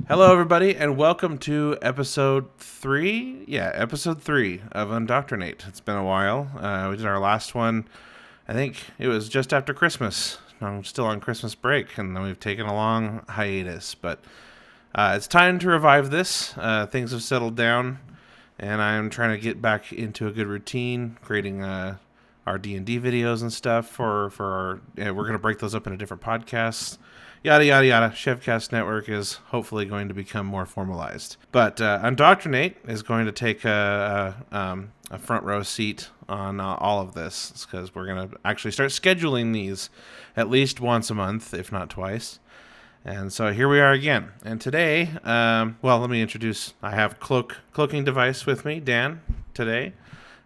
Hello, everybody, and welcome to episode three. Yeah, episode three of Undoctrinate. It's been a while. We did our last one, I think it was just after Christmas. I'm still on Christmas break, and then we've taken a long hiatus. But it's time to revive this. Things have settled down, and I'm trying to get back into a good routine, creating our D&D videos and stuff for our. We're going to break those up into different podcasts. Yada yada yada. Chefcast Network is hopefully going to become more formalized, but Undoctrinate is going to take a front row seat on all of this because we're going to actually start scheduling these at least once a month, if not twice. And so here we are again. And today, well, let me introduce. I have cloaking device with me, Dan, today,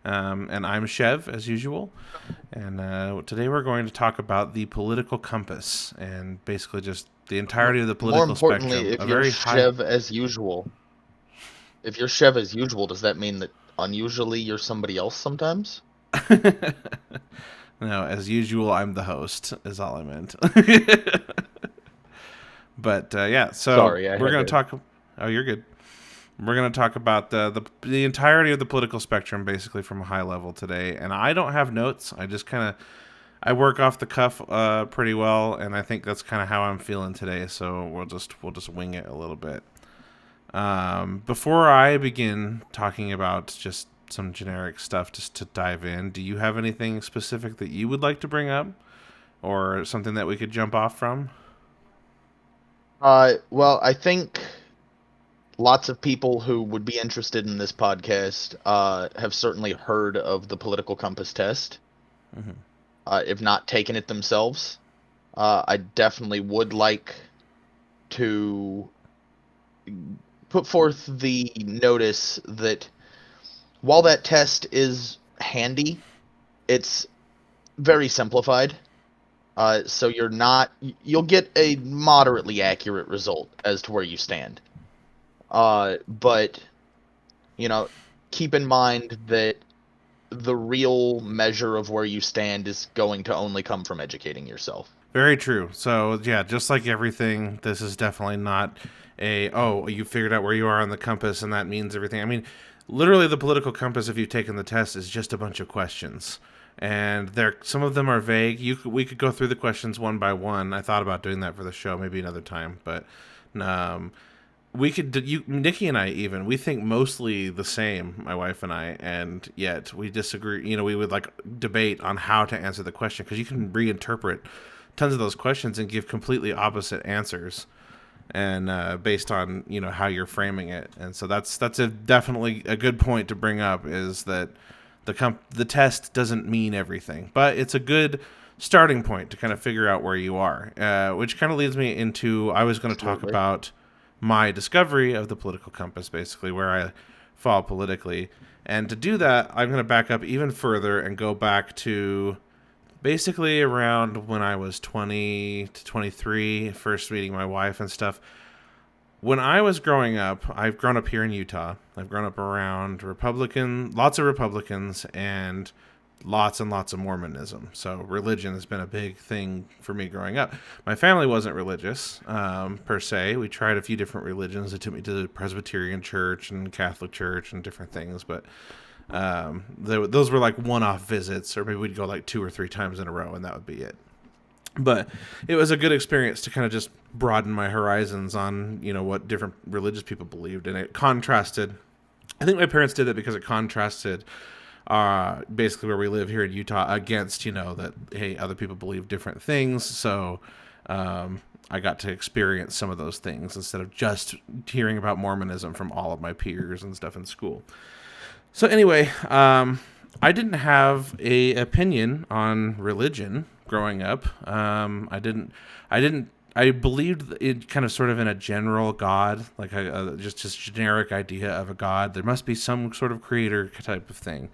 and I'm Chev as usual. And today we're going to talk about the political compass and basically just the entirety of the More political importantly, spectrum. if A you're very high. Chev as usual, if you're Chev as usual, does that mean that unusually you're somebody else sometimes? No, as usual, I'm the host. Is all I meant. But yeah, so Sorry, I we're had going to to. talk. Oh, you're good. We're going to talk about the entirety of the political spectrum, basically from a high level today. And I don't have notes. I just kind of I work off the cuff pretty well, and I think that's kind of how I'm feeling today. So we'll just wing it a little bit. Before I begin talking about just some generic stuff, just to dive in, do you have anything specific that you would like to bring up, or something that we could jump off from? Well, I think lots of people who would be interested in this podcast have certainly heard of the political compass test, Hmm. if not taken it themselves. I definitely would like to put forth the notice that while that test is handy, it's very simplified. So you'll get a moderately accurate result as to where you stand. But, you know, keep in mind that the real measure of where you stand is going to only come from educating yourself. Very true. So yeah, just like everything, this is definitely not a you figured out where you are on the compass and that means everything. I mean, literally the political compass, if you've taken the test, is just a bunch of questions. And there, some of them are vague. We could go through the questions one by one. I thought about doing that for the show, maybe another time, but um, we could. Nikki and I even we think mostly the same. My wife and I, and yet we disagree. We would like debate on how to answer the question because you can reinterpret tons of those questions and give completely opposite answers and based on how you're framing it. And so that's definitely a good point to bring up, is that the test doesn't mean everything, but it's a good starting point to kind of figure out where you are, which kind of leads me into, I was going to talk Absolutely. about my discovery of the political compass, basically where I fall politically. And to do that, I'm going to back up even further and go back to basically around when I was 20 to 23, first meeting my wife and stuff. When I was growing up, I've grown up here in Utah. I've grown up around lots of Republicans, and lots of Mormonism. So religion has been a big thing for me growing up. My family wasn't religious per se. We tried a few different religions. They took me to the Presbyterian Church and Catholic Church and different things, but those were like one-off visits, or maybe we'd go like two or three times in a row, and that would be it. But it was a good experience to kind of just broaden my horizons on what different religious people believed, and it contrasted. I think my parents did it because it contrasted basically where we live here in Utah against that, hey, other people believe different things, so I got to experience some of those things instead of just hearing about Mormonism from all of my peers and stuff in school. So anyway, I didn't have a opinion on religion growing up. I didn't. I didn't. I believed it kind of sort of in a general God, like just generic idea of a God. There must be some sort of creator type of thing.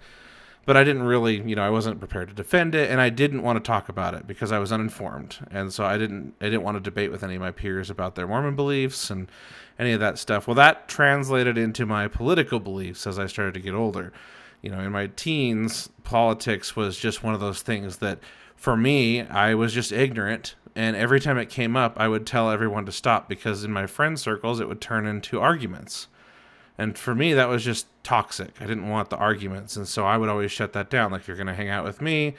But I didn't really, I wasn't prepared to defend it, and I didn't want to talk about it because I was uninformed, and so I didn't want to debate with any of my peers about their Mormon beliefs and any of that stuff. Well, that translated into my political beliefs as I started to get older. In my teens, politics was just one of those things that, for me, I was just ignorant And every time it came up, I would tell everyone to stop, because in my friend circles, it would turn into arguments. And for me, that was just toxic. I didn't want the arguments. And so I would always shut that down. Like, if you're going to hang out with me,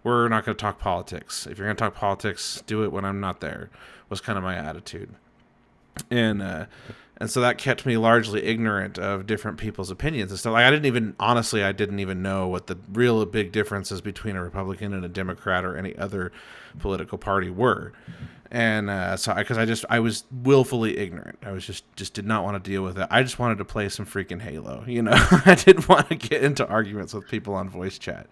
we're not going to talk politics. If you're going to talk politics, do it when I'm not there, was kind of my attitude. And so that kept me largely ignorant of different people's opinions and stuff. Like, I didn't even know what the real big differences between a Republican and a Democrat or any other political party were. And because I was willfully ignorant. I was just did not want to deal with it. I just wanted to play some freaking Halo, you know. I didn't want to get into arguments with people on voice chat.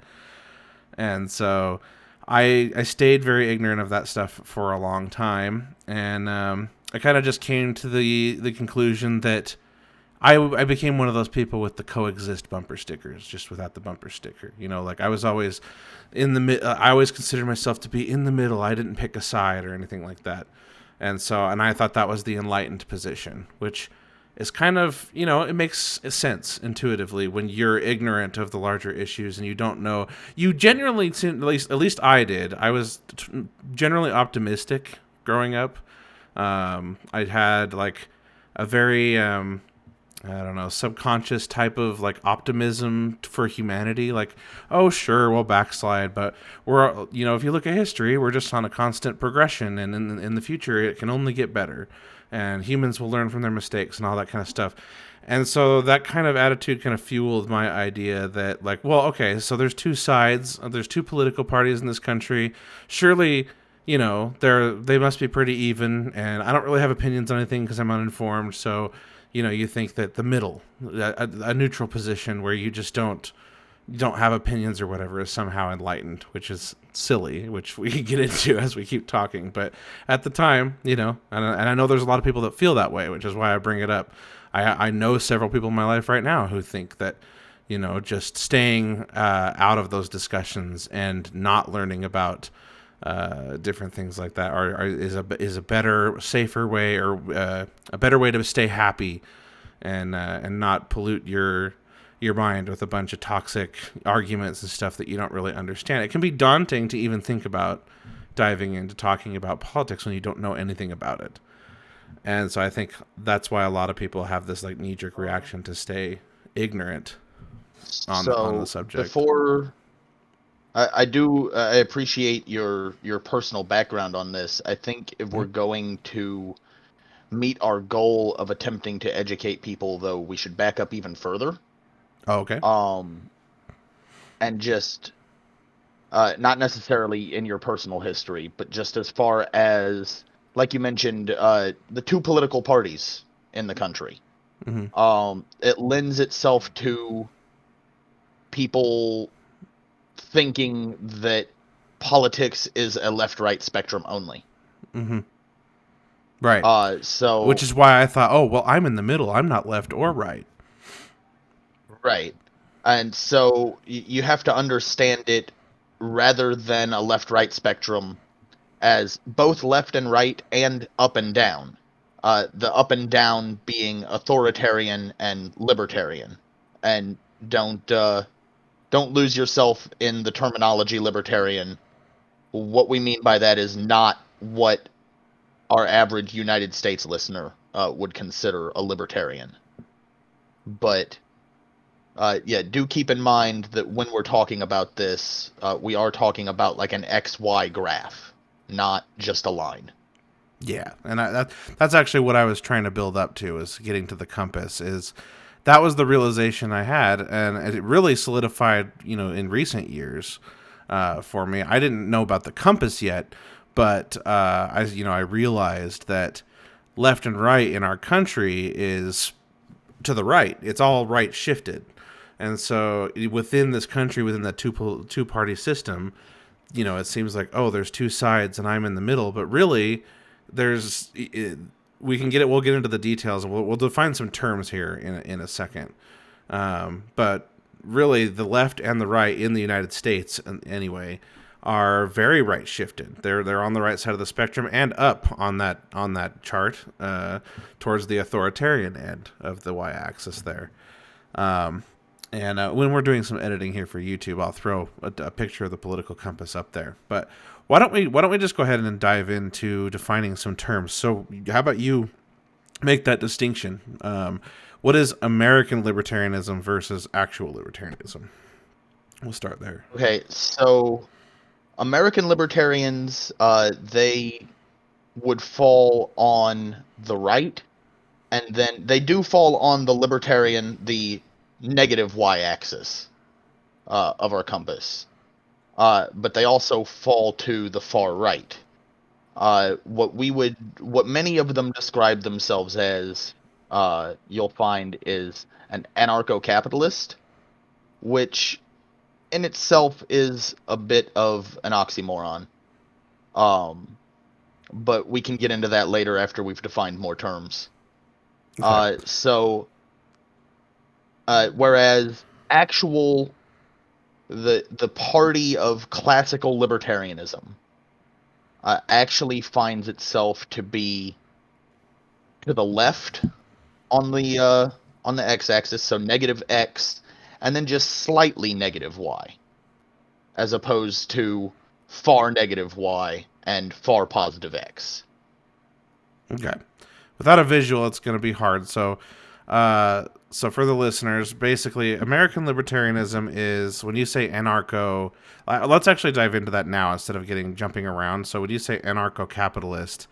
And so I stayed very ignorant of that stuff for a long time. And I kind of just came to the conclusion that I became one of those people with the coexist bumper stickers, just without the bumper sticker. You know, like, I was always in the I always considered myself to be in the middle. I didn't pick a side or anything like that. And I thought that was the enlightened position, which is kind of, you know, it makes sense intuitively when you're ignorant of the larger issues and you don't know. You generally, at least I did. I was generally optimistic growing up. I had like a very I don't know, subconscious type of like optimism for humanity. Like, oh, sure, we'll backslide, but we're, you know, if you look at history, we're just on a constant progression, and in the future, it can only get better, and humans will learn from their mistakes and all that kind of stuff. And so that kind of attitude kind of fueled my idea that, like, well, okay, so there's two sides, there's two political parties in this country. Surely, you know, they must be pretty even, and I don't really have opinions on anything because I'm uninformed, so, you know, you think that the middle, a neutral position where you just don't have opinions or whatever, is somehow enlightened, which is silly, which we can get into as we keep talking. But at the time, you know, and I know there's a lot of people that feel that way, which is why I bring it up. I know several people in my life right now who think that, you know, just staying out of those discussions and not learning about different things like that is a better, safer way, or a better way to stay happy and not pollute your mind with a bunch of toxic arguments and stuff that you don't really understand. It can be daunting to even think about diving into talking about politics when you don't know anything about it. And so I think that's why a lot of people have this like knee-jerk reaction to stay ignorant on the subject. Before I appreciate your personal background on this. I think if we're going to meet our goal of attempting to educate people, though, we should back up even further. Oh, okay. And just not necessarily in your personal history, but just as far as, like you mentioned, the two political parties in the country. Mm-hmm. It lends itself to people thinking that politics is a left-right spectrum only. Mm-hmm. Right. Which is why I thought, oh, well, I'm in the middle. I'm not left or right. Right. And so you have to understand it rather than a left-right spectrum as both left and right and up and down. The up and down being authoritarian and libertarian. And don't lose yourself in the terminology libertarian. What we mean by that is not what our average United States listener would consider a libertarian. But, do keep in mind that when we're talking about this, we are talking about like an XY graph, not just a line. Yeah, and that's actually what I was trying to build up to, is getting to the compass. That was the realization I had, and it really solidified, you know, in recent years for me. I didn't know about the compass yet, but I realized that left and right in our country is to the right. It's all right shifted, and so within this country, within that two party system, you know, it seems like, oh, there's two sides and I'm in the middle, but really, we can get it. We'll get into the details. We'll define some terms here in a second. But really, the left and the right in the United States, anyway, are very right shifted. They're on the right side of the spectrum and up on that chart towards the authoritarian end of the y-axis there. And when we're doing some editing here for YouTube, I'll throw a picture of the political compass up there. But why don't we just go ahead and dive into defining some terms? So how about you make that distinction? What is American libertarianism versus actual libertarianism? We'll start there. Okay, so American libertarians, they would fall on the right, and then they do fall on the negative y-axis of our compass. But they also fall to the far right. What many of them describe themselves as, you'll find, is an anarcho-capitalist, which in itself is a bit of an oxymoron. But we can get into that later after we've defined more terms. Okay. Whereas the party of classical libertarianism actually finds itself to be to the left on the x-axis, so negative x, and then just slightly negative y, as opposed to far negative y and far positive x. Okay. Without a visual, it's going to be hard. So for the listeners, basically, American libertarianism is when you say anarcho. Let's actually dive into that now instead of jumping around. So when you say anarcho-capitalist,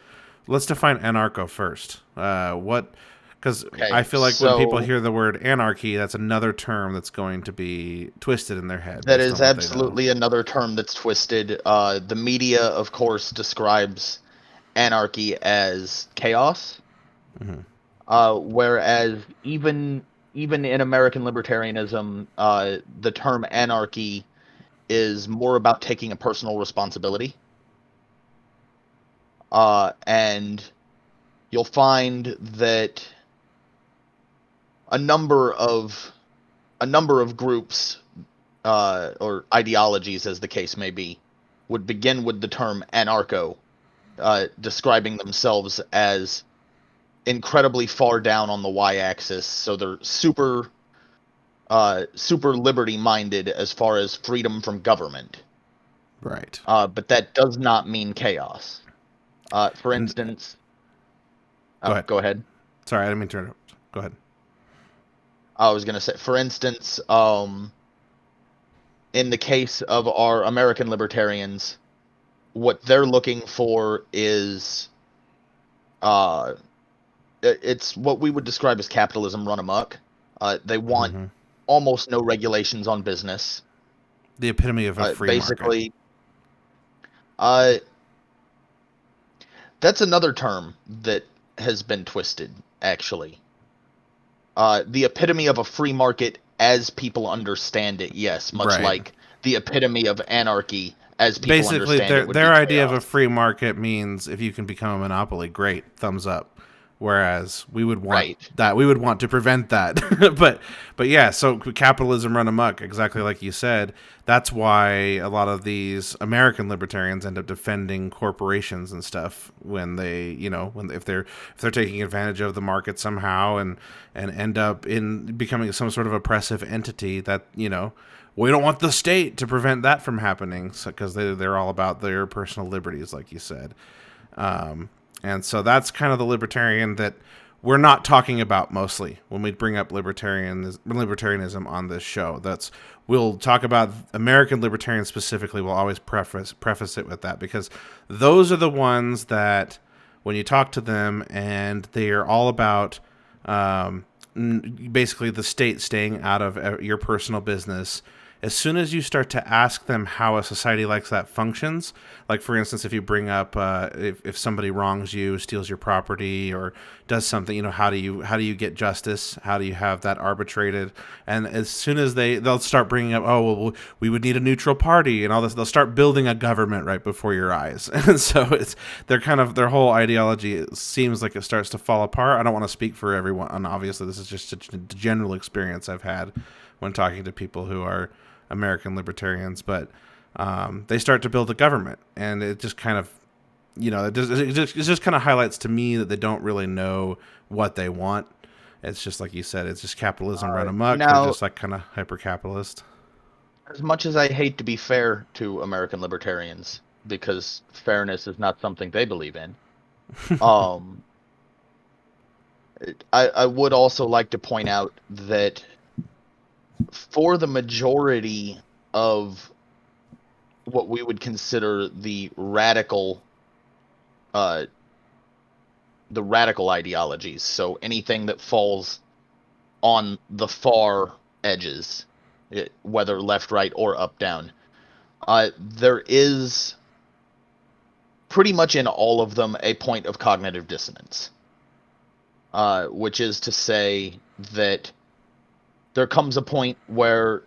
let's define anarcho first. What? Because Okay, I feel like when people so hear the word anarchy, that's another term that's going to be twisted in their head that based on is what they know. absolutely another term that's twisted. The media, of course, describes anarchy as chaos, Hmm. whereas even in American libertarianism, the term anarchy is more about taking a personal responsibility. And you'll find that a number of groups or ideologies, as the case may be, would begin with the term anarcho, describing themselves as incredibly far down on the y-axis, so they're super liberty minded as far as freedom from government. Right. But that does not mean chaos. For And instance, go oh, ahead. go ahead. Sorry, I didn't mean to interrupt. Go ahead. I was gonna say, for instance, in the case of our American libertarians, what they're looking for is, uh, it's what we would describe as capitalism run amok. They want Hmm. almost no regulations on business. The epitome of a free market. Basically, uh, that's another term that has been twisted, actually. The epitome of a free market as people understand it, yes, much Right. like the epitome of anarchy as people Basically, understand it their would be their idea of chaos. a free market means if you can become a monopoly, great, thumbs up. Whereas Right. we would want to prevent that. but yeah, so capitalism run amok, exactly like you said. That's why a lot of these American libertarians end up defending corporations and stuff when they, when if they're taking advantage of the market somehow and end up in becoming some sort of oppressive entity that, we don't want the state to prevent that from happening because they're all about their personal liberties, like you said. Um, and so that's kind of the libertarian that we're not talking about mostly when we bring up libertarianism on this show. We'll talk about American libertarians specifically. We'll always preface it with that because those are the ones that when you talk to them and they are all about basically the state staying out of your personal business. As soon as you start to ask them how a society like that functions, like for instance, if you bring up if somebody wrongs you, steals your property, or does something, how do you get justice? How do you have that arbitrated? And as soon as they'll start bringing up, oh well, we would need a neutral party and all this, they'll start building a government right before your eyes. And so their whole ideology, it seems like it starts to fall apart. I don't want to speak for everyone, and obviously this is just a general experience I've had when talking to people who are American libertarians, but they start to build a government, and it just kind of, it just kind of highlights to me that they don't really know what they want, It's just like you said, it's just capitalism run amok. They're Now, just like kind of hyper capitalist. as much as I hate to be fair to American libertarians, because fairness is not something they believe in, um, I would also like to point out that for the majority of what we would consider uh, the radical ideologies, so anything that falls on the far edges, whether left, right, or up, down, there is pretty much in all of them a point of cognitive dissonance, which is to say that there comes a point where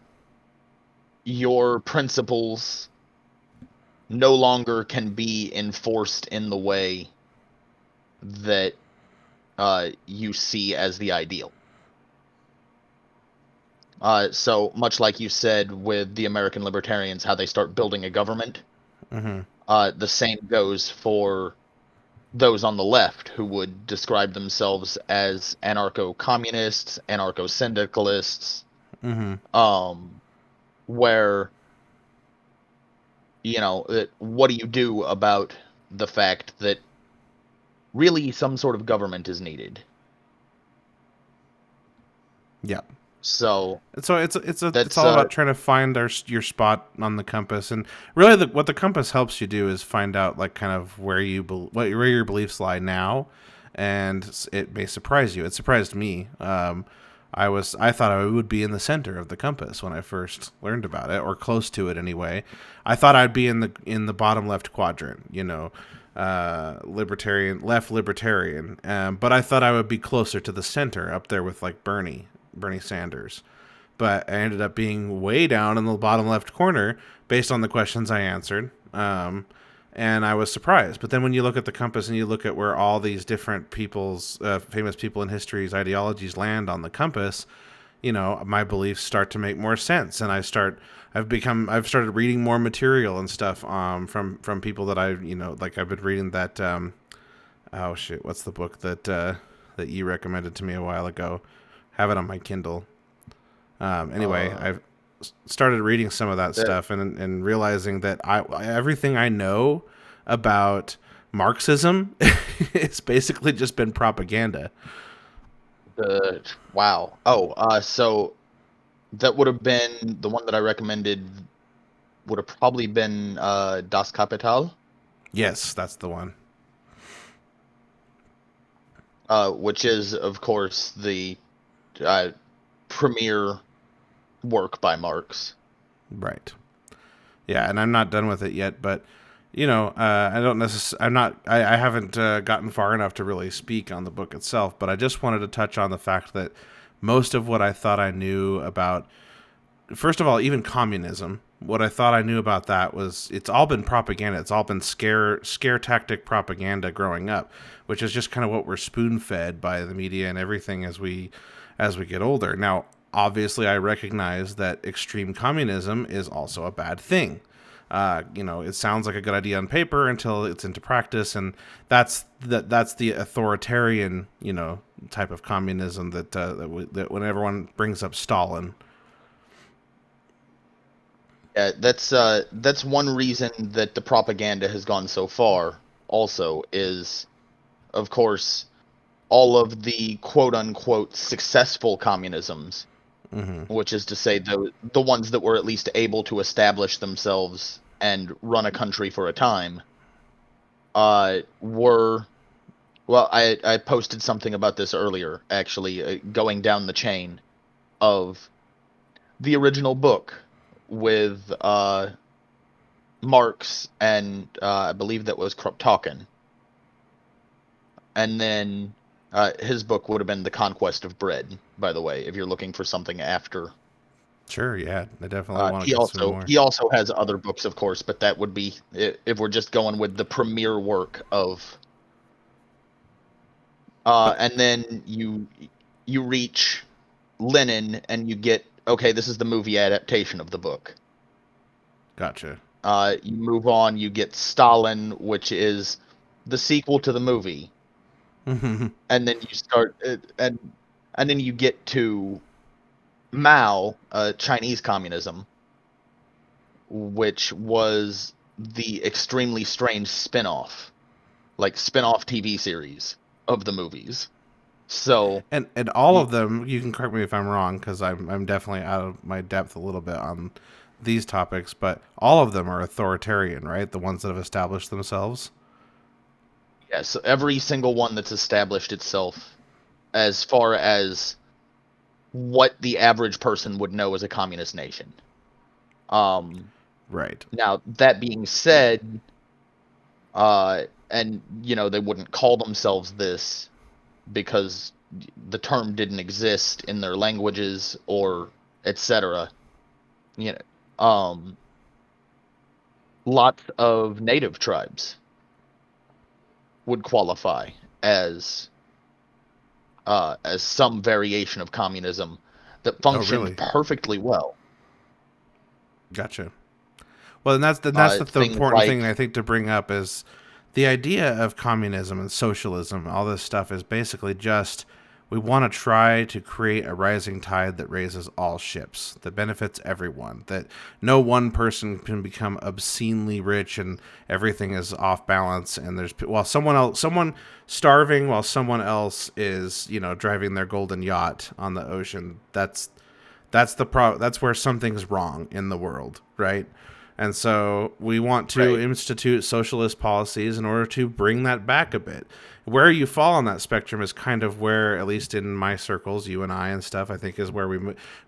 your principles no longer can be enforced in the way that you see as the ideal. So much like you said with the American libertarians, how they start building a government, Hmm. the same goes for those on the left who would describe themselves as anarcho-communists, anarcho-syndicalists, Hmm. um, where, what do you do about the fact that really some sort of government is needed? Yeah. So So it's that's all about trying to find your spot on the compass, and really what the compass helps you do is find out like kind of where where your beliefs lie now, and it may surprise you. It surprised me. I thought I would be in the center of the compass when I first learned about it, or close to it anyway. I thought I'd be in the bottom left quadrant, left libertarian. But I thought I would be closer to the center, up there with like Bernie Sanders. But I ended up being way down in the bottom left corner based on the questions I answered. And I was surprised. But then when you look at the compass and you look at where all these different famous people in history's ideologies land on the compass, my beliefs start to make more sense. And I've started reading more material and stuff from people that like I've been reading that. Oh shit, what's the book that you recommended to me a while ago? Have it on my Kindle. Anyway, uh, I've started reading some of that that stuff and realizing that everything I know about Marxism it's basically just been propaganda. the wow. Oh, so that would have been the one that I recommended. Would have probably been Das Kapital, Yes, that's the one. which is, of course, the uh, premier work by Marx. Right. Yeah, and I'm not done with it yet, but I don't necessarily. I'm not. I haven't gotten far enough to really speak on the book itself, but I just wanted to touch on the fact that most of what I thought I knew about, first of all, even communism, what I thought I knew about that was it's all been propaganda. It's all been scare tactic propaganda growing up, which is just kind of what we're spoon fed by the media and everything as we get older. Now, obviously, I recognize that extreme communism is also a bad thing. It sounds like a good idea on paper until it's into practice, and that's the authoritarian, type of communism that when everyone brings up Stalin. Yeah, that's one reason that the propaganda has gone so far. Also, is of course all of the quote unquote successful communisms, Hmm. which is to say the ones that were at least able to establish themselves and run a country for a time, were well. I posted something about this earlier, actually, going down the chain of the original book with Marx and I believe that was Kropotkin, and then his book would have been The Conquest of Bread. By the way, if you're looking for something after. Sure, yeah, I definitely want to He consume also more. he also has other books, of course, but that would be if we're just going with the premier work of. But And then you reach Lenin, and you get okay. This is the movie adaptation of the book. gotcha. You move on, you get Stalin, which is the sequel to the movie, Hmm. and then you start and And then you get to Mao, Chinese communism, which was the extremely strange spin-off, like spin-off TV series of the movies. So, And all of them, you can correct me if I'm wrong, because I'm definitely out of my depth a little bit on these topics, but all of them are authoritarian, right? The ones that have established themselves. yeah, so every single one that's established itself as far as what the average person would know as a communist nation. Right. Now, that being said, and they wouldn't call themselves this because the term didn't exist in their languages or etc. You know, lots of native tribes would qualify as some variation of communism that Oh, functioned really? perfectly well. Gotcha. Well, and that's the Things important thing like I think to bring up is the idea of communism and socialism. All this stuff is basically just we want to try to create a rising tide that raises all ships, that benefits everyone, that no one person can become obscenely rich and everything is off balance. And there's while someone starving while someone else is driving their golden yacht on the ocean. That's where something's wrong in the world, right? And so we want to right, institute socialist policies in order to bring that back a bit. Where you fall on that spectrum is kind of where, at least in my circles, you and I and stuff, I think is where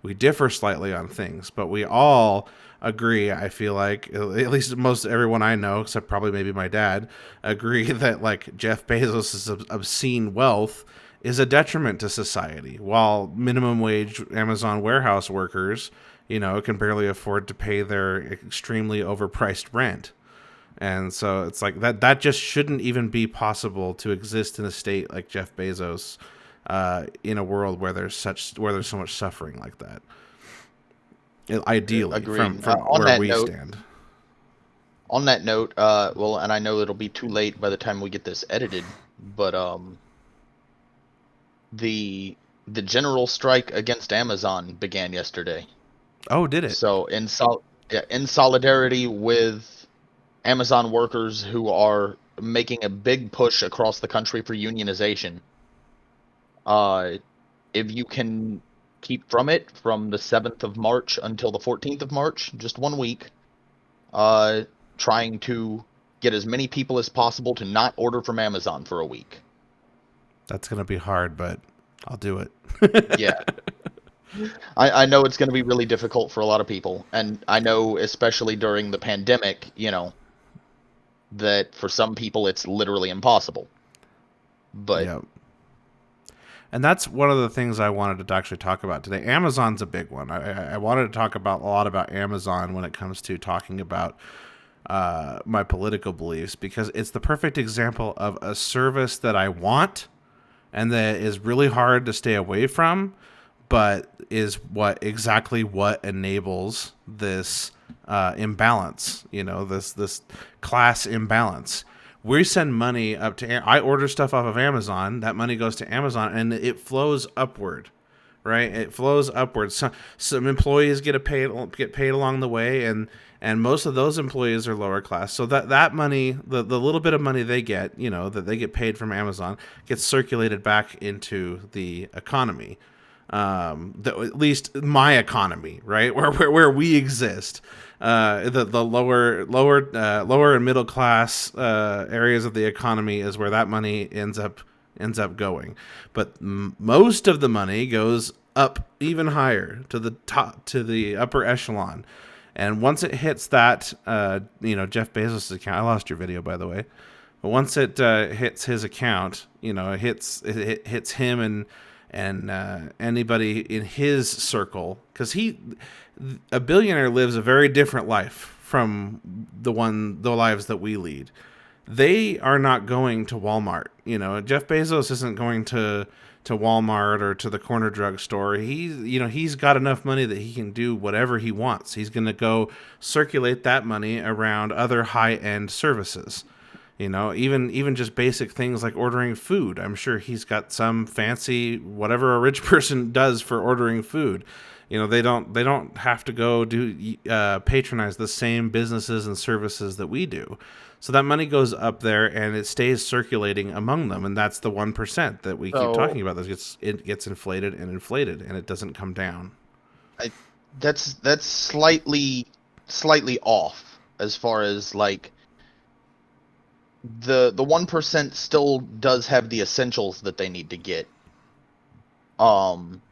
we differ slightly on things. But we all agree, I feel like, at least most everyone I know, except probably maybe my dad, agree that like Jeff Bezos' obscene wealth is a detriment to society, while minimum wage Amazon warehouse workers, can barely afford to pay their extremely overpriced rent. And so it's like that just shouldn't even be possible to exist in a state like Jeff Bezos, in a world where there's so much suffering like that. Ideally, agreed. from where we stand. On that note, well, and I know it'll be too late by the time we get this edited, but the general strike against Amazon began yesterday. Oh, did it? So in solidarity with Amazon workers who are making a big push across the country for unionization. Uh, if you can keep from it from the 7th of March until the 14th of March, just 1 week, uh, trying to get as many people as possible to not order from Amazon for a week. That's gonna be hard, but I'll do it. Yeah. I know it's going to be really difficult for a lot of people. And I know, especially during the pandemic, that for some people it's literally impossible. But Yeah. And that's one of the things I wanted to actually talk about today. Amazon's a big one. I wanted to talk about a lot about Amazon when it comes to talking about my political beliefs, because it's the perfect example of a service that I want and that is really hard to stay away from, but is exactly what enables this imbalance. This class imbalance. We send money up to. I order stuff off of Amazon. That money goes to Amazon, and it flows upward, right? It flows upward. Some employees get paid along the way, and most of those employees are lower class. So that money, the little bit of money they get, that they get paid from Amazon, gets circulated back into the economy. At least my economy, right, where we exist. The lower and middle class areas of the economy is where that money ends up going. But most of the money goes up even higher to the top, to the upper echelon. And once it hits that, Jeff Bezos' account. I lost your video, by the way. But once it hits his account, it hits him and anybody in his circle, because a billionaire lives a very different life from the lives that we lead. They are not going to Walmart. Jeff Bezos isn't going to Walmart or to the corner drugstore. He's got enough money that he can do whatever he wants. He's going to go circulate that money around other high-end services. Even just basic things like ordering food. I'm sure he's got some fancy whatever a rich person does for ordering food. They don't have to go do patronize the same businesses and services that we do. So that money goes up there and it stays circulating among them, and that's the 1% that we keep So talking about. It gets inflated and inflated, and it doesn't come down. I, that's slightly off as far as like the 1% still does have the essentials that they need to get. Um,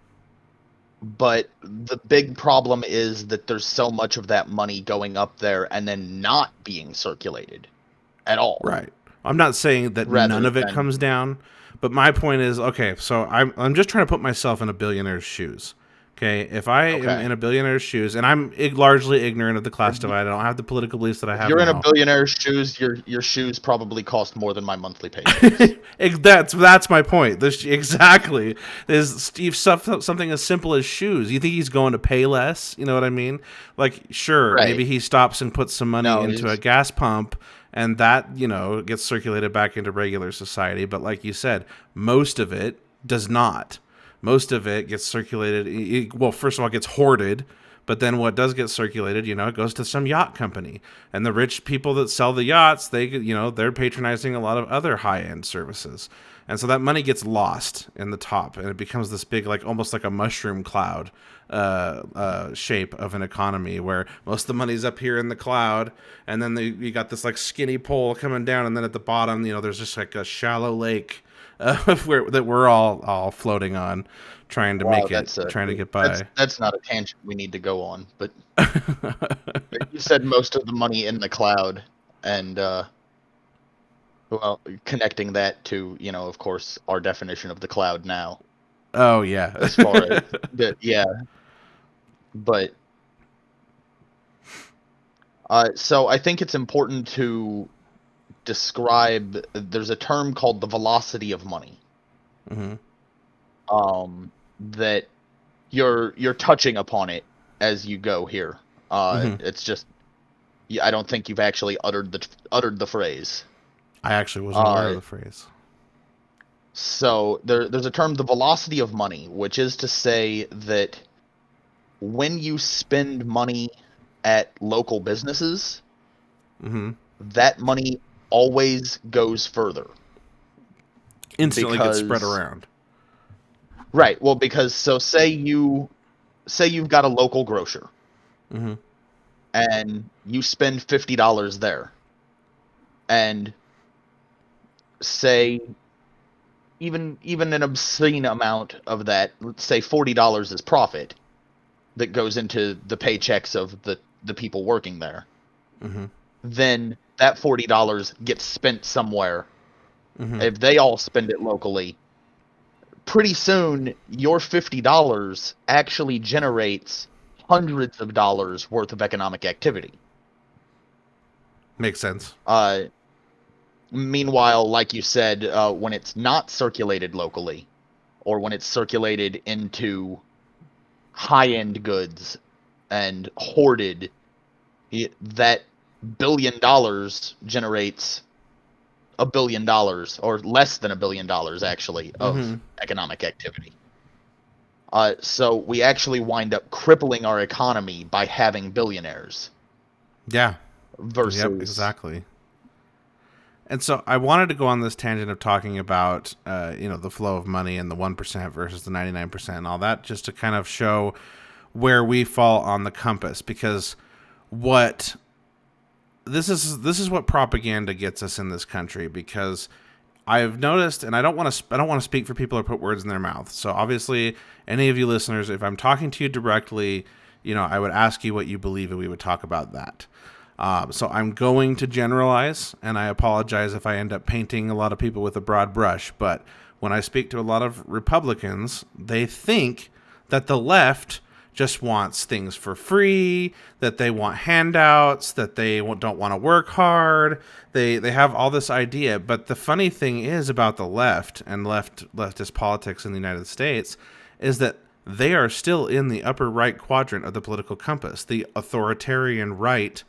but the big problem is that there's so much of that money going up there and then not being circulated at all. Right. I'm not saying that none Rather of it than comes down, but my point is, okay, so I'm just trying to put myself in a billionaire's shoes. Okay, if I am okay. in a billionaire's shoes, and I'm largely ignorant of the class divide, I don't have the political beliefs that I If have you're in a now. billionaire's shoes, your shoes probably cost more than my monthly paychecks. That's my point. Exactly. Is Steve something as simple as shoes? You think he's going to pay less? You know what I mean? Like, sure, maybe Right. he stops and puts some money No, into a he's gas pump, and that gets circulated back into regular society. But like you said, most of it does not. Most of it gets circulated. Well, first of all, it gets hoarded. But then what does get circulated, it goes to some yacht company. And the rich people that sell the yachts, they're patronizing a lot of other high-end services. And so that money gets lost in the top, and it becomes this big, like almost like a mushroom cloud shape of an economy where most of the money's up here in the cloud, and then you got this like skinny pole coming down, and then at the bottom, there's just like a shallow lake that we're all floating on, trying to wow. trying to get by. That's not a tangent we need to go on. But you said most of the money in the cloud, and well, connecting that to of course, our definition of the cloud now, Oh yeah. as far as yeah. But so I think it's important to describe. There's a term called the velocity of money. hmm That you're touching upon it as you go here. hmm It's just I don't think you've actually uttered the phrase. I actually wasn't aware of Uh, the phrase. so there's a term, the velocity of money, which is to say that when you spend money at local businesses, hmm that money always goes further. Instantly gets spread Because around. right, well, because so say you've got a local grocer hmm and you spend $50 there, and say even an obscene amount of that, let's say $40 is profit that goes into the paychecks of the people working there, hmm then that $40 gets spent somewhere. hmm If they all spend it locally, pretty soon your $50 actually generates hundreds of dollars worth of economic activity. Makes sense. Meanwhile, like you said, when it's not circulated locally, or when it's circulated into high-end goods and hoarded, that $1 billion generates $1 billion, or less than $1 billion actually, of hmm economic activity. So we actually wind up crippling our economy by having billionaires Yeah. Yep. versus Exactly. And so I wanted to go on this tangent of talking about, the flow of money and the 1% versus the 99% and all that, just to kind of show where we fall on the compass. Because what this is what propaganda gets us in this country. Because I've noticed, and I don't want to speak for people or put words in their mouth. So obviously, any of you listeners, if I'm talking to you directly, I would ask you what you believe, and we would talk about that. So I'm going to generalize, and I apologize if I end up painting a lot of people with a broad brush. But when I speak to a lot of Republicans, they think that the left just wants things for free, that they want handouts, that they don't want to work hard. They have all this idea. But the funny thing is about the left and leftist politics in the United States is that they are still in the upper right quadrant of the political compass, the authoritarian right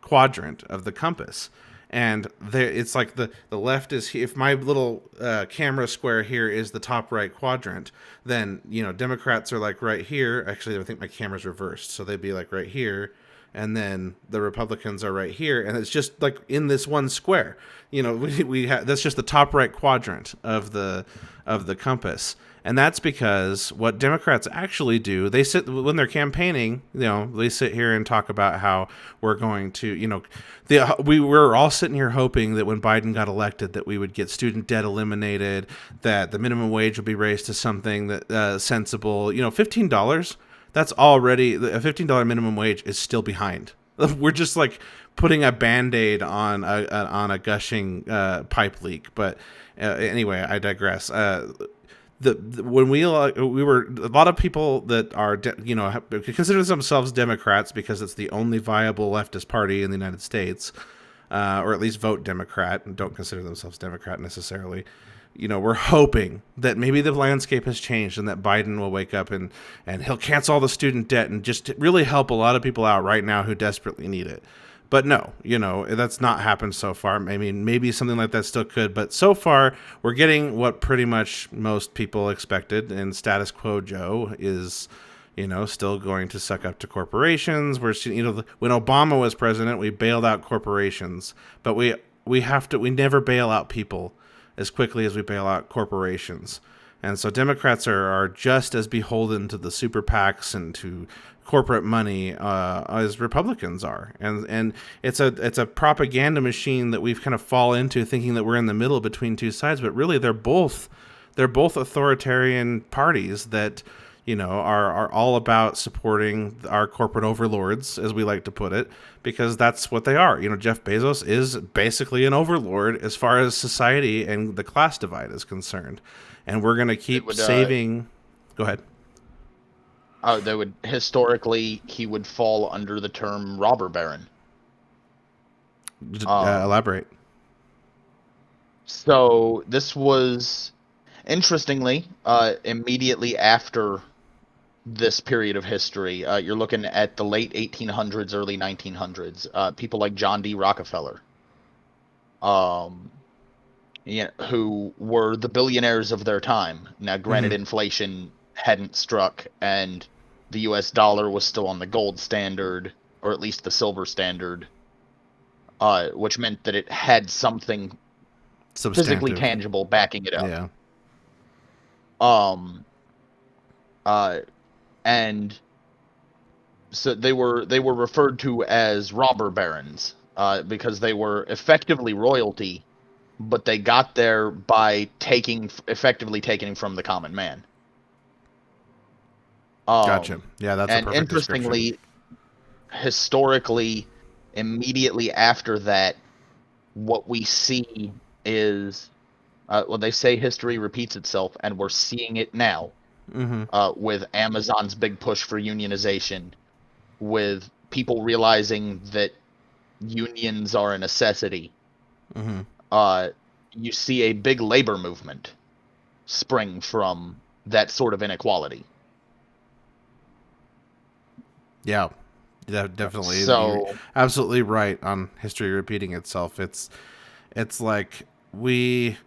quadrant of the compass. And there, it's like the left is if my little camera square here is the top right quadrant, then Democrats are like right here. Actually, I think my camera's reversed, so they'd be like right here, and then the Republicans are right here, and it's just like in this one square. We have that's just the top right quadrant of the compass. And that's because what Democrats actually do, they sit when they're campaigning, they sit here and talk about how we're going to, we were all sitting here hoping that when Biden got elected that we would get student debt eliminated, that the minimum wage would be raised to something that sensible, $15, that's already, a $15 minimum wage is still behind. We're just like putting a Band-Aid on a gushing pipe leak. But anyway, I digress. When we were a lot of people that are consider themselves Democrats because it's the only viable leftist party in the United States, or at least vote Democrat and don't consider themselves Democrat necessarily. We're hoping that maybe the landscape has changed and that Biden will wake up and he'll cancel all the student debt and just really help a lot of people out right now who desperately need it. But no, that's not happened so far. I mean, maybe something like that still could, but so far we're getting what pretty much most people expected, and status quo Joe is, still going to suck up to corporations. When Obama was president, we bailed out corporations, but we never bail out people as quickly as we bail out corporations. And so Democrats are just as beholden to the super PACs and to corporate money as Republicans are, and it's a propaganda machine that we've kind of fall into, thinking that we're in the middle between two sides, but really they're both authoritarian parties that are all about supporting our corporate overlords, as we like to put it, because that's what they are. Jeff Bezos is basically an overlord as far as society and the class divide is concerned, and we're going to keep saving. Go ahead. He would fall under the term robber baron. Elaborate. So this was, interestingly, immediately after this period of history. You're looking at the late 1800s, early 1900s. People like John D. Rockefeller, who were the billionaires of their time. Now, granted, inflation hadn't struck, and the U.S. dollar was still on the gold standard, or at least the silver standard, which meant that it had something physically tangible backing it up. Yeah. And so they were referred to as robber barons, because they were effectively royalty, but they got there by effectively taking from the common man. Gotcha. Yeah, that's a perfect interestingly, historically, immediately after that, what we see is, they say history repeats itself, and we're seeing it now. With Amazon's big push for unionization, with people realizing that unions are a necessity. You see a big labor movement spring from that sort of inequality. Yeah, definitely. So, you're absolutely right on history repeating itself. It's like we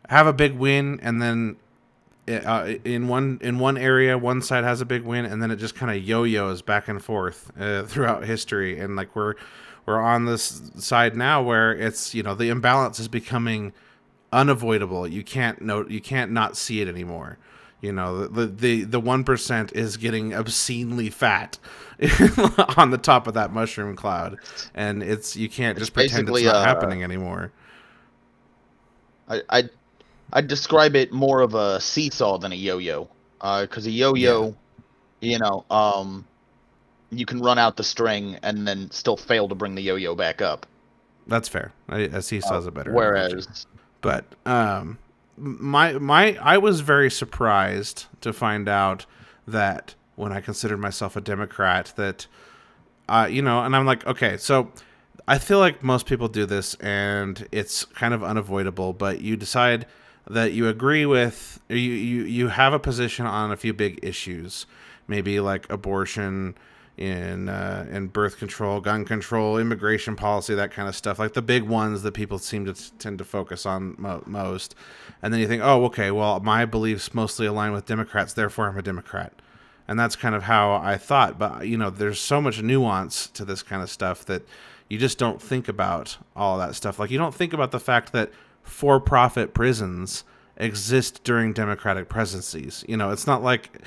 have a big win, and then in one area, one side has a big win, and then it just kind of yo-yos back and forth throughout history. And like we're on this side now where it's the imbalance is becoming unavoidable. You can't not see it anymore. The 1% is getting obscenely fat on the top of that mushroom cloud, and you can't just pretend it's not happening anymore. I'd describe it more of a seesaw than a yo-yo, because a yo-yo, you can run out the string and then still fail to bring the yo-yo back up. That's fair. A seesaw is a better. Whereas, but I was very surprised to find out that when I considered myself a Democrat that, and I'm like, okay, so I feel like most people do this and it's kind of unavoidable, but you decide that you agree with, you have a position on a few big issues, maybe like abortion, in birth control, gun control, immigration policy, that kind of stuff, like the big ones that people seem to tend to focus on most. And then you think, oh, okay, well, my beliefs mostly align with Democrats, therefore I'm a Democrat. And that's kind of how I thought. But, there's so much nuance to this kind of stuff that you just don't think about all that stuff. Like, you don't think about the fact that for-profit prisons exist during Democratic presidencies. It's not like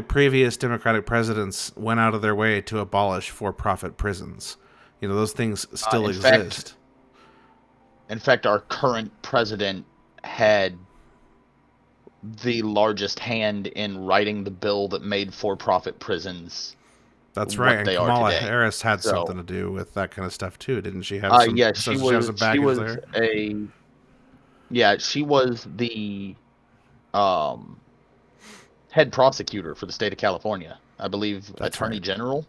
previous Democratic presidents went out of their way to abolish for-profit prisons. Those things still exist. In fact, our current president had the largest hand in writing the bill that made for-profit prisins. That's right, and Kamala Harris had something to do with that kind of stuff too, didn't she? Have some? Yeah, she was the head prosecutor for the state of California, I believe. That's Attorney General.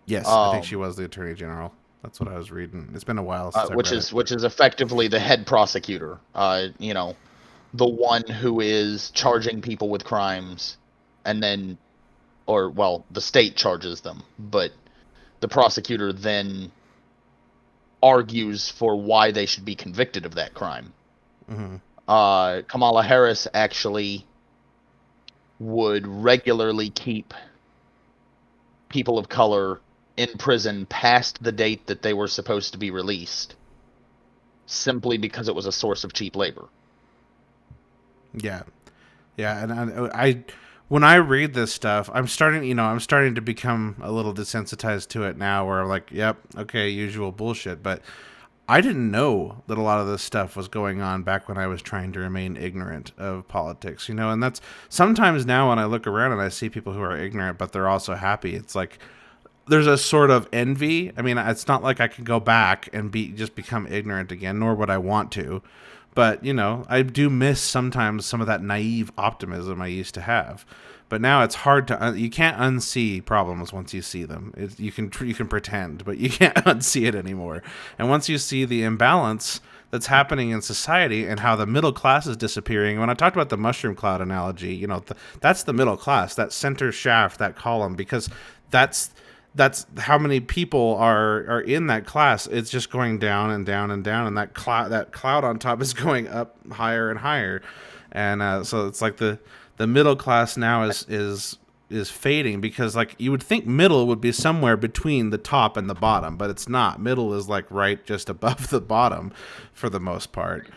Yes, I think she was the Attorney General. That's what I was reading. It's been a while since which is effectively the head prosecutor. The one who is charging people with crimes, and then, the state charges them, but the prosecutor then argues for why they should be convicted of that crime. Mm-hmm. Kamala Harris actually would regularly keep people of color in prison past the date that they were supposed to be released, simply because it was a source of cheap labor. Yeah, and I when I read this stuff, I'm starting to become a little desensitized to it now, where I'm like, yep, okay, usual bullshit. But I didn't know that a lot of this stuff was going on back when I was trying to remain ignorant of politics, and that's sometimes now when I look around and I see people who are ignorant, but they're also happy. It's like there's a sort of envy. I mean, it's not like I can go back and just become ignorant again, nor would I want to. But, I do miss sometimes some of that naive optimism I used to have. But now it's hard to you can't unsee problems once you see them. You can pretend, but you can't unsee it anymore. And once you see the imbalance that's happening in society and how the middle class is disappearing. When I talked about the mushroom cloud analogy, that's the middle class, that center shaft, that column, because that's how many people are in that class. It's just going down and down and down, and that cloud on top is going up higher and higher. And so it's like the middle class now is fading, because like you would think middle would be somewhere between the top and the bottom, but it's not. Middle is like right just above the bottom for the most part.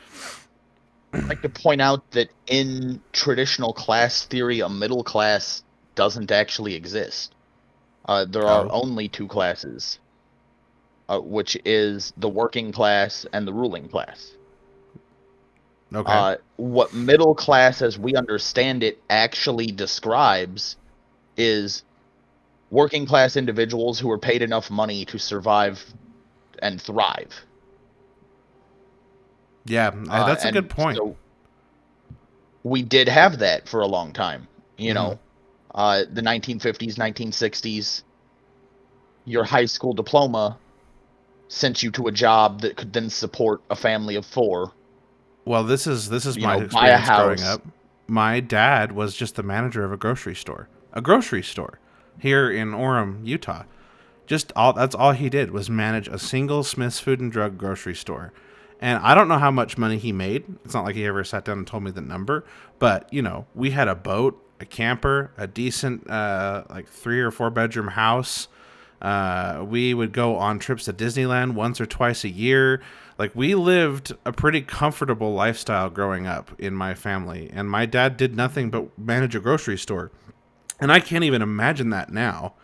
I'd like to point out that in traditional class theory, a middle class doesn't actually exist. There are only two classes, which is the working class and the ruling class. Okay. What middle class, as we understand it, actually describes is working class individuals who are paid enough money to survive and thrive. Yeah, that's a good point. So we did have that for a long time, the 1950s, 1960s, your high school diploma sent you to a job that could then support a family of four. Well, this is my experience growing up. My dad was just the manager of a grocery store here in Orem, Utah. That's all he did was manage a single Smith's Food and Drug grocery store. And I don't know how much money he made. It's not like he ever sat down and told me the number, but we had a boat, a camper, a decent like 3 or 4 bedroom house. We would go on trips to Disneyland once or twice a year. Like, we lived a pretty comfortable lifestyle growing up in my family, and my dad did nothing but manage a grocery store. And I can't even imagine that now.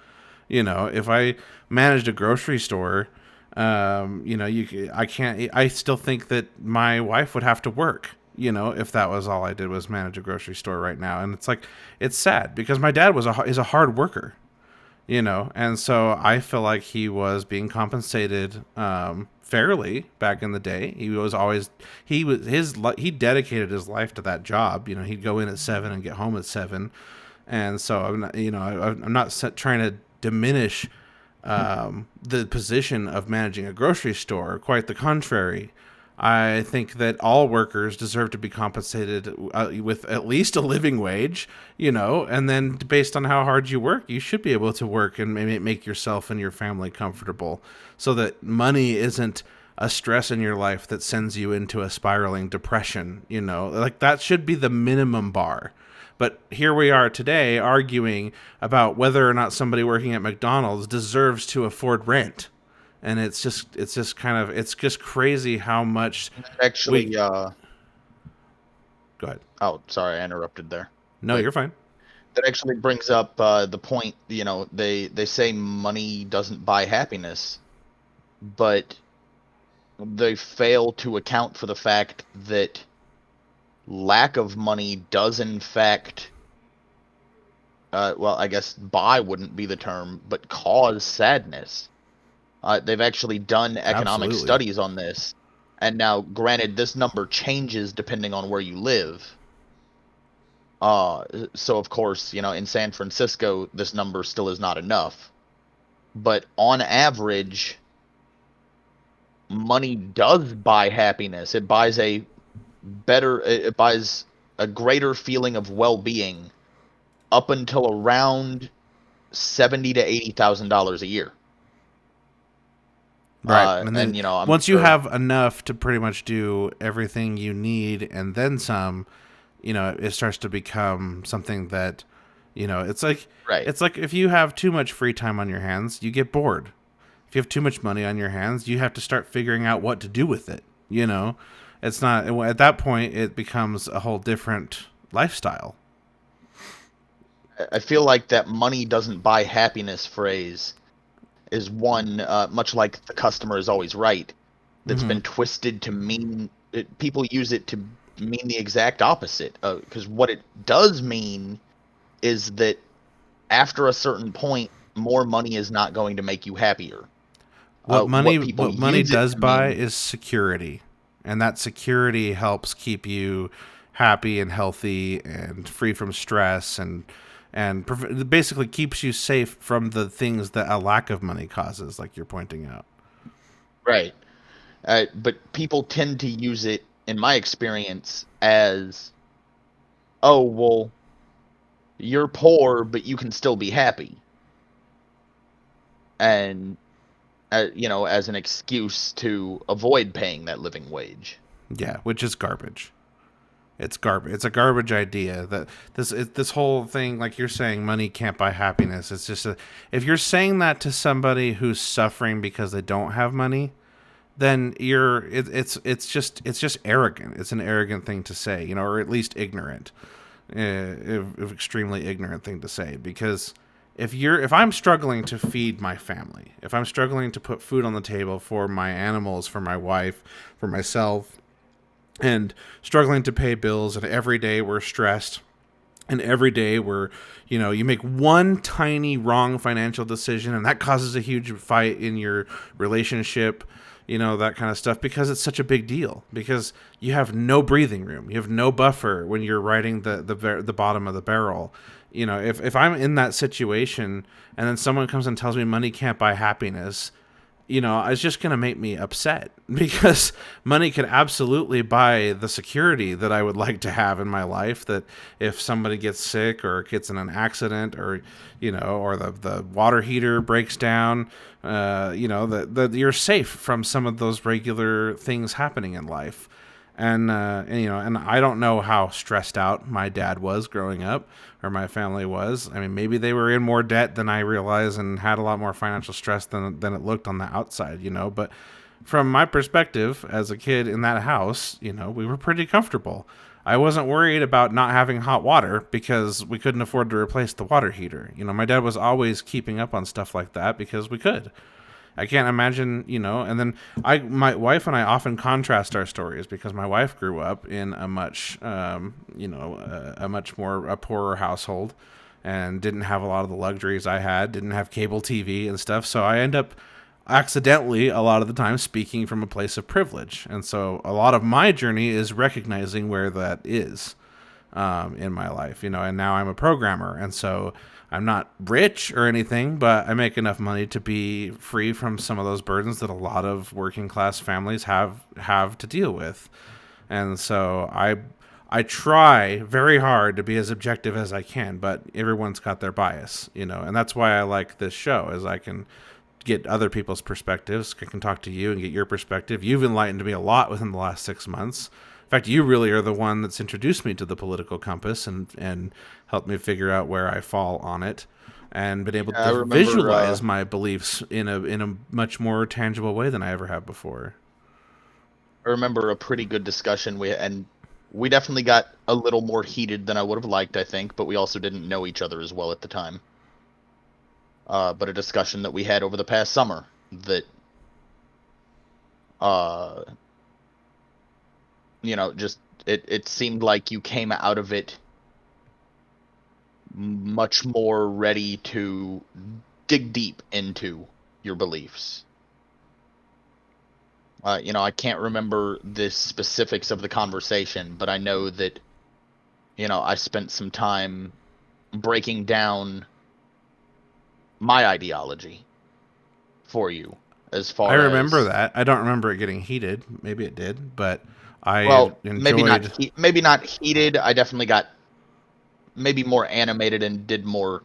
If I managed a grocery store, I can't. I still think that my wife would have to work. If that was all I did was manage a grocery store right now. And it's like, it's sad because my dad is a hard worker, and so I feel like he was being compensated fairly back in the day. He dedicated his life to that job. He'd go in at 7 and get home at 7. And so I'm not trying to diminish the position of managing a grocery store. Quite the contrary. I think that all workers deserve to be compensated with at least a living wage, and then based on how hard you work, you should be able to work and maybe make yourself and your family comfortable so that money isn't a stress in your life that sends you into a spiraling depression, like that should be the minimum bar. But here we are today arguing about whether or not somebody working at McDonald's deserves to afford rent. And it's just crazy how much we Actually, go ahead. oh, sorry, I interrupted there. No, But you're fine. that actually brings up the point. They say money doesn't buy happiness, but they fail to account for the fact that lack of money does in fact, well, I guess buy wouldn't be the term, but cause sadness. They've actually done economic Absolutely. studies on this, and now, granted, this number changes depending on where you live. So of course, in San Francisco, this number still is not enough. But on average, money does buy happiness. It buys a greater feeling of well-being up until around $70,000 to $80,000 a year. Right. And then I'm once you sure. have enough to pretty much do everything you need and then some, it starts to become something that, it's like Right. it's like if you have too much free time on your hands, you get bored. If you have too much money on your hands, you have to start figuring out what to do with it. It's not at that point it becomes a whole different lifestyle. I feel like that money doesn't buy happiness phrase is one, much like the customer is always right, that's Hmm. been twisted to mean people use it to mean the exact opposite. Because what it does mean is that after a certain point, more money is not going to make you happier. What people What money use it does to buy mean, is security, and that security helps keep you happy and healthy and free from stress and basically keeps you safe from the things that a lack of money causes, like you're pointing out. right? But people tend to use it, in my experience, as, oh, well, you're poor, but you can still be happy. And as an excuse to avoid paying that living wage. Yeah, which is garbage. It's garbage. It's a garbage idea that this whole thing, like you're saying, money can't buy happiness. It's just if you're saying that to somebody who's suffering because they don't have money, then it's just arrogant. It's an arrogant thing to say, or at least ignorant, if extremely ignorant thing to say. Because if I'm struggling to feed my family, if I'm struggling to put food on the table for my animals, for my wife, for myself, and struggling to pay bills, and every day we're stressed, and every day you make one tiny wrong financial decision and that causes a huge fight in your relationship, that kind of stuff, because it's such a big deal, because you have no breathing room, you have no buffer when you're riding the bottom of the barrel. If I'm in that situation and then someone comes and tells me money can't buy happiness, it's just going to make me upset because money could absolutely buy the security that I would like to have in my life. That if somebody gets sick or gets in an accident, or, or the water heater breaks down, that you're safe from some of those regular things happening in life. And I don't know how stressed out my dad was growing up, or my family was. I mean, maybe they were in more debt than I realized and had a lot more financial stress than it looked on the outside, But from my perspective as a kid in that house, we were pretty comfortable. I wasn't worried about not having hot water because we couldn't afford to replace the water heater. My dad was always keeping up on stuff like that because we could. I can't imagine, and then my wife and I often contrast our stories because my wife grew up in a much, a much more a poorer household, and didn't have a lot of the luxuries I had, didn't have cable TV and stuff. So I end up accidentally a lot of the time speaking from a place of privilege. And so a lot of my journey is recognizing where that is. in my life, and now I'm a programmer. And so I'm not rich or anything, but I make enough money to be free from some of those burdens that a lot of working class families have to deal with. And so I try very hard to be as objective as I can, but everyone's got their bias, and that's why I like this show, is I can get other people's perspectives. I can talk to you and get your perspective. You've enlightened me a lot within the last 6 months. In fact, you really are the one that's introduced me to the political compass and helped me figure out where I fall on it, and been able I to remember. visualize my beliefs in a much more tangible way than I ever have before. I remember a pretty good discussion we definitely got a little more heated than I would have liked, I think, but we also didn't know each other as well at the time. But a discussion that we had over the past summer that, just it seemed like you came out of it much more ready to dig deep into your beliefs. I can't remember the specifics of the conversation, but I know that, I spent some time breaking down my ideology for you as far I remember as, that. I don't remember it getting heated. Maybe it did, but I well, enjoyed. maybe not heated. I definitely got maybe more animated and did more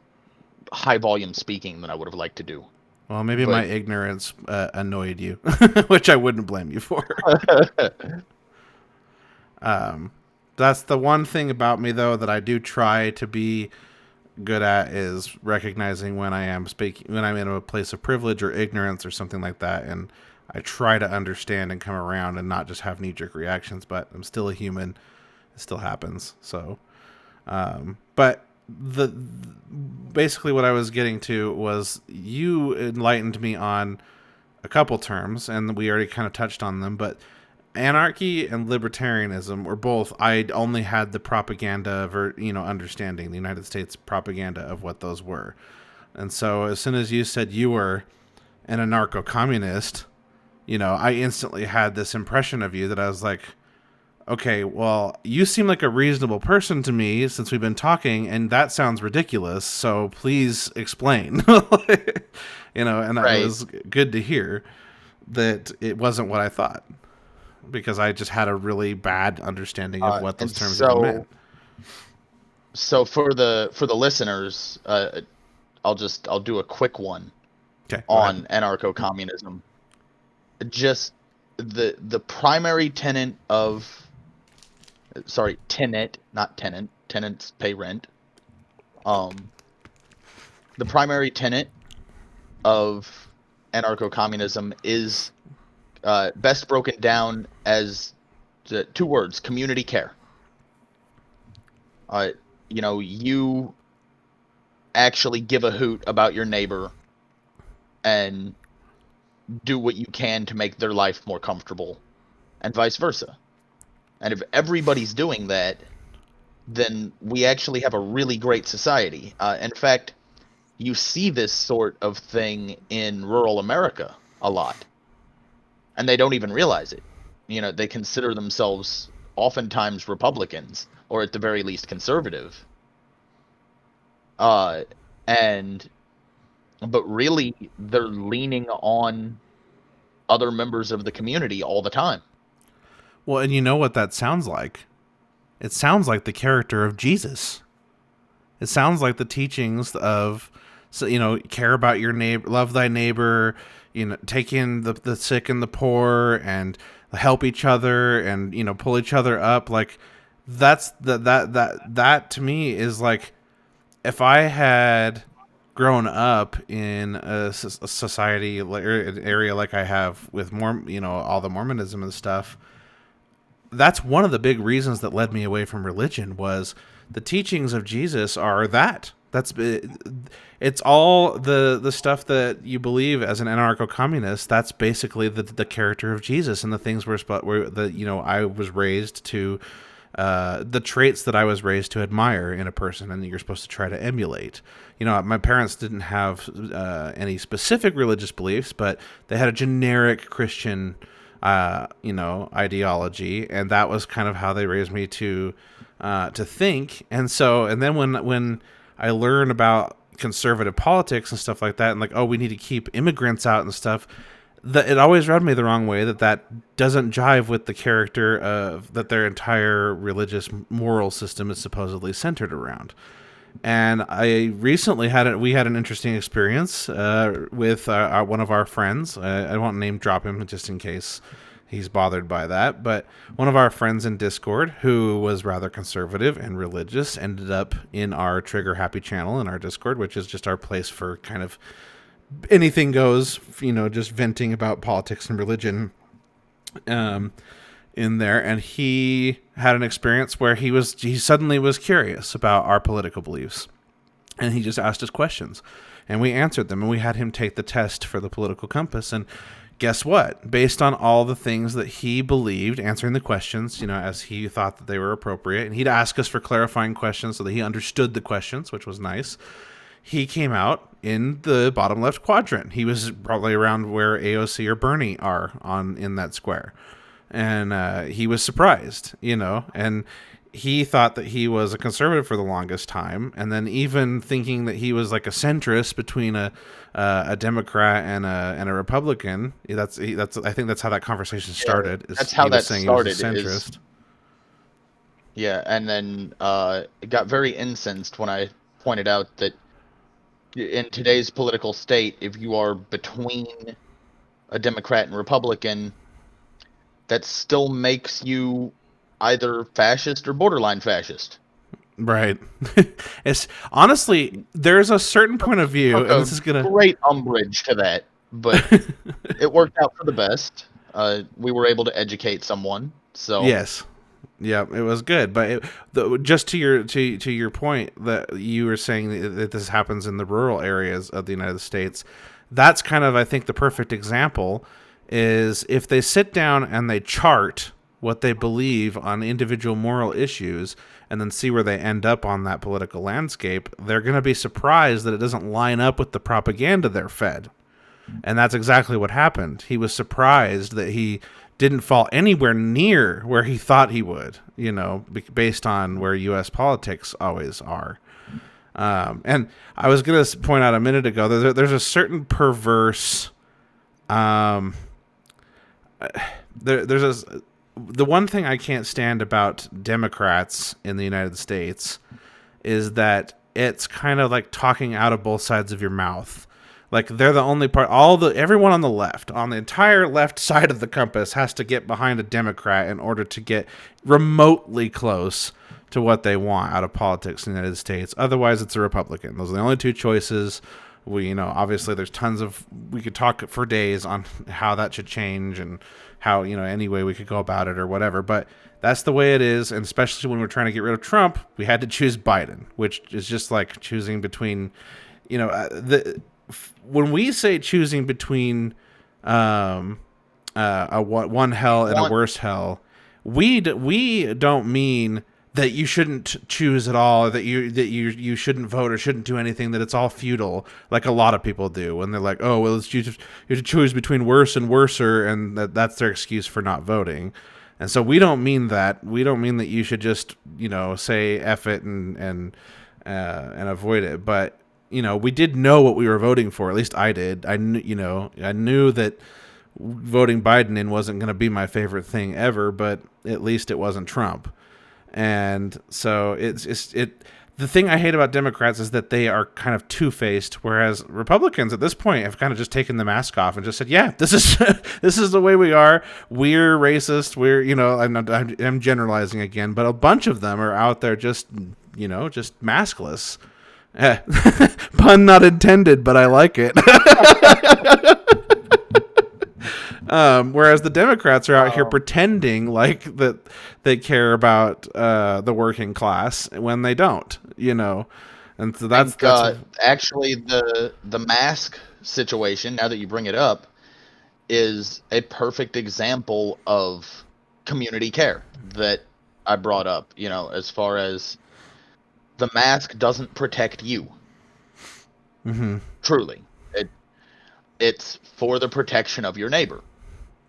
high volume speaking than I would have liked to do. Well, maybe my But ignorance annoyed you, which I wouldn't blame you for. Um, that's the one thing about me, though, that I do try to be good at, is recognizing when I am speaking, when I'm in a place of privilege or ignorance or something like that, and I try to understand and come around and not just have knee-jerk reactions. But I'm still a human; it still happens. So, but basically what I was getting to was, you enlightened me on a couple terms, and we already kind of touched on them, but anarchy and libertarianism were both, I only had the propaganda of, understanding the United States propaganda of what those were. And so as soon as you said you were an anarcho-communist, I instantly had this impression of you that I was like, okay, well, you seem like a reasonable person to me since we've been talking, and that sounds ridiculous, so please explain. And that right. was good to hear that it wasn't what I thought, because I just had a really bad understanding of what And those terms even meant. so for the listeners, I'll do a quick one Okay, go ahead. on anarcho-communism. Just the primary tenet of, sorry, tenet, not tenant. Tenants pay rent. The primary tenet of anarcho-communism is best broken down as two words: community care. You actually give a hoot about your neighbor and do what you can to make their life more comfortable, and vice versa. And if everybody's doing that, then we actually have a really great society. In fact, you see this sort of thing in rural America a lot, and they don't even realize it. They consider themselves oftentimes Republicans, or at the very least conservative. And but really, they're leaning on other members of the community all the time. Well, and you know what that sounds like? It sounds like the character of Jesus. It sounds like the teachings of, so, care about your neighbor, love thy neighbor, take in the sick and the poor, and help each other, and pull each other up. Like, that's that to me is like, if I had grown up in a society or an area like I have with more, all the Mormonism and stuff. That's one of the big reasons that led me away from religion, was the teachings of Jesus are that. It's all the stuff that you believe as an anarcho-communist. That's basically the character of Jesus, and the things I was raised to, the traits that I was raised to admire in a person, and that you're supposed to try to emulate. My parents didn't have any specific religious beliefs, but they had a generic Christian ideology, and that was kind of how they raised me to to think. And then when I learn about conservative politics and stuff like that, and like, oh, we need to keep immigrants out and stuff, that it always rubbed me the wrong way that doesn't jive with the character of that their entire religious moral system is supposedly centered around. And I recently we had an interesting experience with one of our friends. I won't name drop him just in case he's bothered by that. But one of our friends in Discord, who was rather conservative and religious, ended up in our Trigger Happy channel in our Discord, which is just our place for kind of anything goes, just venting about politics and religion in there. And he had an experience where he suddenly was curious about our political beliefs, and he just asked us questions, and we answered them, and we had him take the test for the political compass. And guess what? Based on all the things that he believed, answering the questions, as he thought that they were appropriate, and he'd ask us for clarifying questions so that he understood the questions, which was nice. He came out in the bottom left quadrant. He was probably around where AOC or Bernie are in that square. And he was surprised, and he thought that he was a conservative for the longest time. And then even thinking that he was like a centrist between a Democrat and a Republican. I think that's how that conversation started. That's how that started. Yeah. And then it got very incensed when I pointed out that in today's political state, if you are between a Democrat and Republican, that still makes you either fascist or borderline fascist. Right. It's honestly, there's a certain point of view, and this is gonna great umbrage to that, but it worked out for the best. We were able to educate someone, so yes. Yeah, it was good, but just to your point that you were saying that this happens in the rural areas of the United States, that's kind of, I think, the perfect example is if they sit down and they chart what they believe on individual moral issues and then see where they end up on that political landscape, they're going to be surprised that it doesn't line up with the propaganda they're fed. And that's exactly what happened. He was surprised that he didn't fall anywhere near where he thought he would, based on where U.S. politics always are. And I was going to point out a minute ago, there's a certain perverse... the one thing I can't stand about Democrats in the United States is that it's kind of like talking out of both sides of your mouth. Like they're the only part. Everyone on the left, on the entire left side of the compass, has to get behind a Democrat in order to get remotely close to what they want out of politics in the United States. Otherwise, it's a Republican. Those are the only two choices. Obviously, there's we could talk for days on how that should change and how, any way we could go about it or whatever. But that's the way it is. And especially when we're trying to get rid of Trump, we had to choose Biden, which is just like choosing between, when we say choosing between one hell and a worse hell, we don't mean that you shouldn't choose at all, or that you shouldn't vote or shouldn't do anything, that it's all futile, like a lot of people do when they're like, oh, well, you have to choose between worse and worser, and that's their excuse for not voting. And so we don't mean that. We don't mean that you should just, say F it and avoid it. But, we did know what we were voting for. At least I did. I knew that voting Biden in wasn't going to be my favorite thing ever, but at least it wasn't Trump. And so the thing I hate about Democrats is that they are kind of two-faced, whereas Republicans at this point have kind of just taken the mask off and just said, yeah, this is this is the way we are. We're racist. I'm generalizing again, but a bunch of them are out there just maskless. Pun not intended, but I like it. Whereas the Democrats are out here pretending like that they care about the working class when they don't, and so that's actually the mask situation. Now that you bring it up, is a perfect example of community care that I brought up. As far as the mask doesn't protect you, truly, it's for the protection of your neighbor.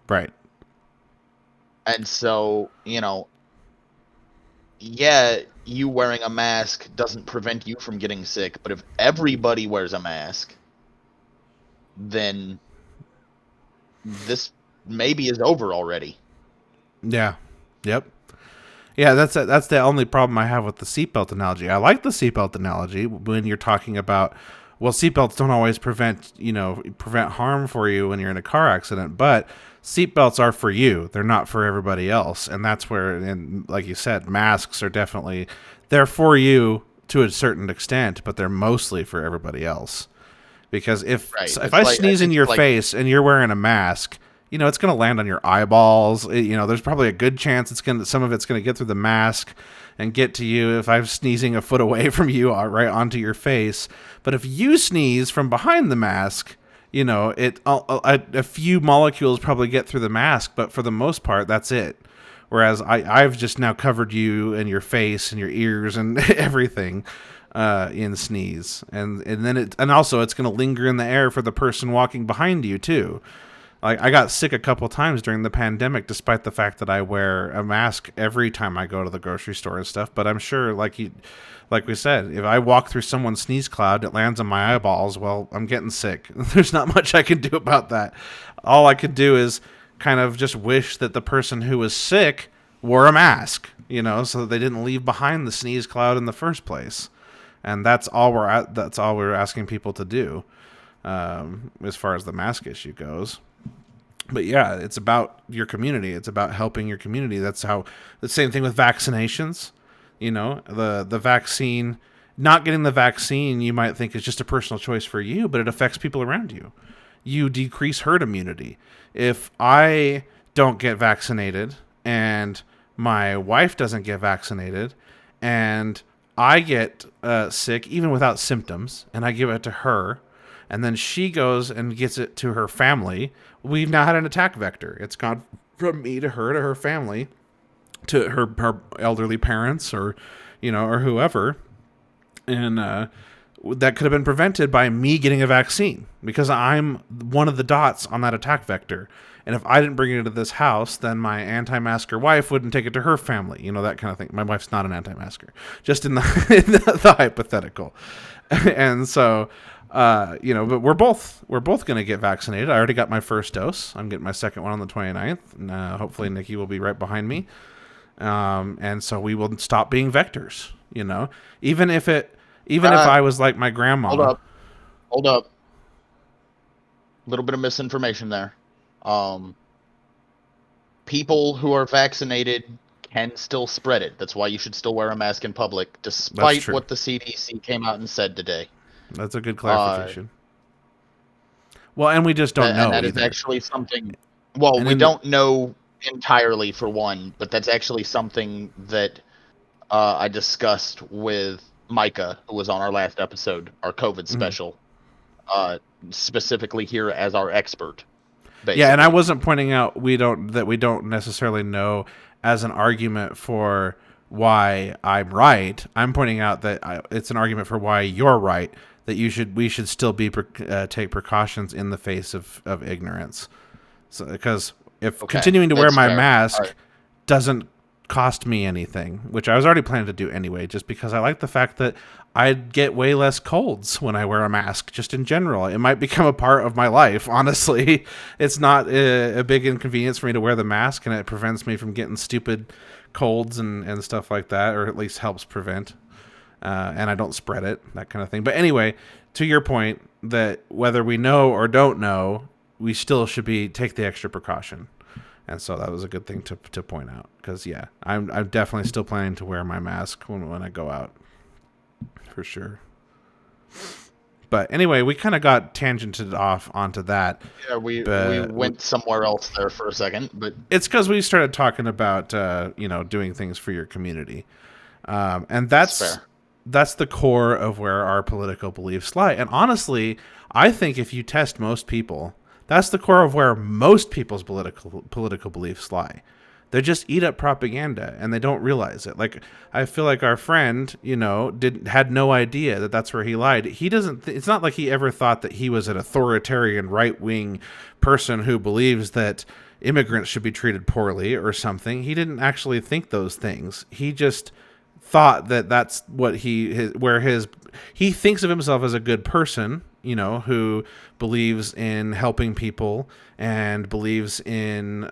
Right. And so, yeah, you wearing a mask doesn't prevent you from getting sick, but if everybody wears a mask, then this maybe is over already. Yeah. Yep. Yeah, that's the only problem I have with the seatbelt analogy. I like the seatbelt analogy when you're talking about, well, seatbelts don't always prevent harm for you when you're in a car accident, but seatbelts are for you. They're not for everybody else, and that's where, and like you said, masks are definitely they're for you to a certain extent, but they're mostly for everybody else. Because Right. if It's I like I sneeze in think your it's like face and you're wearing a mask, it's going to land on your eyeballs. There's probably a good chance some of it's going to get through the mask and get to you if I'm sneezing a foot away from you, right onto your face. But if you sneeze from behind the mask, a few molecules probably get through the mask, but for the most part, that's it. Whereas I've just now covered you and your face and your ears and everything in sneeze, and also it's going to linger in the air for the person walking behind you too. Like I got sick a couple times during the pandemic, despite the fact that I wear a mask every time I go to the grocery store and stuff. But I'm sure, like we said, if I walk through someone's sneeze cloud, it lands on my eyeballs. Well, I'm getting sick. There's not much I can do about that. All I could do is kind of just wish that the person who was sick wore a mask, so that they didn't leave behind the sneeze cloud in the first place. And that's all we're asking people to do, as far as the mask issue goes. But yeah, it's about your community. It's about helping your community. That's how the same thing with vaccinations. The vaccine, not getting the vaccine, you might think is just a personal choice for you, but it affects people around you. You decrease herd immunity. If I don't get vaccinated and my wife doesn't get vaccinated and I get sick even without symptoms and I give it to her and then she goes and gets it to her family, we've now had an attack vector. It's gone from me to her family, to her elderly parents or whoever. And that could have been prevented by me getting a vaccine because I'm one of the dots on that attack vector. And if I didn't bring it into this house, then my anti-masker wife wouldn't take it to her family, that kind of thing. My wife's not an anti-masker, just in the hypothetical. And so, but we're both going to get vaccinated. I already got my first dose. I'm getting my second one on the 29th. And, hopefully Nikki will be right behind me. And so we will stop being vectors, even if I was like my grandma. Hold up. A little bit of misinformation there. People who are vaccinated can still spread it. That's why you should still wear a mask in public, despite what the CDC came out and said today. That's a good clarification. Well, and we just don't know. And that either. is actually something. Well, we don't know entirely, for one, but that's actually something that I discussed with Micah, who was on our last episode, our COVID special, specifically here as our expert. Basically. Yeah, and I wasn't pointing out we don't necessarily know as an argument for why I'm right. I'm pointing out that it's an argument for why you're right. That we should still take precautions in the face of ignorance. So because if continuing to wear my mask doesn't cost me anything, which I was already planning to do anyway, just because I like the fact that I'd get way less colds when I wear a mask, just in general. It might become a part of my life, honestly. It's not a big inconvenience for me to wear the mask, and it prevents me from getting stupid colds and stuff like that, or at least helps prevent. And I don't spread it, that kind of thing. But anyway, to your point, that whether we know or don't know, we still should take the extra precaution. And so that was a good thing to point out. Because, yeah, I'm definitely still planning to wear my mask when I go out. For sure. But anyway, we kind of got tangented off onto that. Yeah, we went somewhere else there for a second. But it's because we started talking about, doing things for your community. And that's the core of where our political beliefs lie. And honestly, I think if you test most people, that's the core of where most people's political beliefs lie. They just eat up propaganda and they don't realize it. Like, I feel like our friend, had no idea that that's where he lied. He doesn't. It's not like he ever thought that he was an authoritarian right-wing person who believes that immigrants should be treated poorly or something. He didn't actually think those things. He just thought that that's what he thinks of himself as a good person, you know, who believes in helping people and believes in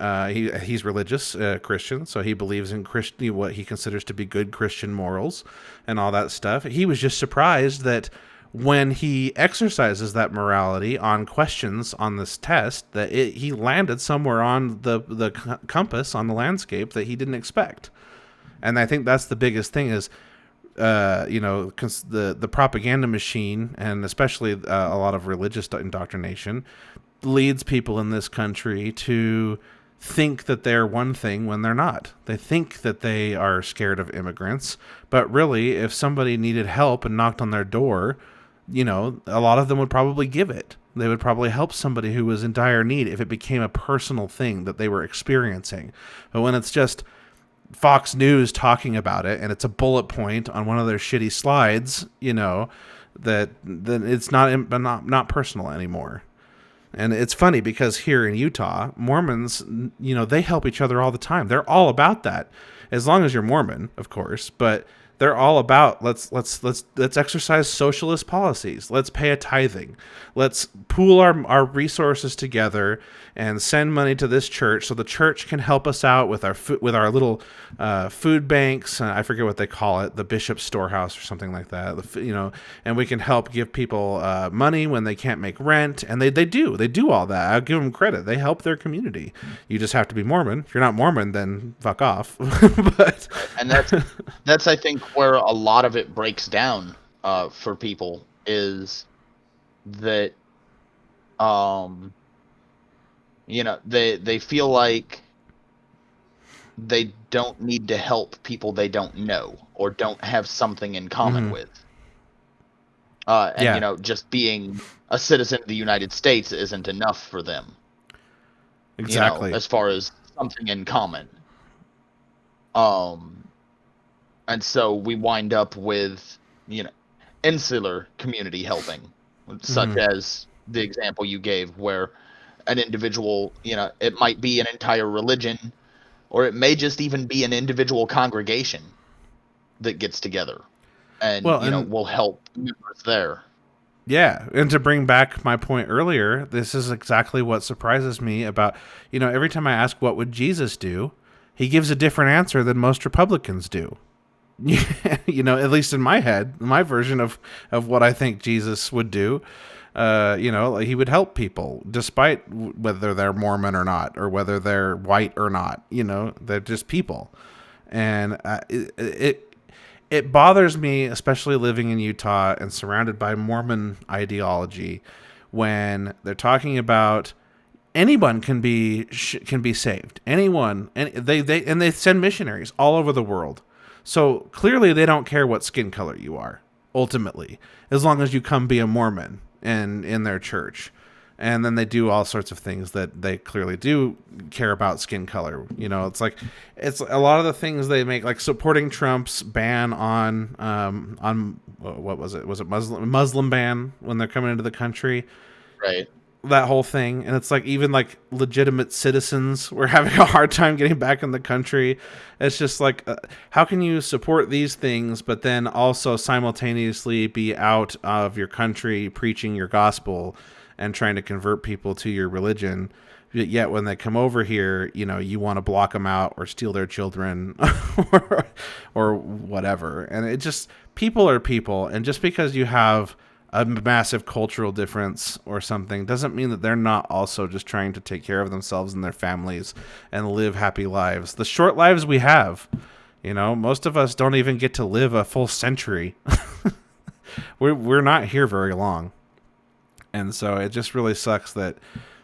he's religious Christian, so he believes in Christian, what he considers to be good Christian morals and all that stuff. He was just surprised that when he exercises that morality on questions on this test, that he landed somewhere on the compass on the landscape that he didn't expect. And I think that's the biggest thing is, the propaganda machine, and especially a lot of religious indoctrination, leads people in this country to think that they're one thing when they're not. They think that they are scared of immigrants, but really, if somebody needed help and knocked on their door, you know, a lot of them would probably give it. They would probably help somebody who was in dire need if it became a personal thing that they were experiencing. But when it's just Fox News talking about it and it's a bullet point on one of their shitty slides, you know, that then it's not personal anymore. And it's funny because here in Utah, Mormons, you know, they help each other all the time. They're all about that, as long as you're Mormon, of course. But they're all about let's exercise socialist policies. Let's pay a tithing. Let's pool our resources together and send money to this church so the church can help us out with our little food banks. I forget what they call it, the Bishop's Storehouse or something like that. You know, and we can help give people money when they can't make rent. And they do all that. I'll give them credit. They help their community. You just have to be Mormon. If you're not Mormon, then fuck off. And that's I think where a lot of it breaks down for people is that you know, they feel like they don't need to help people they don't know or don't have something in common with. And you know, just being a citizen of the United States isn't enough for them. Exactly. You know, as far as something in common. And so we wind up with, you know, insular community helping, such as the example you gave, where an individual, you know, it might be an entire religion, or it may just even be an individual congregation that gets together and, will help members there. Yeah, and to bring back my point earlier, this is exactly what surprises me about, you know, every time I ask what would Jesus do, he gives a different answer than most Republicans do. You know, at least in my head, my version of what I think Jesus would do, you know, he would help people despite whether they're Mormon or not, or whether they're white or not. You know, they're just people. And it bothers me, especially living in Utah and surrounded by Mormon ideology, when they're talking about anyone can be saved. Anyone, and they send missionaries all over the world. So clearly they don't care what skin color you are, ultimately, as long as you come be a Mormon and in their church. And then they do all sorts of things that they clearly do care about skin color. You know, it's a lot of the things they make, like supporting Trump's ban on what was it? Was it Muslim ban when they're coming into the country? Right. That whole thing. And it's like, even like legitimate citizens were having a hard time getting back in the country. It's just like, how can you support these things, but then also simultaneously be out of your country preaching your gospel and trying to convert people to your religion? Yet when they come over here, you know, you want to block them out or steal their children or whatever. And it just, people are people. And just because you have a massive cultural difference or something doesn't mean that they're not also just trying to take care of themselves and their families and live happy lives. The short lives we have, you know, most of us don't even get to live a full century. We're not here very long. And so it just really sucks that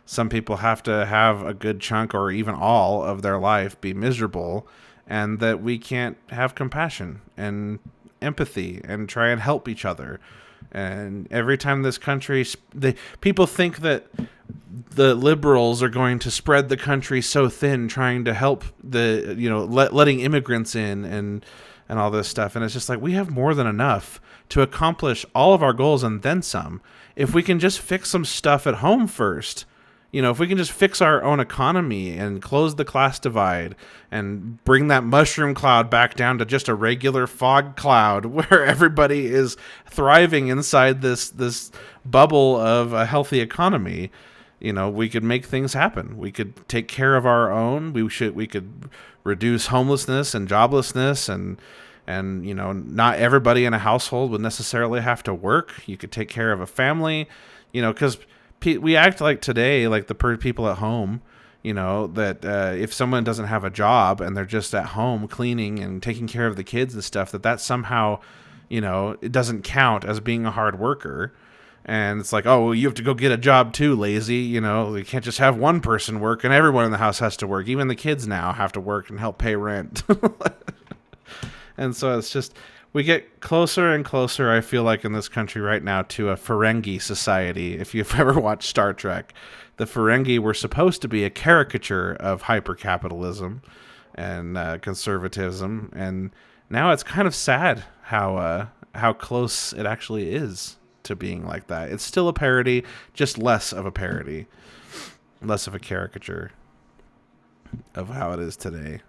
some people have to have a good chunk or even all of their life be miserable, and that we can't have compassion and empathy and try and help each other. And every time this country, people think that the liberals are going to spread the country so thin, trying to help letting immigrants in and all this stuff. And it's just like, we have more than enough to accomplish all of our goals and then some. If we can just fix some stuff at home first, if we can just fix our own economy and close the class divide and bring that mushroom cloud back down to just a regular fog cloud where everybody is thriving inside this bubble of a healthy economy, we could make things happen. We could take care of our own. We could reduce homelessness and joblessness, and not everybody in a household would necessarily have to work. You could take care of a family, because we act like today, like the people at home, that if someone doesn't have a job and they're just at home cleaning and taking care of the kids and stuff, that somehow, it doesn't count as being a hard worker. And it's like, oh, well, you have to go get a job too, lazy. You can't just have one person work and everyone in the house has to work. Even the kids now have to work and help pay rent. And so it's just, we get closer and closer, I feel like, in this country right now to a Ferengi society. If you've ever watched Star Trek, the Ferengi were supposed to be a caricature of hypercapitalism and conservatism. And now it's kind of sad how close it actually is to being like that. It's still a parody, just less of a parody, less of a caricature of how it is today.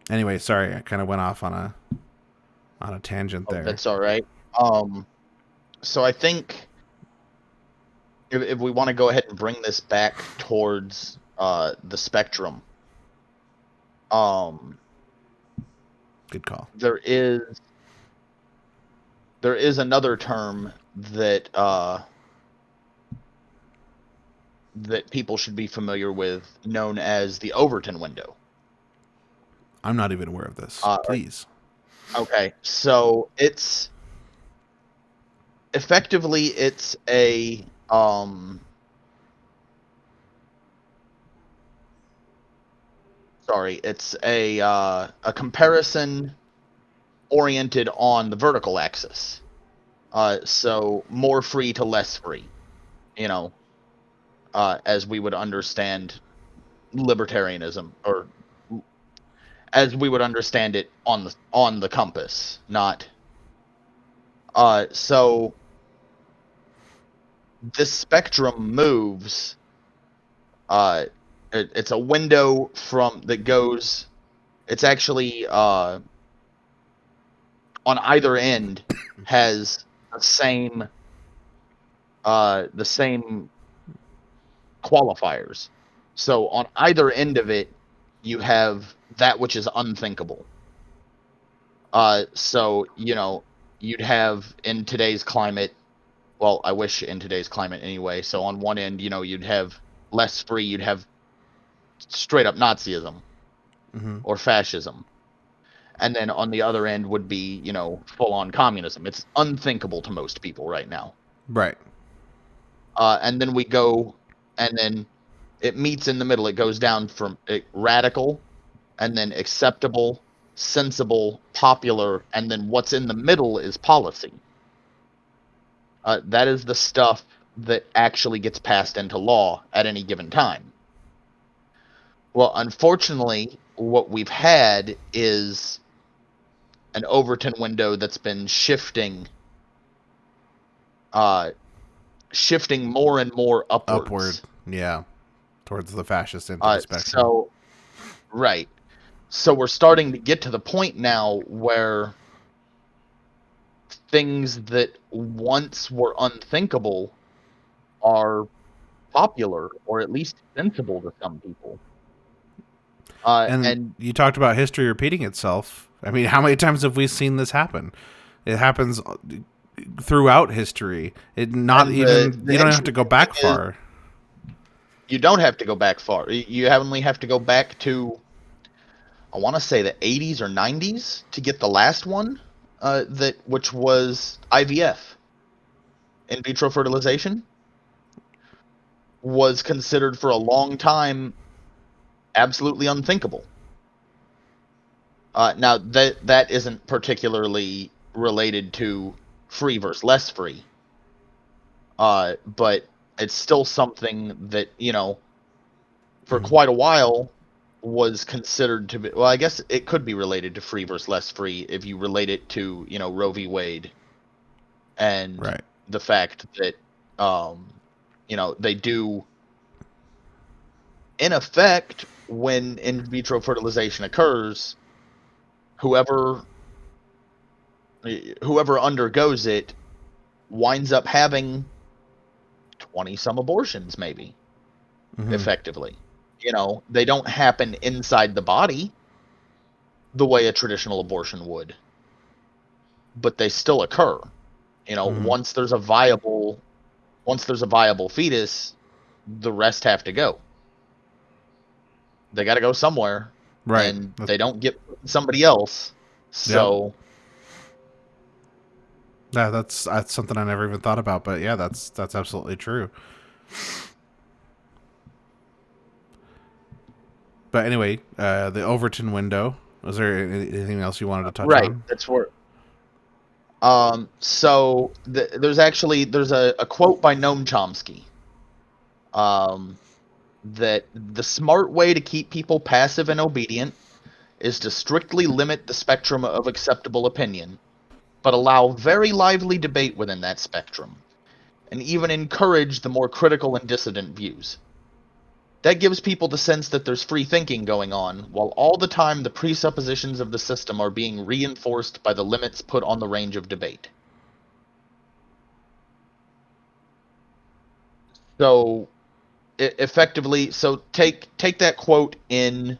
Anyway, sorry, I kind of went off on a tangent there. That's all right. So I think if we want to go ahead and bring this back towards the spectrum, good call. There is another term that that people should be familiar with, known as the Overton window. I'm not even aware of this. Please. Okay, so it's effectively a a comparison oriented on the vertical axis. So more free to less free, as we would understand libertarianism, or as we would understand it on the compass, not. So this spectrum moves. It's a window that goes. It's actually on either end has the same qualifiers. So on either end of it, you have that which is unthinkable. So you'd have in today's climate. Well, I wish in today's climate anyway. So on one end, you'd have less free. You'd have straight up Nazism or fascism. And then on the other end would be, full on communism. It's unthinkable to most people right now. Right. And then we go, and then it meets in the middle. It goes down from radical, and then acceptable, sensible, popular, and then what's in the middle is policy. That is the stuff that actually gets passed into law at any given time. Well, unfortunately, what we've had is an Overton window that's been shifting more and more upwards. Upward, yeah, towards the fascist end of the spectrum. So, right. So we're starting to get to the point now where things that once were unthinkable are popular, or at least sensible to some people. And you talked about history repeating itself. I mean, how many times have we seen this happen? It happens throughout history. You don't have to go back far. You don't have to go back far. You only have to go back to, I want to say, the 80s or 90s to get the last one, which was IVF, in vitro fertilization, was considered for a long time absolutely unthinkable. Now that isn't particularly related to free versus less free, but it's still something that for quite a while was considered to be. Well, I guess it could be related to free versus less free if you relate it to Roe v. Wade, and right. the fact that They do, in effect, when in vitro fertilization occurs, whoever whoever undergoes it winds up having 20 some abortions, maybe, effectively. They don't happen inside the body the way a traditional abortion would, but they still occur. Once there's a viable fetus, the rest have to go. They got to go somewhere, Right. and they don't get somebody else. So, yeah, that's something I never even thought about. But yeah, that's absolutely true. But anyway, the Overton window. Was there anything else you wanted to touch right, on? that's where. So there's a quote by Noam Chomsky. That the smart way to keep people passive and obedient is to strictly limit the spectrum of acceptable opinion, but allow very lively debate within that spectrum, and even encourage the more critical and dissident views. That gives people the sense that there's free thinking going on, while all the time the presuppositions of the system are being reinforced by the limits put on the range of debate. So, effectively, take that quote in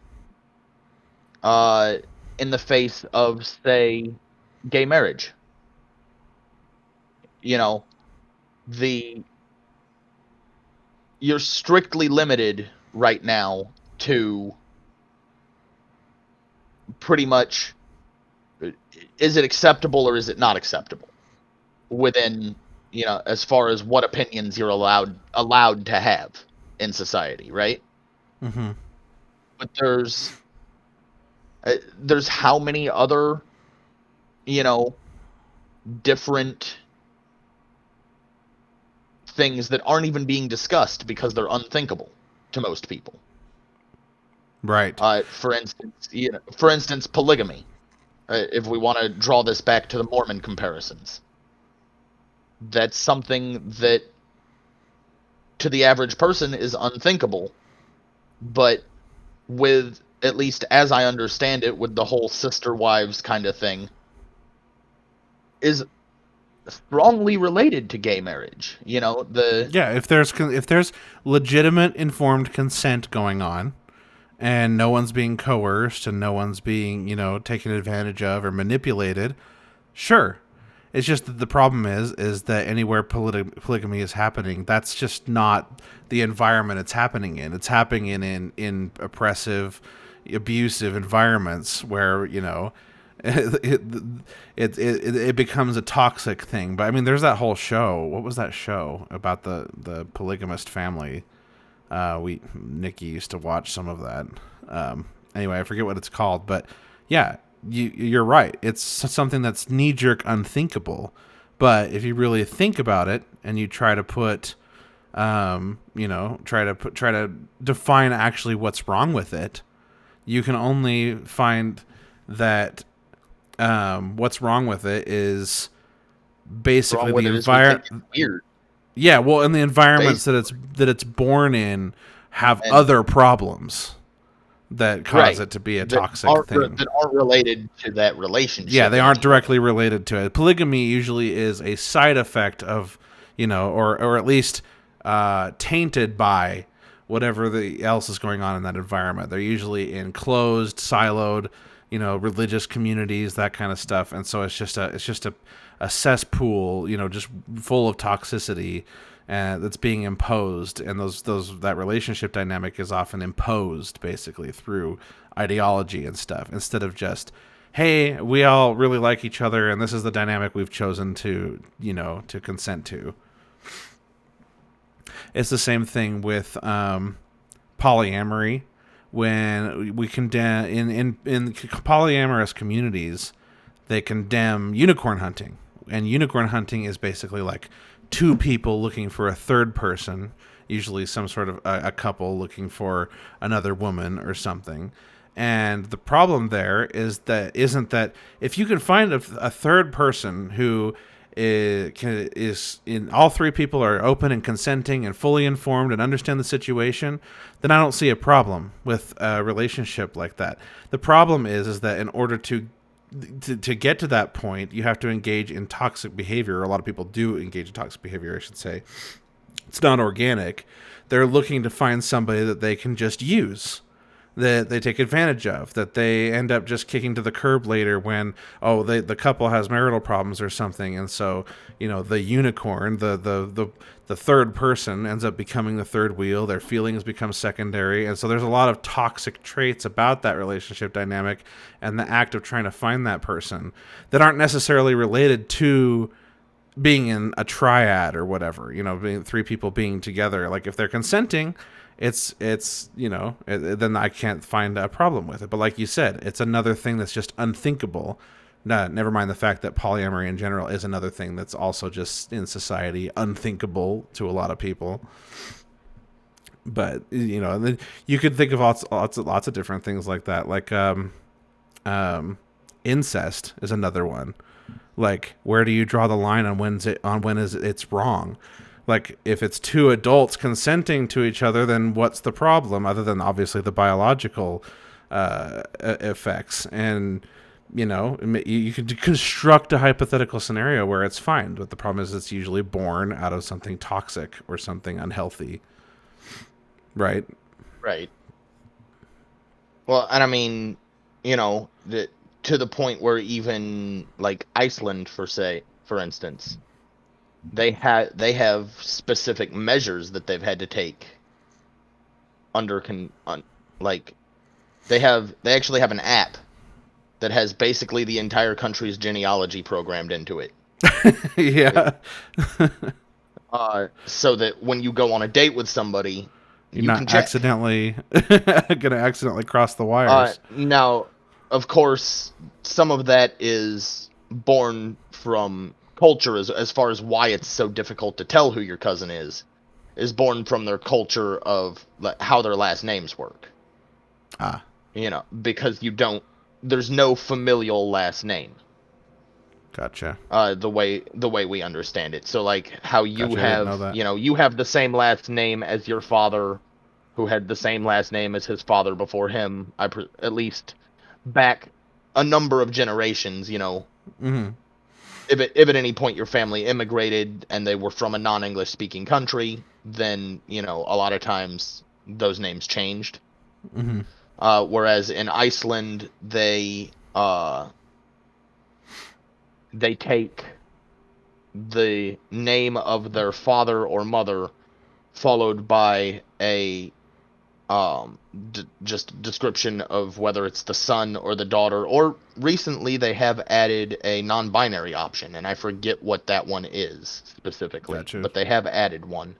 the face of, say, gay marriage. You're strictly limited right now to pretty much, is it acceptable or is it not acceptable within, as far as what opinions you're allowed to have in society, right? Mm-hmm. But there's how many other, different things that aren't even being discussed because they're unthinkable to most people. Right. For instance, polygamy. If we want to draw this back to the Mormon comparisons, that's something that to the average person is unthinkable, but with, at least as I understand it, with the whole sister wives kind of thing, is strongly related to gay marriage. If there's legitimate informed consent going on, and no one's being coerced and no one's being taken advantage of or manipulated, sure. It's just that the problem is that anywhere polygamy is happening, that's just not the environment it's happening in. It's happening in oppressive, abusive environments where it becomes a toxic thing. But I mean, there's that whole show. What was that show about the polygamist family? Nikki used to watch some of that. Anyway, I forget what it's called, but yeah, you're right. It's something that's knee-jerk unthinkable. But if you really think about it and you try to try to define actually what's wrong with it, you can only find that what's wrong with it is basically the environment. Weird. Yeah, well, and the environments that it's born in have other problems that cause it to be a toxic thing that aren't related to that relationship. Yeah, they aren't directly related to it. Polygamy usually is a side effect of, or at least tainted by whatever else is going on in that environment. They're usually in closed, siloed, religious communities, that kind of stuff, and so it's just a cesspool, just full of toxicity that's being imposed, and that relationship dynamic is often imposed basically through ideology and stuff, instead of just, hey, we all really like each other and this is the dynamic we've chosen to consent to. It's the same thing with polyamory. When we condemn in polyamorous communities, they condemn unicorn hunting, and unicorn hunting is basically like two people looking for a third person, usually some sort of a couple looking for another woman or something. And the problem there isn't that if you can find a third person who is in all three people are open and consenting and fully informed and understand the situation, then I don't see a problem with a relationship like that. The problem is that in order to get to that point, you have to engage in toxic behavior. A lot of people do engage in toxic behavior, I should say. It's not organic. They're looking to find somebody that they can just use, that they take advantage of, that they end up just kicking to the curb later when the couple has marital problems or something, and so the unicorn, the third person ends up becoming the third wheel. Their feelings become secondary, and so there's a lot of toxic traits about that relationship dynamic and the act of trying to find that person that aren't necessarily related to being in a triad or whatever, being three people being together. Like if they're consenting, then I can't find a problem with it. But like you said, it's another thing that's just unthinkable. Never mind the fact that polyamory in general is another thing that's also just in society unthinkable to a lot of people. But you could think of lots of different things like that. Like incest is another one. Like, where do you draw the line on when it's wrong? Like, if it's two adults consenting to each other, then what's the problem, other than obviously the biological effects? And, you could construct a hypothetical scenario where it's fine, but the problem is it's usually born out of something toxic or something unhealthy. Right? Right. Well, and I mean, to the point where even, like, Iceland, for instance, they have specific measures that they've had to take like they actually have an app that has basically the entire country's genealogy programmed into it. Yeah. So that when you go on a date with somebody, you're not accidentally gonna accidentally cross the wires. Now, of course, some of that is born from culture, as far as why it's so difficult to tell who your cousin is born from their culture of how their last names work. Because there's no familial last name. Gotcha. The way we understand it. So like how you have, you have the same last name as your father, who had the same last name as his father before him. At least back a number of generations. Mm-hmm. If at any point your family immigrated and they were from a non-English speaking country, then a lot of times those names changed. Mm-hmm. Whereas in Iceland, they take the name of their father or mother, followed by a just description of whether it's the son or the daughter, or recently they have added a non-binary option, and I forget what that one is specifically. Gotcha. But they have added one.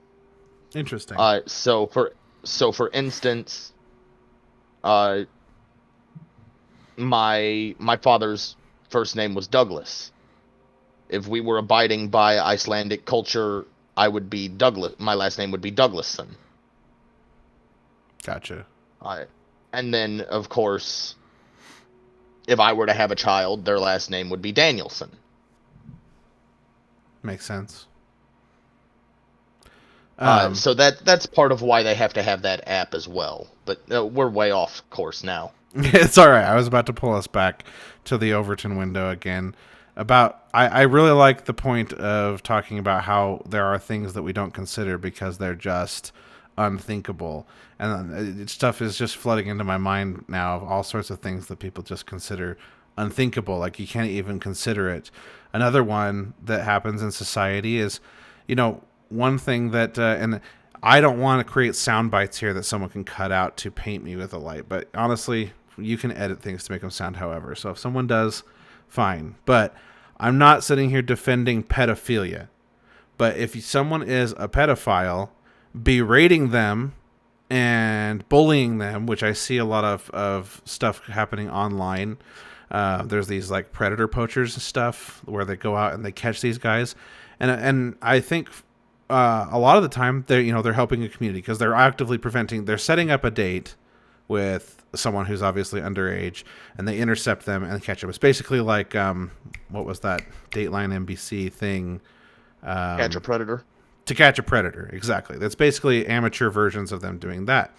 Interesting. So for instance, my father's first name was Douglas. If we were abiding by Icelandic culture, I would be Douglas. My last name would be Douglasson. Gotcha. And then, of course, if I were to have a child, their last name would be Danielson. Makes sense. So that's part of why they have to have that app as well. But we're way off course now. It's all right. I was about to pull us back to the Overton window again. I really like the point of talking about how there are things that we don't consider because they're just unthinkable, and stuff is just flooding into my mind now of all sorts of things that people just consider unthinkable, like you can't even consider it. Another one that happens in society is, one thing that and I don't want to create sound bites here that someone can cut out to paint me with a light, but honestly, you can edit things to make them sound however. So if someone does, fine. But I'm not sitting here defending pedophilia. But if someone is a pedophile, berating them and bullying them, which I see a lot of stuff happening online. There's these like predator poachers and stuff where they go out and they catch these guys. And I think a lot of the time they're helping a community because they're actively they're setting up a date with someone who's obviously underage, and they intercept them and catch them. It's basically like what was that Dateline NBC thing? Catch a Predator. To Catch a Predator, exactly. That's basically amateur versions of them doing that.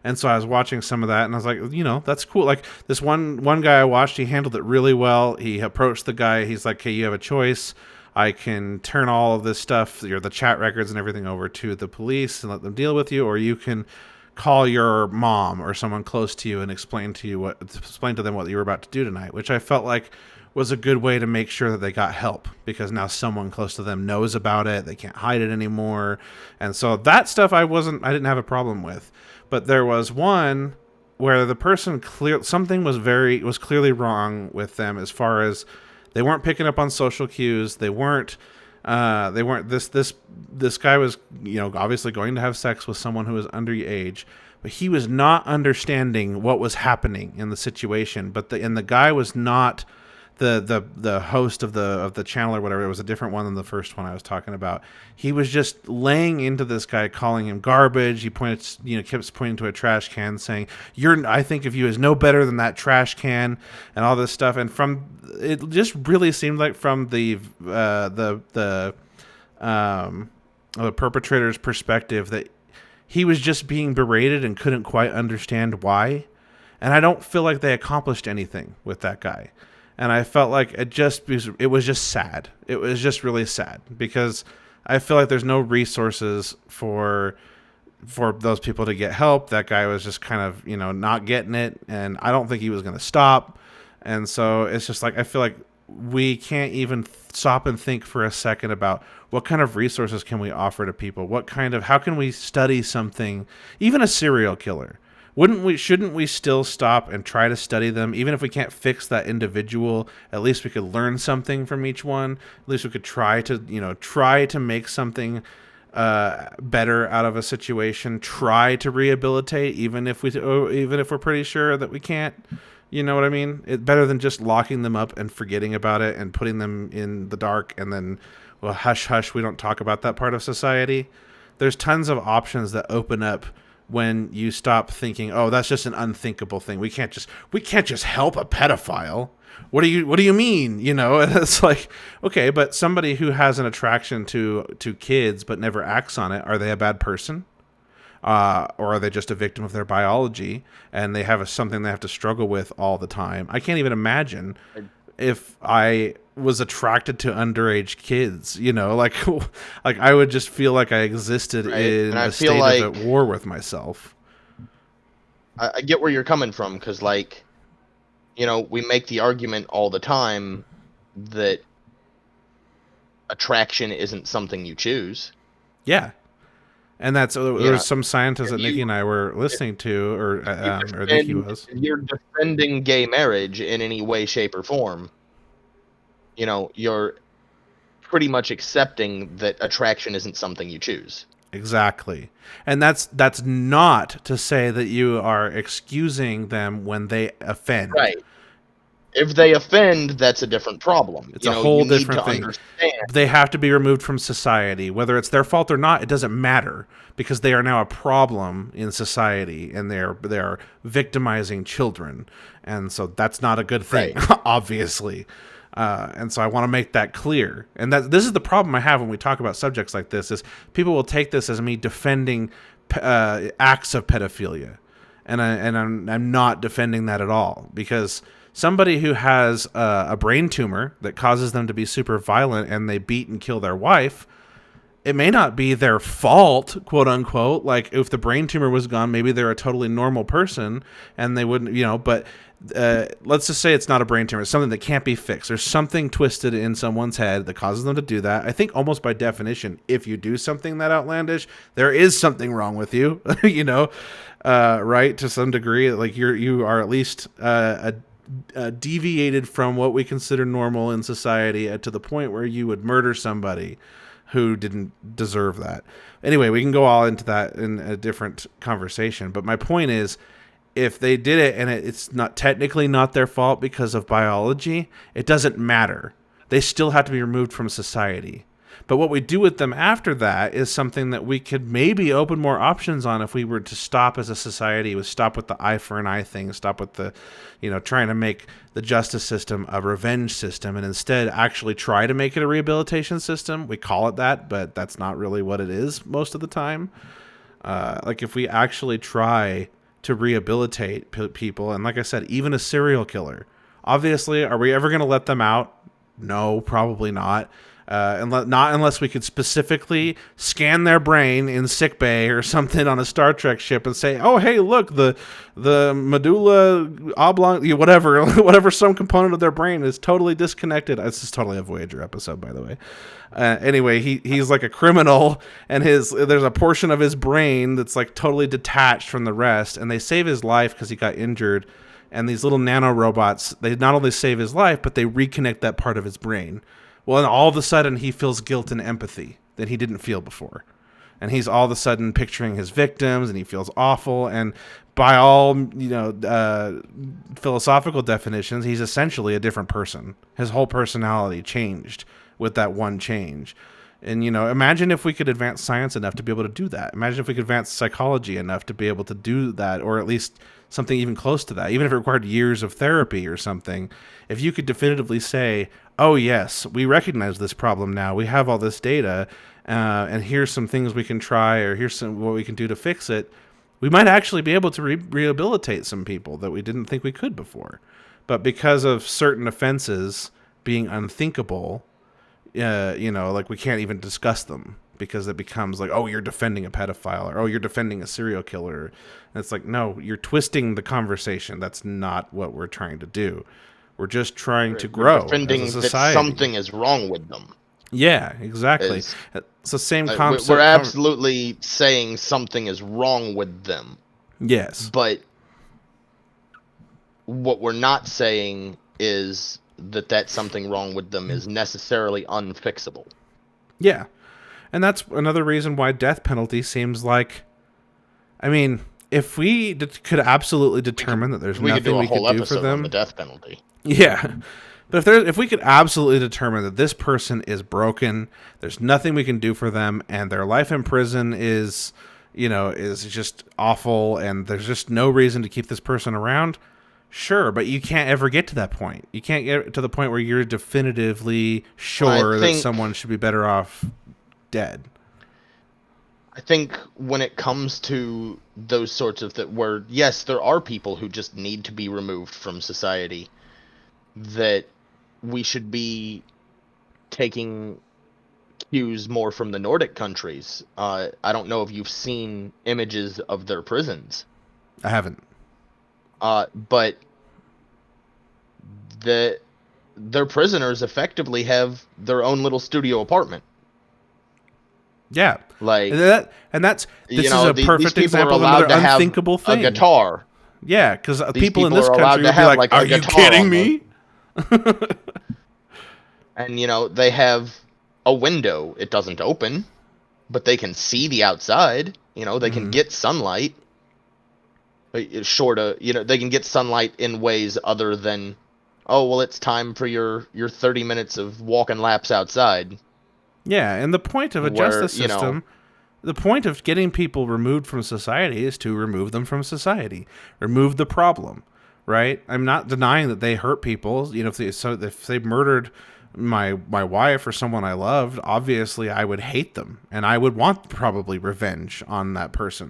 And so I was watching some of that, and I was like, that's cool. Like this one guy I watched, he handled it really well. He approached the guy. He's like, "Hey, you have a choice. I can turn all of this stuff, the chat records and everything, over to the police and let them deal with you, or you can call your mom or someone close to you and explain to them what you were about to do tonight," which I felt like was a good way to make sure that they got help, because now someone close to them knows about it. They can't hide it anymore. And so that stuff I didn't have a problem with. But there was one where the person something was clearly wrong with them, as far as they weren't picking up on social cues. They weren't this guy was, obviously going to have sex with someone who was underage, but he was not understanding what was happening in the situation. But the guy was not the host of the channel or whatever. It was a different one than the first one I was talking about. He was just laying into this guy, calling him garbage. He keeps pointing to a trash can, saying, I think of you as no better than that trash can," and all this stuff. And it just really seemed like from the perpetrator's perspective, that he was just being berated and couldn't quite understand why. And I don't feel like they accomplished anything with that guy. And I felt like it was just sad. It was just really sad, because I feel like there's no resources for those people to get help. That guy was just kind of, not getting it, and I don't think he was going to stop. And so it's just like, I feel like we can't even stop and think for a second about what kind of resources can we offer to people? How can we study something, even a serial killer? Shouldn't we still stop and try to study them? Even if we can't fix that individual, at least we could learn something from each one. At least we could try to make something better out of a situation. Try to rehabilitate, even if we're pretty sure that we can't. You know what I mean? It's better than just locking them up and forgetting about it and putting them in the dark and then, well, hush, hush, we don't talk about that part of society. There's tons of options that open up when you stop thinking, "Oh, that's just an unthinkable thing. We can't just help a pedophile. What do you mean?" And it's like, okay, but somebody who has an attraction to kids but never acts on it, are they a bad person? Or are they just a victim of their biology, and they have something they have to struggle with all the time? I can't even imagine if I was attracted to underage kids, like I would just feel like I existed in a state of at war with myself. I get where you're coming from, because we make the argument all the time that attraction isn't something you choose. Yeah. And there's some scientists that Nikki and I were listening to, or Nikki was. If you're defending gay marriage in any way, shape, or form, you're pretty much accepting that attraction isn't something you choose. Exactly. And that's not to say that you are excusing them when they offend. Right. If they offend, that's a different problem. It's a whole different thing. They have to be removed from society. Whether it's their fault or not, it doesn't matter, because they are now a problem in society, and they are victimizing children. And so that's not a good thing, right. Obviously. And so I want to make that clear. And this is the problem I have when we talk about subjects like this, is people will take this as me defending acts of pedophilia. And I'm not defending that at all, because somebody who has a brain tumor that causes them to be super violent and they beat and kill their wife, it may not be their fault, quote unquote. Like, if the brain tumor was gone, maybe they're a totally normal person and they wouldn't, but let's just say it's not a brain tumor. It's something that can't be fixed. There's something twisted in someone's head that causes them to do that. I think almost by definition, if you do something that outlandish, there is something wrong with you, right? To some degree, like you are at least deviated from what we consider normal in society to the point where you would murder somebody who didn't deserve that. Anyway, we can go all into that in a different conversation. But my point is, if they did it and it's not technically not their fault because of biology, it doesn't matter. They still have to be removed from society. But what we do with them after that is something that we could maybe open more options on if we were to stop as a society, would stop with the eye for an eye thing, stop with the, trying to make the justice system a revenge system, and instead actually try to make it a rehabilitation system. We call it that, but that's not really what it is most of the time. Like if we actually try to rehabilitate people, and like I said, even a serial killer, obviously, are we ever going to let them out? No, probably not. Not unless we could specifically scan their brain in sickbay or something on a Star Trek ship and say, "Oh, hey, look, the medulla oblong, whatever, some component of their brain is totally disconnected." This is totally a Voyager episode, by the way. Anyway, he's like a criminal, and there's a portion of his brain that's like totally detached from the rest, and they save his life because he got injured. And these little nanorobots, they not only save his life, but they reconnect that part of his brain. Well, and all of a sudden, he feels guilt and empathy that he didn't feel before. And he's all of a sudden picturing his victims, and he feels awful. And by all, philosophical definitions, he's essentially a different person. His whole personality changed with that one change. And, imagine if we could advance science enough to be able to do that. Imagine if we could advance psychology enough to be able to do that, or at least something even close to that, even if it required years of therapy or something. If you could definitively say, oh, yes, we recognize this problem now. We have all this data, and here's some things we can try, or here's what we can do to fix it. We might actually be able to rehabilitate some people that we didn't think we could before. But because of certain offenses being unthinkable, like we can't even discuss them because it becomes like, oh, you're defending a pedophile, or oh, you're defending a serial killer. And it's like, no, you're twisting the conversation. That's not what we're trying to do. We're just trying to grow defending as a society. That something is wrong with them. Yeah, exactly. It's the same concept. We're absolutely saying something is wrong with them. Yes. But what we're not saying is that something wrong with them is necessarily unfixable. Yeah. And that's another reason why death penalty seems like, I mean, if we could absolutely determine that there's nothing we could do for them, on the death penalty. Yeah. But if we could absolutely determine that this person is broken, there's nothing we can do for them, and their life in prison is just awful, and there's just no reason to keep this person around, sure, but you can't ever get to that point. You can't get to the point where you're definitively sure that someone should be better off dead. I think when it comes to those sorts of where, yes, there are people who just need to be removed from society, that we should be taking cues more from the Nordic countries. I don't know if you've seen images of their prisons. I haven't. But their prisoners effectively have their own little studio apartment. Yeah, like this is a perfect example of another unthinkable thing. A guitar. Yeah, because people in this country would be like, "Are you kidding me?" And they have a window. It doesn't open, but they can see the outside. They can get sunlight. They can get sunlight in ways other than, oh, well, it's time for your 30 minutes of walking laps outside. Yeah, and the point of a justice system, the point of getting people removed from society is to remove them from society, remove the problem, right? I'm not denying that they hurt people. If they murdered my wife or someone I loved, obviously I would hate them, and I would want probably revenge on that person.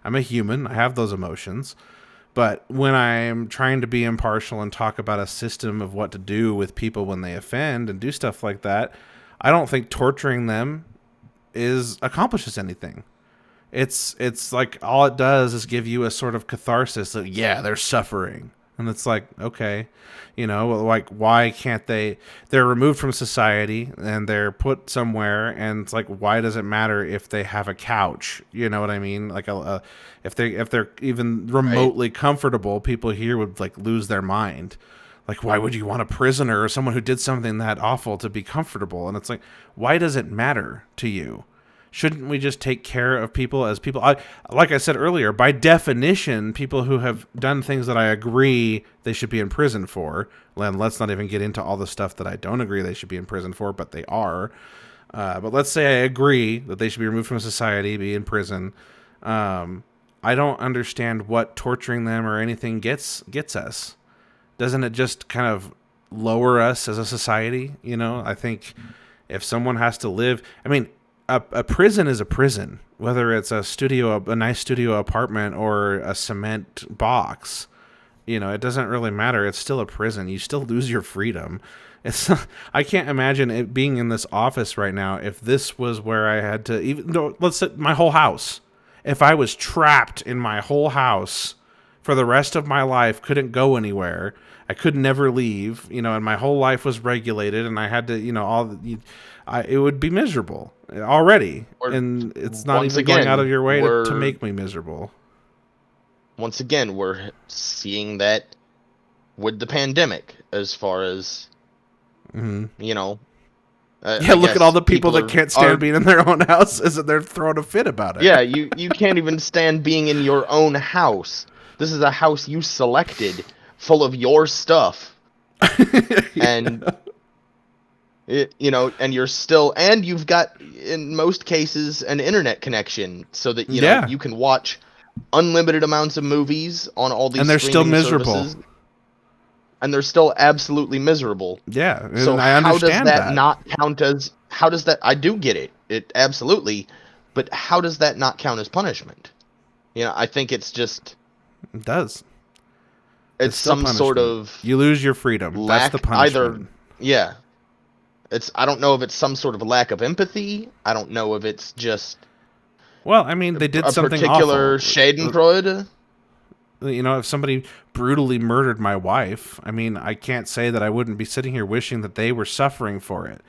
I'm a human. I have those emotions. But when I'm trying to be impartial and talk about a system of what to do with people when they offend and do stuff like that, I don't think torturing them accomplishes anything. It's like all it does is give you a sort of catharsis that, yeah, they're suffering. And it's like, okay, like, why can't they're removed from society and they're put somewhere, and it's like, why does it matter if they have a couch? You know what I mean? Like if they're even remotely comfortable, people here would like lose their mind. Like, why would you want a prisoner or someone who did something that awful to be comfortable? And it's like, why does it matter to you? Shouldn't we just take care of people as people? Like I said earlier, by definition, people who have done things that I agree they should be in prison for, and let's not even get into all the stuff that I don't agree they should be in prison for, but they are. But let's say I agree that they should be removed from society, be in prison. Um, I don't understand what torturing them or anything gets us. Doesn't it just kind of lower us as a society? You know, I think if someone has to live, I mean, a prison is a prison, whether it's a nice studio apartment or a cement box. You know, it doesn't really matter. It's still a prison. You still lose your freedom. It's I can't imagine it being in this office right now if this was where I had to even though let's say my whole house. If I was trapped in my whole house for the rest of my life, couldn't go anywhere, I could never leave, you know, and my whole life was regulated and I had to, you know, it would be miserable already. Or And it's not once even going out again, of your way to we're make me miserable. once again we're seeing that with the pandemic, as far as Hmm. you know. Yeah, I look at all guess the people that can't stand being in their own houses and they're throwing a fit about it. Yeah, you can't even stand being in your own house. This is a house you selected, full of your stuff, and you know, and you've got, in most cases, an internet connection, so that you know Yeah. you can watch unlimited amounts of movies on all these And they're still streaming miserable. services, and they're still absolutely miserable. Yeah, So and I how does understand that that. not count as? How does that? I do get it. It absolutely, but how does that not count as punishment? You know, I think it's just It does. it's still some sort punishment. of You lose your freedom. That's lack. the punishment. Yeah. I don't know if it's some sort of lack of empathy. I don't know if it's just Well, I mean, they did a something particular awful. Schadenfreude. You know, if somebody brutally murdered my wife, I mean, I can't say that I wouldn't be sitting here wishing that they were suffering for it.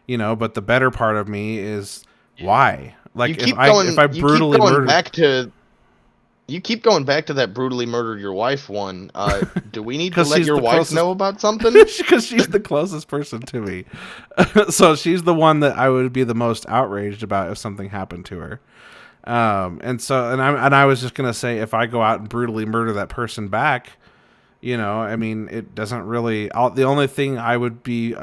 You know, but the better part of me is why? Like if I brutally murdered You keep going back to that brutally murdered your wife one. Do we need to 'cause let she's your the wife closest- know about something? because she's the closest person to me. So she's the one that I would be the most outraged about if something happened to her. And I was just gonna say if I go out and brutally murder that person back, you know, I mean, it doesn't really. The only thing I would be,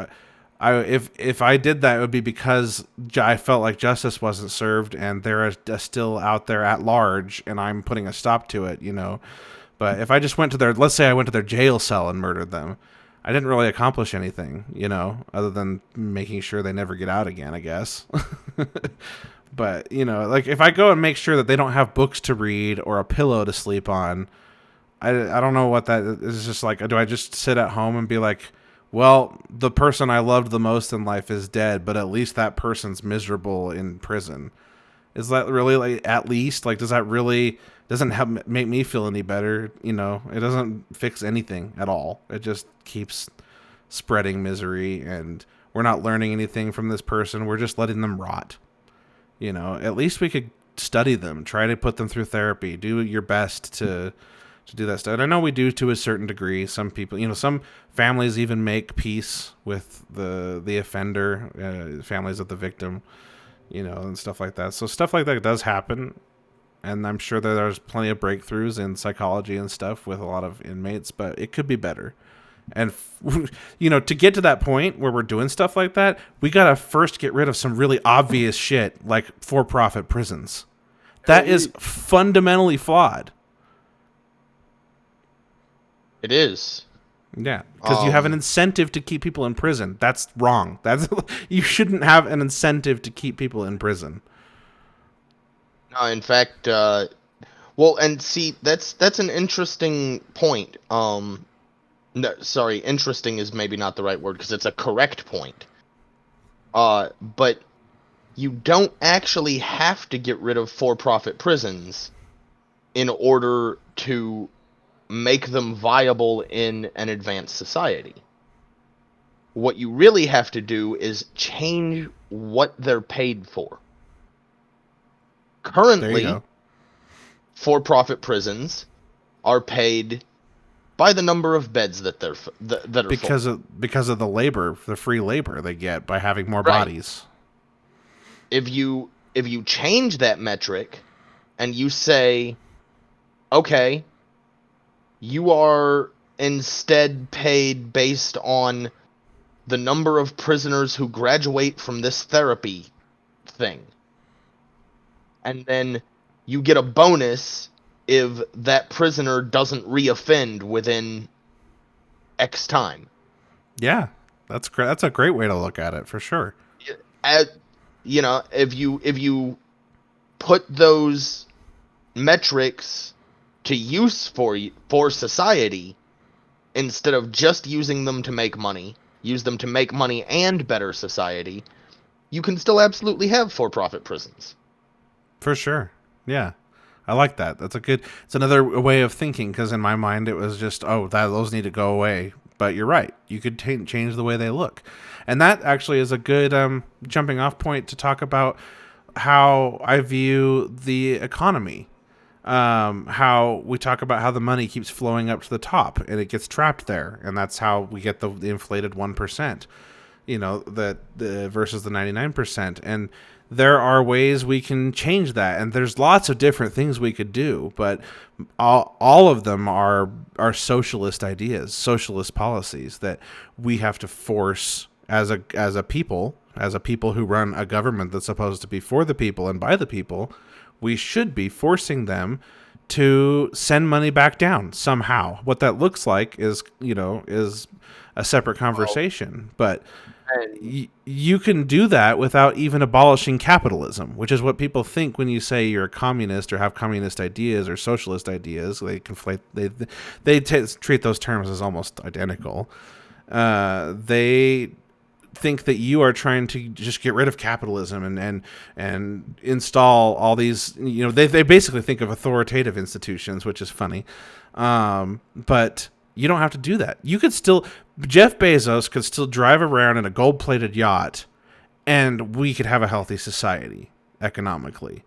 if I did that, it would be because I felt like justice wasn't served, and they're still out there at large, and I'm putting a stop to it, you know. But if I just went to let's say I went to their jail cell and murdered them, I didn't really accomplish anything, you know, other than making sure they never get out again, I guess. But, you know, like if I go and make sure that they don't have books to read or a pillow to sleep on, I don't know what that is. Just like, do I just sit at home and be like, well, the person I loved the most in life is dead, but at least that person's miserable in prison. Is that really like, at least, like, does that really, doesn't help make me feel any better? You know, it doesn't fix anything at all. It just keeps spreading misery, and we're not learning anything from this person. We're just letting them rot. You know, at least we could study them, try to put them through therapy, do your best to do that stuff. And I know we do to a certain degree. Some people, you know, some families even make peace with the offender, families of the victim, you know, and stuff like that. So stuff like that does happen, and I'm sure that there's plenty of breakthroughs in psychology and stuff with a lot of inmates, but it could be better. And you know, to get to that point where we're doing stuff like that, we gotta first get rid of some really obvious shit like for-profit prisons. That is fundamentally flawed. It is. Yeah, because you have an incentive to keep people in prison. That's wrong. That's you shouldn't have an incentive to keep people in prison. No, in fact, well, and see, that's an interesting point. No, sorry, interesting is maybe not the right word because it's a correct point. But you don't actually have to get rid of for-profit prisons in order to make them viable in an advanced society. What you really have to do is change what they're paid for. There you Currently, go. for-profit prisons are paid by the number of beds that they're that are full. Because of the labor, the free labor they get by having more Right. bodies. If you change that metric and you say, okay, you are instead paid based on the number of prisoners who graduate from this therapy thing. And then you get a bonus if that prisoner doesn't reoffend within X time. Yeah, that's great. That's a great way to look at it for sure. If you put those metrics to use for society, instead of just using them to make money, use them to make money and better society, you can still absolutely have for-profit prisons. For sure. Yeah. I like that. It's another way of thinking, because in my mind it was just, those need to go away. But you're right. You could change the way they look. And that actually is a good jumping off point to talk about how I view the economy. How we talk about how the money keeps flowing up to the top and it gets trapped there. And that's how we get the inflated 1%, versus the 99%. And there are ways we can change that, and there's lots of different things we could do, but all of them are socialist ideas, socialist policies that we have to force as a people who run a government that's supposed to be for the people and by the people. We should be forcing them to send money back down somehow. What that looks like is a separate conversation, but you can do that without even abolishing capitalism, which is what people think when you say you're a communist or have communist ideas or socialist ideas. They conflate. They treat those terms as almost identical. They think that you are trying to just get rid of capitalism and install all these. They basically think of authoritative institutions, which is funny, but you don't have to do that. Jeff Bezos could still drive around in a gold-plated yacht, and we could have a healthy society economically.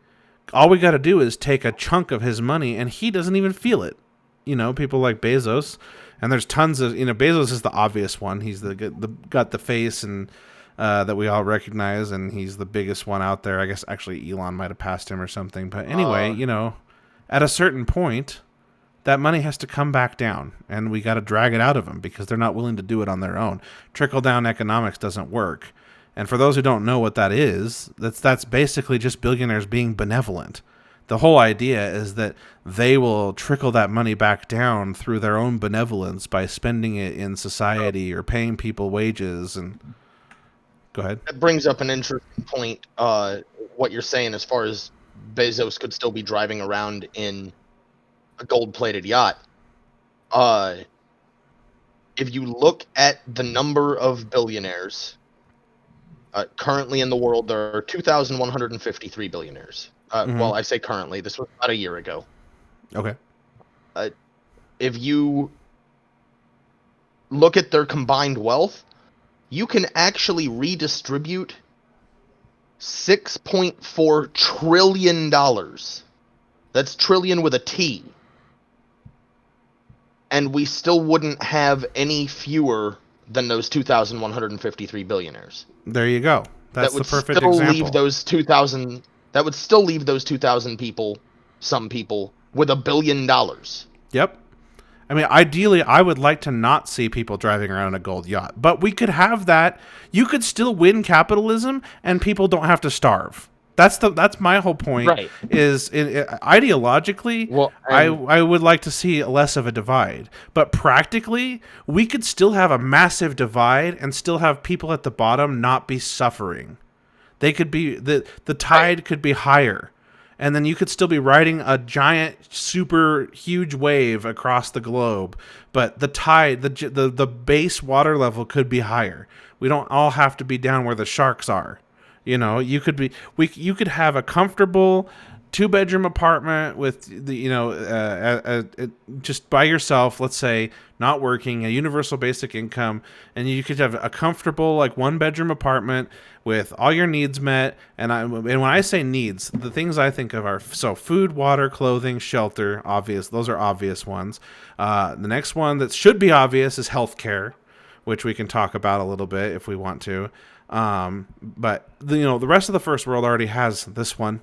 All we got to do is take a chunk of his money, and he doesn't even feel it. People like Bezos, and there's tons of, Bezos is the obvious one. He's got the face and that we all recognize, and he's the biggest one out there. I guess actually Elon might have passed him or something, but anyway, at a certain point, that money has to come back down, and we got to drag it out of them because they're not willing to do it on their own. Trickle-down economics doesn't work. And for those who don't know what that is, that's basically just billionaires being benevolent. The whole idea is that they will trickle that money back down through their own benevolence by spending it in society or paying people wages. And go ahead. That brings up an interesting point, what you're saying as far as Bezos could still be driving around in a gold-plated yacht. If you look at the number of billionaires currently in the world, there are 2,153 billionaires. Well, I say currently. This was about a year ago. Okay. If you look at their combined wealth, you can actually redistribute $6.4 trillion. That's trillion with a T. And we still wouldn't have any fewer than those 2,153 billionaires. There you go. That's the perfect example. That would still leave those 2,000 people, some people, with $1 billion. Yep. I mean, ideally, I would like to not see people driving around in a gold yacht, but we could have that. You could still win capitalism, and people don't have to starve. That's my whole point. Right. Is ideologically, I would like to see less of a divide, but practically, we could still have a massive divide and still have people at the bottom not be suffering. They could be the tide could be higher, and then you could still be riding a giant, super huge wave across the globe, but the tide, the base water level could be higher. We don't all have to be down where the sharks are. You could have a comfortable 2-bedroom apartment with just by yourself, let's say, not working, a universal basic income, and you could have a comfortable 1-bedroom apartment with all your needs met. And when I say needs, the things I think of are food, water, clothing, shelter. Obvious, those are obvious ones. The next one that should be obvious is healthcare, which we can talk about a little bit if we want to. But the rest of the first world already has this one.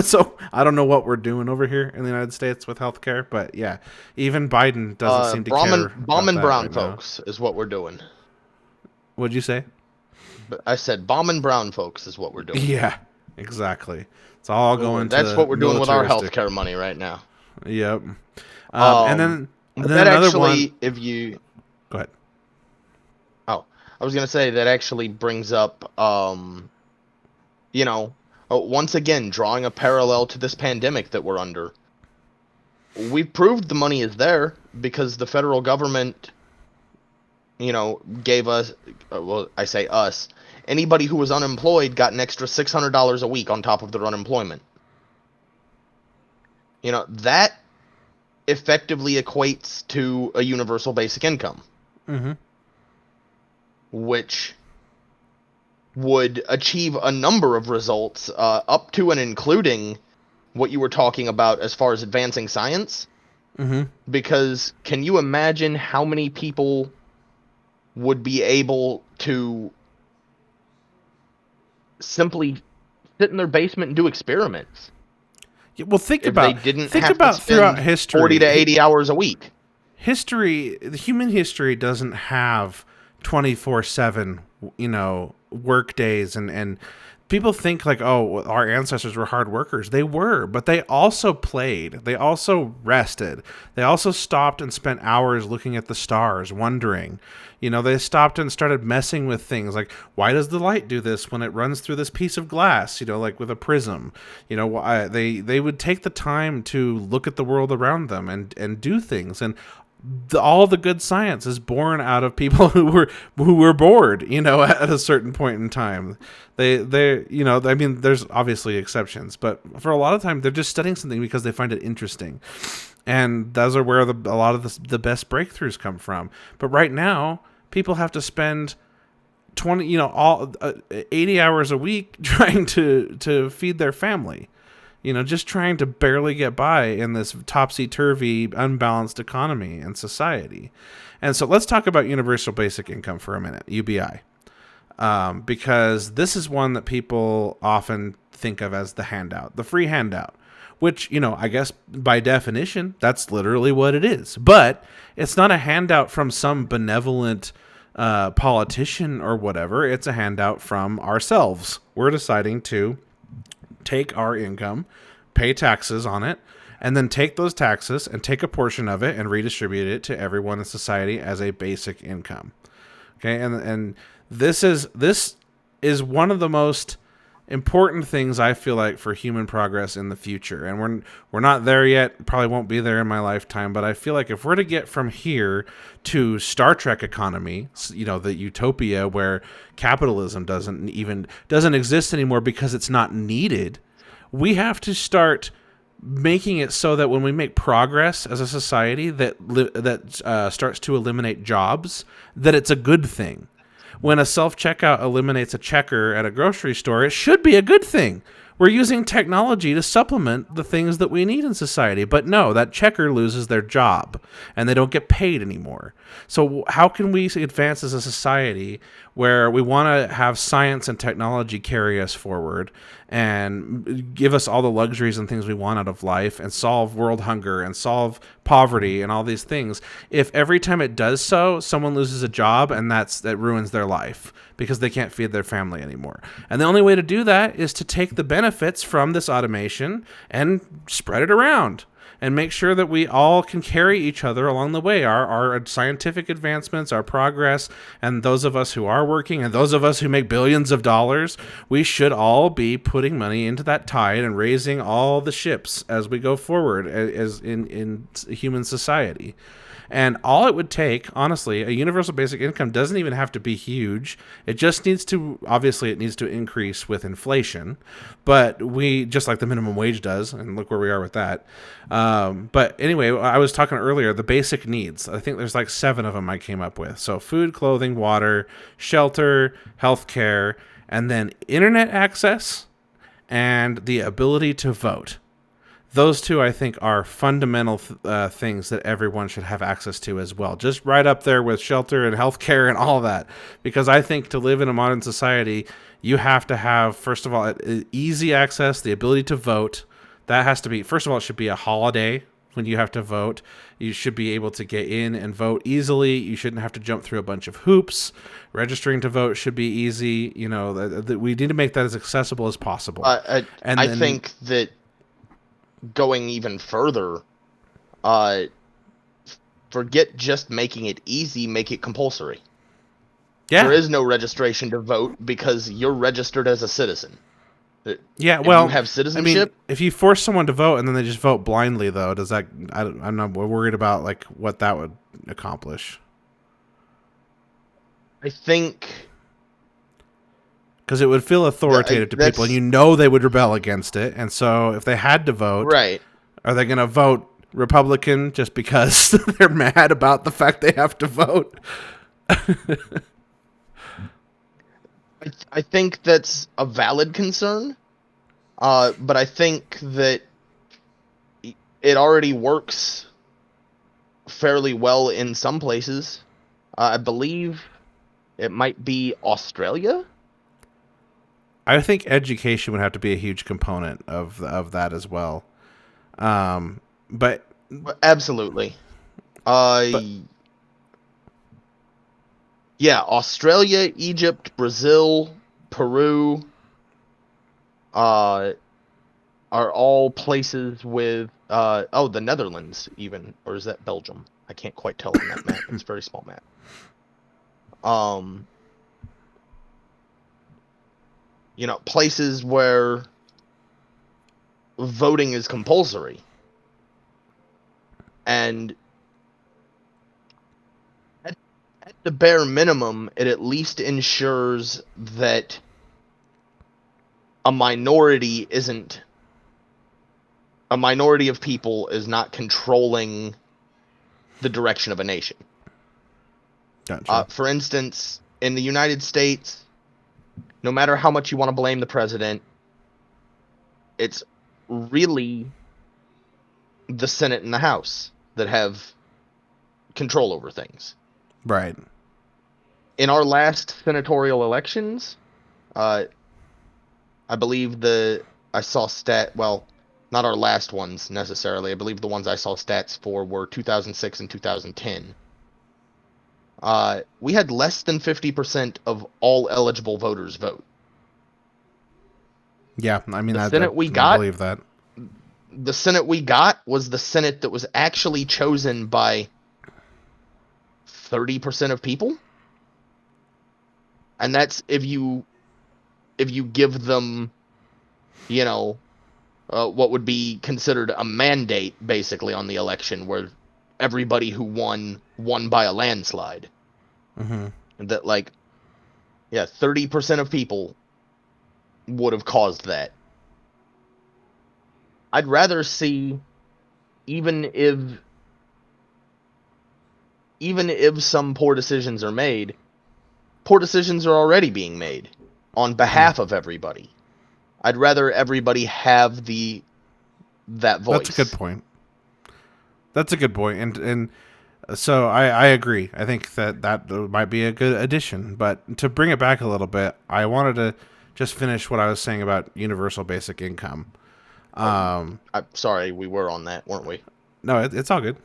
So I don't know what we're doing over here in the United States with healthcare, but yeah, even Biden doesn't seem to care. Bomb and brown folks is what we're doing. What'd you say? But I said bombing brown folks is what we're doing. Yeah, exactly. It's all going That's to what we're doing with our militaristic. healthcare money right now. Yep. And Um, then but that another actually, one. if you, Go ahead. oh, I was gonna say that actually brings up, you know, once again, drawing a parallel to this pandemic that we're under. We've proved the money is there because the federal government, gave us, well, I say us, anybody who was unemployed got an extra $600 a week on top of their unemployment. That effectively equates to a universal basic income, Mm-hmm. which would achieve a number of results, up to and including what you were talking about as far as advancing science. Mm-hmm. Because can you imagine how many people would be able to simply sit in their basement and do experiments Yeah, well, think if they about didn't think have to about throughout spend history. 40 to 80 hours a week? The human history doesn't have 24/7, work days, and people think like, oh, our ancestors were hard workers. They were, but they also played. They also rested. They also stopped and spent hours looking at the stars, wondering. They stopped and started messing with things like, why does the light do this when it runs through this piece of glass, like with a prism? Why they would take the time to look at the world around them and do things. And all the good science is born out of people who were bored, at a certain point in time. I mean, there's obviously exceptions, but for a lot of time, they're just studying something because they find it interesting. And those are where a lot of the best breakthroughs come from. But right now, people have to spend 80 hours a week trying to feed their family. Just trying to barely get by in this topsy-turvy, unbalanced economy and society. And so let's talk about universal basic income for a minute, UBI. Because this is one that people often think of as the handout, the free handout, which, I guess by definition, that's literally what it is. But it's not a handout from some benevolent politician or whatever. It's a handout from ourselves. We're deciding to take our income, pay taxes on it, and then take those taxes and take a portion of it and redistribute it to everyone in society as a basic income. Okay, and this is one of the most important things I feel like for human progress in the future. And we're not there yet, probably won't be there in my lifetime, but I feel like if we're to get from here to Star Trek economy, the utopia where capitalism doesn't exist anymore because it's not needed, we have to start making it so that when we make progress as a society that starts to eliminate jobs, that it's a good thing. When a self-checkout eliminates a checker at a grocery store, it should be a good thing. We're using technology to supplement the things that we need in society. But no, that checker loses their job and they don't get paid anymore. So how can we advance as a society where we want to have science and technology carry us forward and give us all the luxuries and things we want out of life and solve world hunger and solve poverty and all these things, if every time it does so, someone loses a job and that ruins their life because they can't feed their family anymore? And the only way to do that is to take the benefits from this automation and spread it around and make sure that we all can carry each other along the way. Our scientific advancements, our progress, and those of us who are working and those of us who make billions of dollars, we should all be putting money into that tide and raising all the ships as we go forward as in human society. And all it would take, honestly, a universal basic income doesn't even have to be huge. It just needs to, obviously, it needs to increase with inflation. But just like the minimum wage does, and look where we are with that. But anyway, I was talking earlier, the basic needs. I think there's like 7 of them I came up with. So food, clothing, water, shelter, healthcare, and then internet access and the ability to vote. Those 2, I think, are fundamental things that everyone should have access to as well. Just right up there with shelter and healthcare and all that. Because I think to live in a modern society, you have to have, first of all, easy access, the ability to vote. That has to be, first of all, it should be a holiday when you have to vote. You should be able to get in and vote easily. You shouldn't have to jump through a bunch of hoops. Registering to vote should be easy. You know, we need to make that as accessible as possible. I think that going even further, forget just making it easy, make it compulsory. Yeah. There is no registration to vote because you're registered as a citizen. Yeah, If well, you have citizenship, I mean, if you force someone to vote and then they just vote blindly, though, does that? I'm not worried about like what that would accomplish. I think Because it would feel authoritative to people, and you know they would rebel against it. And so, if they had to vote, right. Are they going to vote Republican just because they're mad about the fact they have to vote? I think that's a valid concern, but I think that it already works fairly well in some places. I believe it might be Australia. I think education would have to be a huge component of that as well. But absolutely, yeah, Australia, Egypt, Brazil, Peru, are all places with the Netherlands even, or is that Belgium? I can't quite tell on that map. It's a very small map. You know, places where voting is compulsory. And at the bare minimum, it at least ensures that a minority of people is not controlling the direction of a nation. Gotcha. For instance, in the United States, no matter how much you want to blame the president, it's really the Senate and the House that have control over things. Right. In our last senatorial elections, I believe I saw not our last ones necessarily. I believe the ones I saw stats for were 2006 and 2010. We had less than 50% of all eligible voters vote. Yeah, I mean, I believe that. The Senate we got was the Senate that was actually chosen by 30% of people. And that's if you give them, what would be considered a mandate, basically, on the election, where everybody who won by a landslide. Mm-hmm. That, 30% of people would have caused that. I'd rather see, even if some poor decisions are made, poor decisions are already being made on behalf of everybody. I'd rather everybody have that voice. That's a good point. And so I agree. I think that might be a good addition. But to bring it back a little bit, I wanted to just finish what I was saying about universal basic income. I'm sorry, we were on that, weren't we? No, it's all good.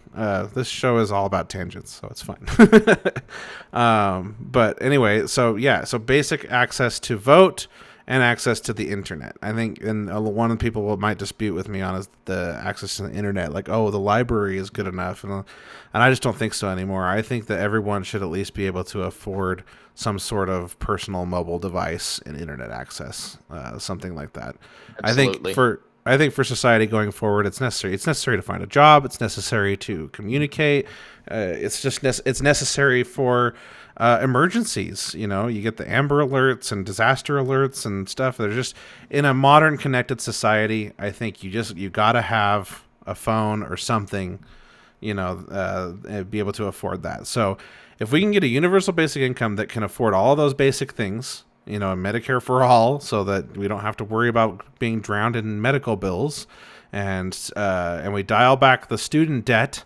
This show is all about tangents, so it's fine. But anyway, so basic access to vote and access to the internet. I think, and one of the people might dispute with me on is the access to the internet. Like, oh, the library is good enough, and I just don't think so anymore. I think that everyone should at least be able to afford some sort of personal mobile device and internet access, something like that. Absolutely. I think for society going forward, it's necessary. It's necessary to find a job. It's necessary to communicate. It's necessary for emergencies. You know, you get the Amber Alerts and disaster alerts and stuff. They're just, in a modern connected society, I think you got to have a phone or something, and be able to afford that. So if we can get a universal basic income that can afford all of those basic things, and Medicare for all, so that we don't have to worry about being drowned in medical bills, and we dial back the student debt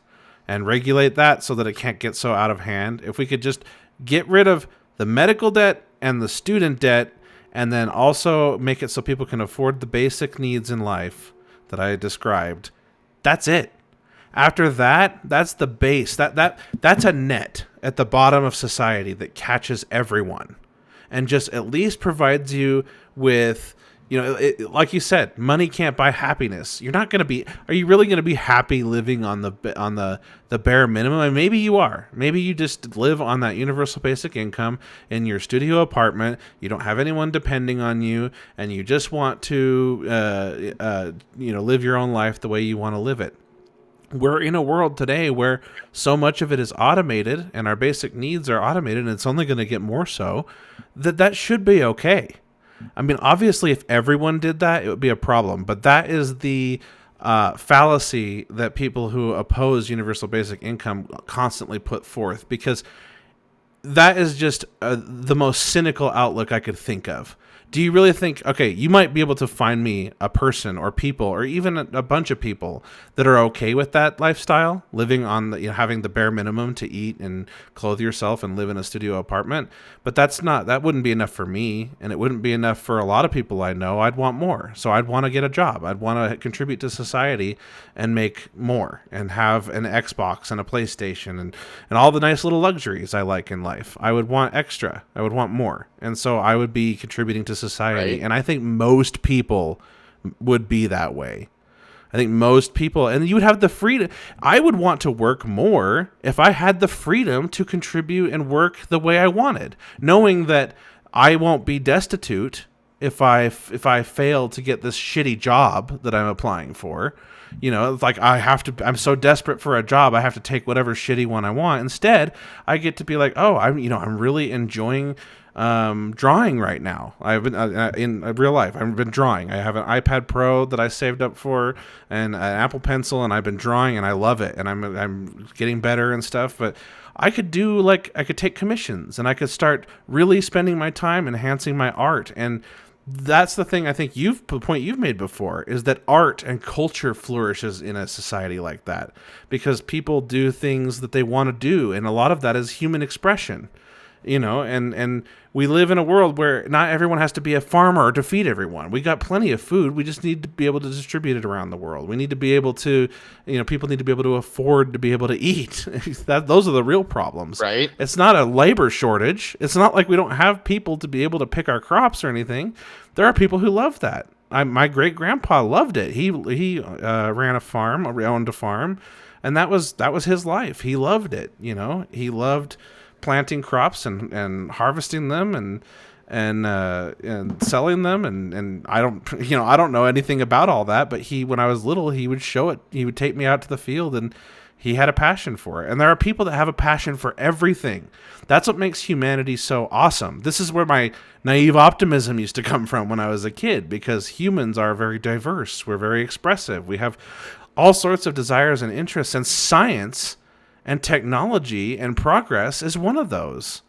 and regulate that so that it can't get so out of hand. If we could just get rid of the medical debt and the student debt, and then also make it so people can afford the basic needs in life that I described, that's it. After that, that's the base. That's a net at the bottom of society that catches everyone, and just at least provides you with, like you said, money can't buy happiness. You're not going to be. Are you really going to be happy living on the bare minimum? And maybe you are. Maybe you just live on that universal basic income in your studio apartment. You don't have anyone depending on you, and you just want to, live your own life the way you want to live it. We're in a world today where so much of it is automated, and our basic needs are automated, and it's only going to get more so. That should be okay. I mean, obviously, if everyone did that, it would be a problem. But that is the fallacy that people who oppose universal basic income constantly put forth, because that is just the most cynical outlook I could think of. Do you really think, okay, you might be able to find me a person or people or even a bunch of people that are okay with that lifestyle, living on having the bare minimum to eat and clothe yourself and live in a studio apartment? But that wouldn't be enough for me, and it wouldn't be enough for a lot of people I know. I'd want more. So I'd want to get a job. I'd want to contribute to society and make more and have an Xbox and a PlayStation and all the nice little luxuries I like in life. I would want extra. I would want more. And so I would be contributing to society. Right. And I think most people would be that way. I think most people, and you would have the freedom. I would want to work more if I had the freedom to contribute and work the way I wanted, knowing that I won't be destitute if I fail to get this shitty job that I'm applying for. It's like I'm so desperate for a job, I have to take whatever shitty one I want. Instead, I get to be like, oh, I'm really enjoying drawing right now. I've been in real life. I've been drawing. I have an iPad Pro that I saved up for, and an Apple Pencil, and I've been drawing, and I love it. And I'm getting better and stuff. But I could take commissions, and I could start really spending my time enhancing my art. And that's the thing I think the point you've made before, is that art and culture flourishes in a society like that because people do things that they want to do, and a lot of that is human expression. And we live in a world where not everyone has to be a farmer to feed everyone. We got plenty of food. We just need to be able to distribute it around the world. We need to be able to, people need to be able to afford to be able to eat. Those are the real problems. Right. It's not a labor shortage. It's not like we don't have people to be able to pick our crops or anything. There are people who love that. My great grandpa loved it. He ran a farm, owned a farm, and that was his life. He loved it. He loved planting crops and harvesting them and selling them, and I don't know anything about all that, but when I was little, he would show it. He would take me out to the field, and he had a passion for it. And there are people that have a passion for everything. That's what makes humanity so awesome. This is where my naive optimism used to come from when I was a kid, because humans are very diverse. We're very expressive. We have all sorts of desires and interests, and science and technology and progress is one of those,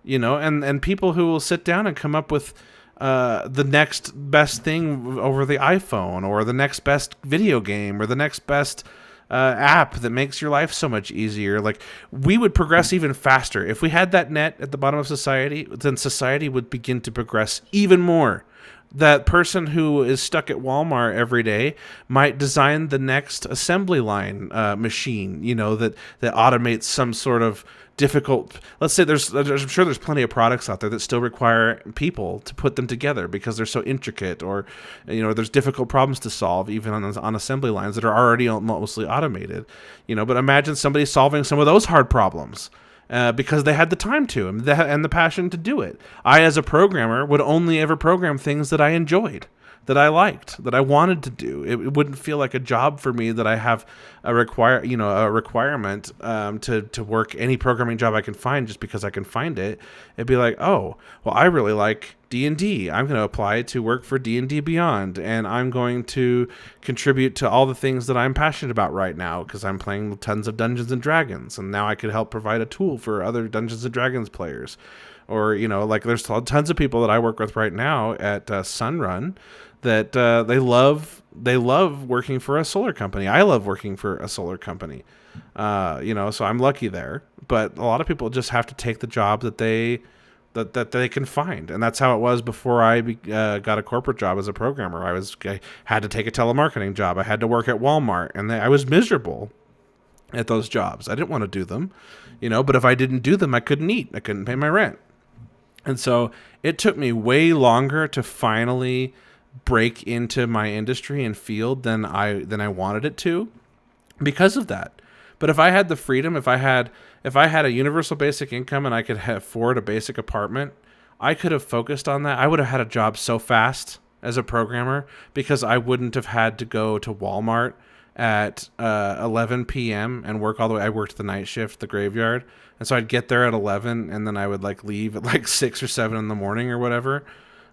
and people who will sit down and come up with the next best thing over the iPhone, or the next best video game, or the next best app that makes your life so much easier. Like, we would progress even faster. If we had that net at the bottom of society, then society would begin to progress even more. That person who is stuck at Walmart every day might design the next assembly line machine, that automates some sort of difficult. Let's say I'm sure there's plenty of products out there that still require people to put them together because they're so intricate, or there's difficult problems to solve even on assembly lines that are already mostly automated. But imagine somebody solving some of those hard problems. Because they had the time to and the passion to do it. I, as a programmer, would only ever program things that I enjoyed, that I liked, that I wanted to do. It wouldn't feel like a job for me that I have a requirement to work any programming job I can find just because I can find it. It'd be like, oh, well, I really like D&D. I'm going to apply to work for D&D Beyond, and I'm going to contribute to all the things that I'm passionate about right now because I'm playing tons of Dungeons and Dragons, and now I could help provide a tool for other Dungeons and Dragons players. Or, there's tons of people that I work with right now at Sunrun that they love working for a solar company. I love working for a solar company, so I'm lucky there. But a lot of people just have to take the job that they can find, and that's how it was before I got a corporate job as a programmer. I had to take a telemarketing job. I had to work at Walmart, and I was miserable. at those jobs. I didn't want to do them, but if I didn't do them, I couldn't eat. I couldn't pay my rent. And so it took me way longer to finally break into my industry and field than I wanted it to because of that. But if I had the freedom, if I had a universal basic income and I could afford a basic apartment, I could have focused on that. I would have had a job so fast as a programmer because I wouldn't have had to go to Walmart at 11 p.m. and work all the way. I worked the night shift, the graveyard, and so I'd get there at 11, and then I would like leave at like 6 or 7 in the morning or whatever.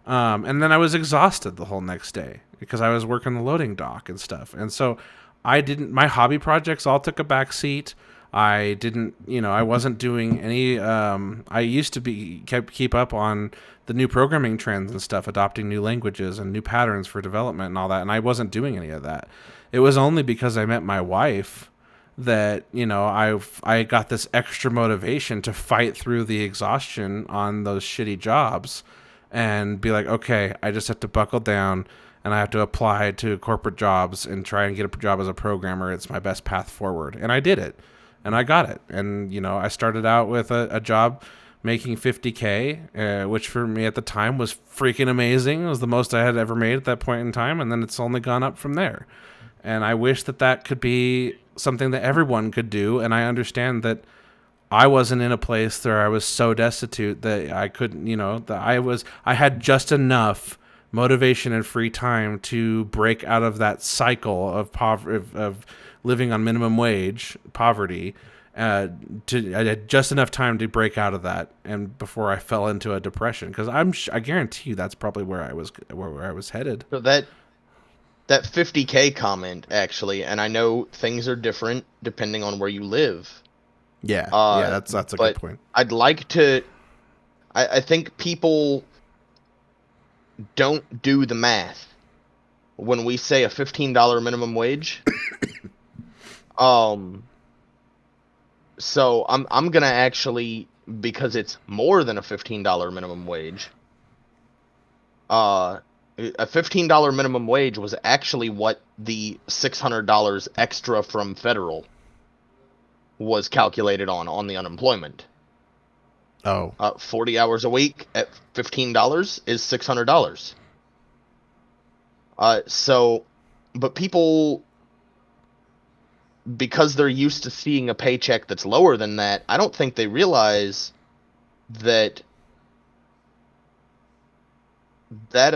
And then I was exhausted the whole next day because I was working the loading dock and stuff. And so my hobby projects all took a back seat. I didn't, I wasn't doing any, I used to keep up on the new programming trends and stuff, adopting new languages and new patterns for development and all that. And I wasn't doing any of that. It was only because I met my wife that, I got this extra motivation to fight through the exhaustion on those shitty jobs and be like, okay, I just have to buckle down and I have to apply to corporate jobs and try and get a job as a programmer. It's my best path forward. And I did it and I got it. And, I started out with a job making $50K, which for me at the time was freaking amazing. It was the most I had ever made at that point in time. And then it's only gone up from there. And I wish that could be something that everyone could do. And I understand that I wasn't in a place where I was so destitute that I couldn't, that I had just enough motivation and free time to break out of that cycle of of living on minimum wage poverty. I had just enough time to break out of that, and before I fell into a depression, because I guarantee you that's probably where I was headed. So that 50K comment actually, and I know things are different depending on where you live. Yeah, that's a good point. I'd like to. I think people don't do the math when we say a $15 minimum wage. So I'm gonna actually, because it's more than a $15 minimum wage. A $15 minimum wage was actually what the $600 extra from federal was calculated on the unemployment. Oh. 40 hours a week at $15 is $600. But people, because they're used to seeing a paycheck that's lower than that, I don't think they realize that that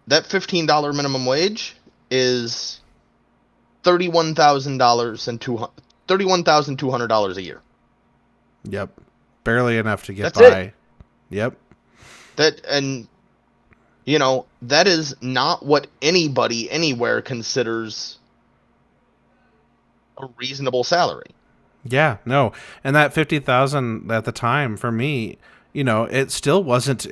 $15 minimum wage is $31,200 a year. Yep. Barely enough to get That's by. It. Yep. That is not what anybody anywhere considers a reasonable salary. Yeah, no. And that 50,000 at the time for me, it still wasn't,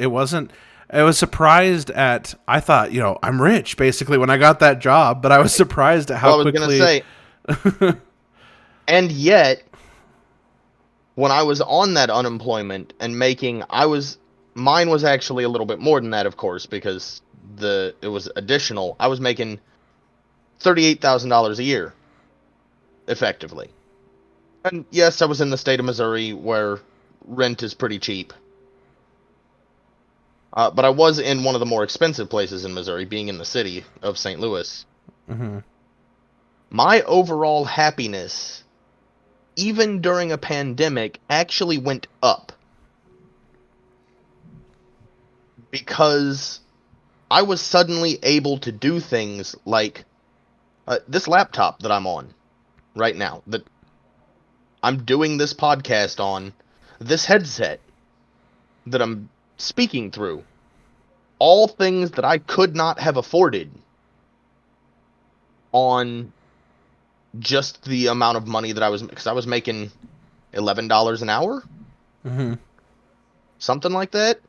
I was surprised at, I thought, I'm rich basically when I got that job, but I was surprised at how quickly. I was going to say, and yet, when I was on that unemployment and mine was actually a little bit more than that, of course, because it was additional. I was making $38,000 a year, effectively. And yes, I was in the state of Missouri where rent is pretty cheap. But I was in one of the more expensive places in Missouri, being in the city of St. Louis. Mm-hmm. My overall happiness, even during a pandemic, actually went up. Because I was suddenly able to do things like this laptop that I'm on right now, that I'm doing this podcast on, this headset that I'm speaking through, all things that I could not have afforded on just the amount of money that because I was making $11 an hour, mm-hmm. something like that.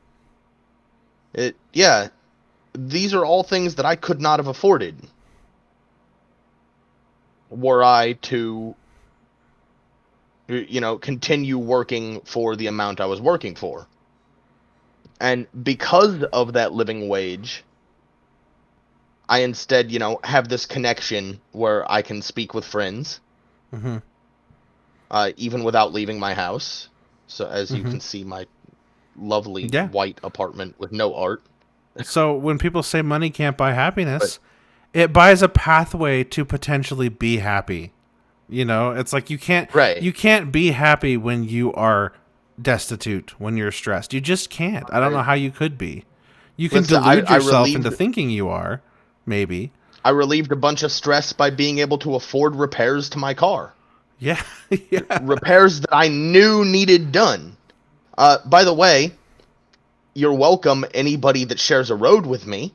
These are all things that I could not have afforded were I to, continue working for the amount I was working for. And because of that living wage, I instead, have this connection where I can speak with friends. Mm-hmm. even without leaving my house. So as you Hmm. can see, my lovely Yeah. white apartment with no art. So when people say money can't buy But happiness, it buys a pathway to potentially be happy. You know, it's like right, you can't be happy when you are destitute, when you're stressed. You just can't. I don't know how you could be. You can listen, delude yourself into thinking you are, maybe. I relieved a bunch of stress by being able to afford repairs to my car. Yeah. Yeah. Repairs that I knew needed done. By the way, you're welcome, anybody that shares a road with me,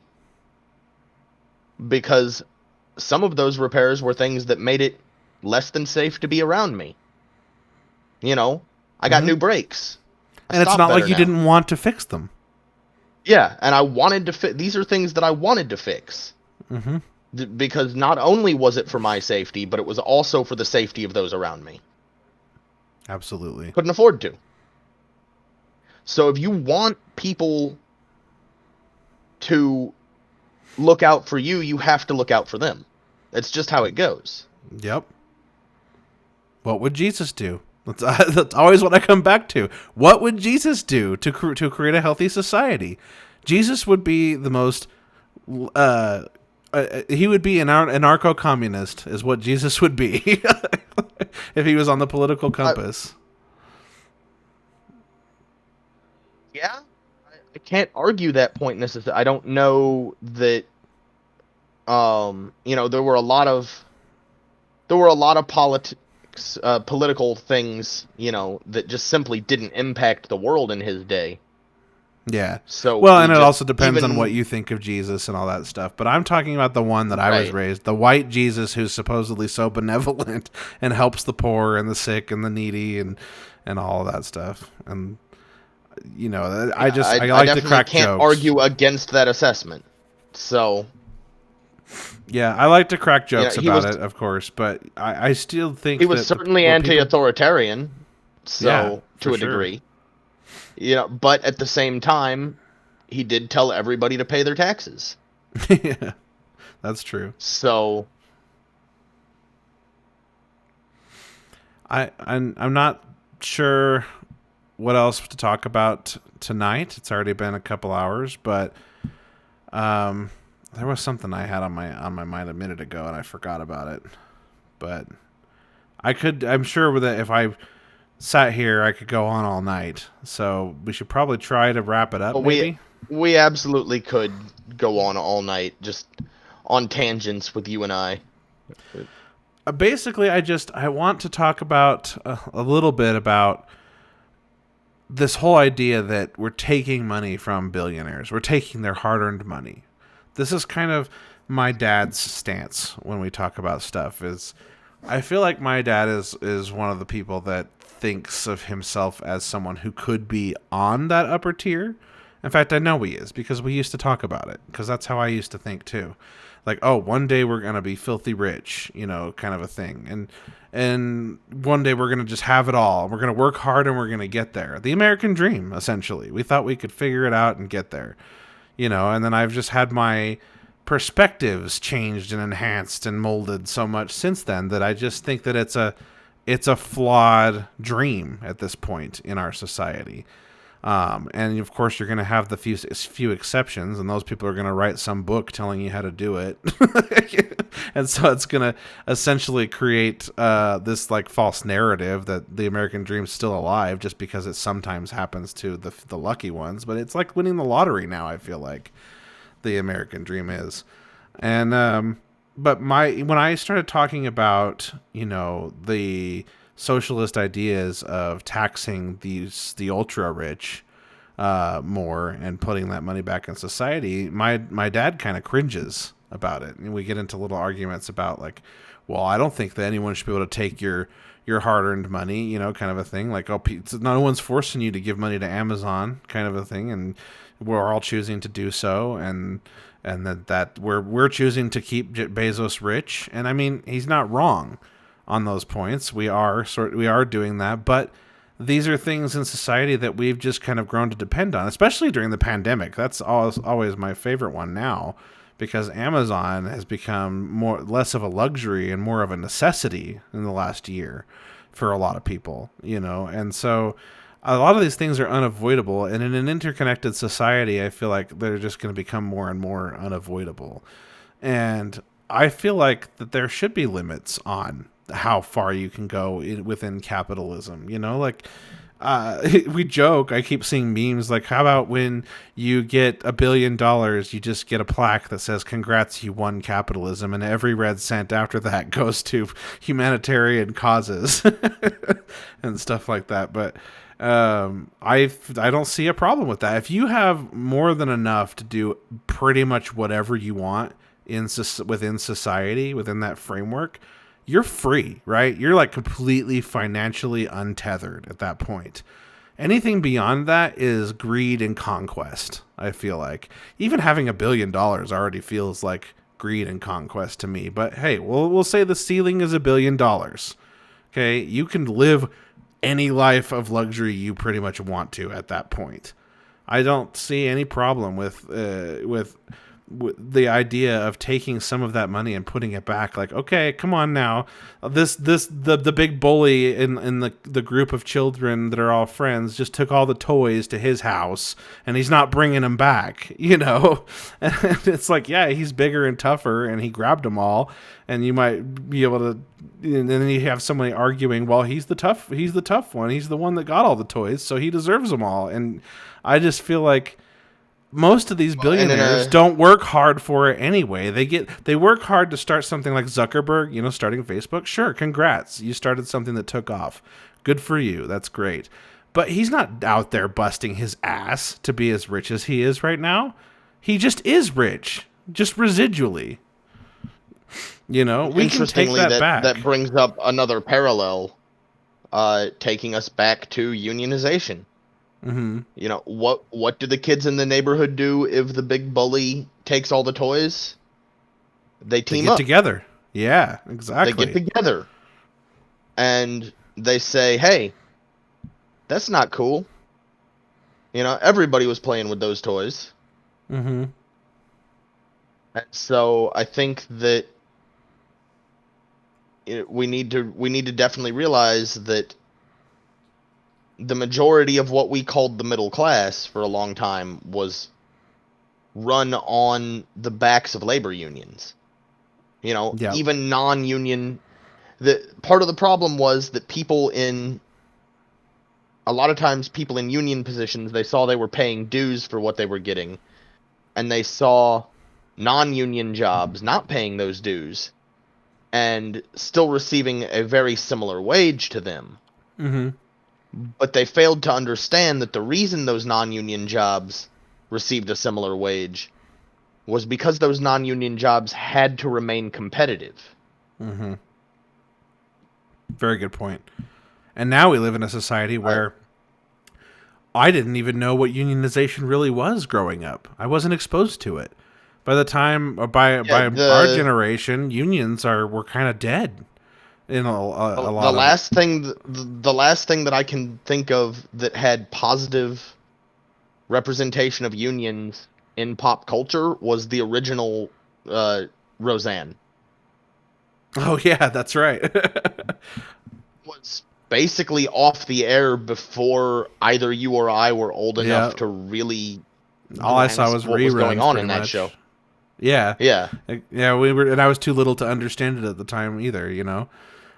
because some of those repairs were things that made it less than safe to be around me. You know, I got Hmm. new brakes. I And it's stop not like better you now. didn't want to fix them. Yeah, and I wanted to fix. These are things that I wanted to fix. Hmm. Because not only was it for my safety, but it was also for the safety of those around me. Absolutely. Couldn't afford to. So if you want people to look out for you, you have to look out for them. That's just how it goes. Yep. What would Jesus do? That's always what I come back to. What would Jesus do to create a healthy society? Jesus would be the most. He would be an anarcho-communist, is what Jesus would be if he was on the political Uh, compass. yeah, I can't argue that point necessarily. I don't know that. There were a lot of political things, that just simply didn't impact the world in his day. Yeah. So Well, we and it just also depends on what even you think of Jesus and all that stuff. But I'm talking about the one that I was right. raised, the white Jesus who's supposedly so benevolent and helps the poor and the sick and the needy and all of that stuff. And Yeah, I I like to definitely crack can't jokes. argue against that assessment. So, Yeah, I like to crack jokes he about was it, of course, but I still he think was that certainly what people, anti-authoritarian, yeah, so for to a sure. degree. But at the same time, he did tell everybody to pay their taxes. Yeah, that's true. So, I'm not sure what else to talk about tonight. It's already been a couple hours, but um, there was something I had on my mind a minute ago, and I forgot about it. But I'm sure that if I sat here, I could go on all night. So we should probably try to wrap it up, but we maybe. we absolutely could go on all night just on tangents with you and I. Basically, I want to talk about a little bit about this whole idea that we're taking money from billionaires. We're taking their hard-earned money. This is kind of my dad's stance when we talk about stuff. Is I feel like my dad is one of the people that thinks of himself as someone who could be on that upper tier. In fact, I know he is because we used to talk about it because that's how I used to think too. Like, oh, one day we're gonna be filthy rich, kind of a thing, and one day we're gonna just have it all. We're gonna work hard and we're gonna get there. The American dream, essentially. We thought we could figure it out and get there, and then I've just had my perspectives changed and enhanced and molded so much since then that I just think that it's a flawed dream at this point in our society. And of course, you're going to have the few exceptions, and those people are going to write some book telling you how to do it, and so it's going to essentially create this like false narrative that the American dream's still alive, just because it sometimes happens to the lucky ones. But it's like winning the lottery now. I feel like the American dream is, and but when I started talking about the socialist ideas of taxing the ultra rich more and putting that money back in society, my dad kind of cringes about it, and we get into little arguments about like, well, I don't think that anyone should be able to take your hard-earned money, kind of a thing. Like, oh, no one's forcing you to give money to Amazon, kind of a thing, and we're all choosing to do so, and that we're choosing to keep Bezos rich, and I mean, he's not wrong on those points. We are doing that, but these are things in society that we've just kind of grown to depend on, especially during the pandemic. That's always my favorite one now, because Amazon has become less of a luxury and more of a necessity in the last year. for a lot of people, and so a lot of these things are unavoidable, and in an interconnected society, I feel like they're just going to become more and more unavoidable. And I feel like that there should be limits on how far you can go within capitalism. Like we joke. I keep seeing memes like, "How about when you get $1 billion, you just get a plaque that says 'Congrats, you won capitalism,' and every red cent after that goes to humanitarian causes and stuff like that." But I don't see a problem with that. If you have more than enough to do pretty much whatever you want within society, within that framework, you're free, right? You're like completely financially untethered at that point. Anything beyond that is greed and conquest, I feel like. Even having $1 billion already feels like greed and conquest to me. But hey, we'll say the ceiling is $1 billion. Okay, you can live any life of luxury you pretty much want to at that point. I don't see any problem with the idea of taking some of that money and putting it back. Like, okay, come on now, the big bully in the group of children that are all friends just took all the toys to his house and he's not bringing them back, and it's like, yeah, he's bigger and tougher and he grabbed them all, and you might be able to, and then you have somebody arguing, well, he's the tough one, he's the one that got all the toys, so he deserves them all. And I just feel like most of these billionaires don't work hard for it anyway. They work hard to start something like Zuckerberg, starting Facebook. Sure, congrats. You started something that took off. Good for you. That's great. But he's not out there busting his ass to be as rich as he is right now. He just is rich, just residually. We can take that back. That brings up another parallel, taking us back to unionization. Mm-hmm. What do the kids in the neighborhood do if the big bully takes all the toys? They team up together. Yeah, exactly. They get together and they say, "Hey, that's not cool." Everybody was playing with those toys. Mm-hmm. And so I think that we need to definitely realize that the majority of what we called the middle class for a long time was run on the backs of labor unions. Even non-union. Part of the problem was that a lot of times people in union positions, they saw they were paying dues for what they were getting, and they saw non-union jobs not paying those dues and still receiving a very similar wage to them. Mm-hmm. But they failed to understand that the reason those non-union jobs received a similar wage was because those non-union jobs had to remain competitive. Mm-hmm. Very good point. And now we live in a society where I didn't even know what unionization really was growing up. I wasn't exposed to it. By the time, by our generation, unions were kind of dead. In a lot. The last thing that I can think of that had positive representation of unions in pop culture was the original Roseanne. Oh yeah, that's right. Was basically off the air before either you or I were old enough to really. All I saw was what was going on in that show. Yeah. Yeah. We were, and I was too little to understand it at the time either.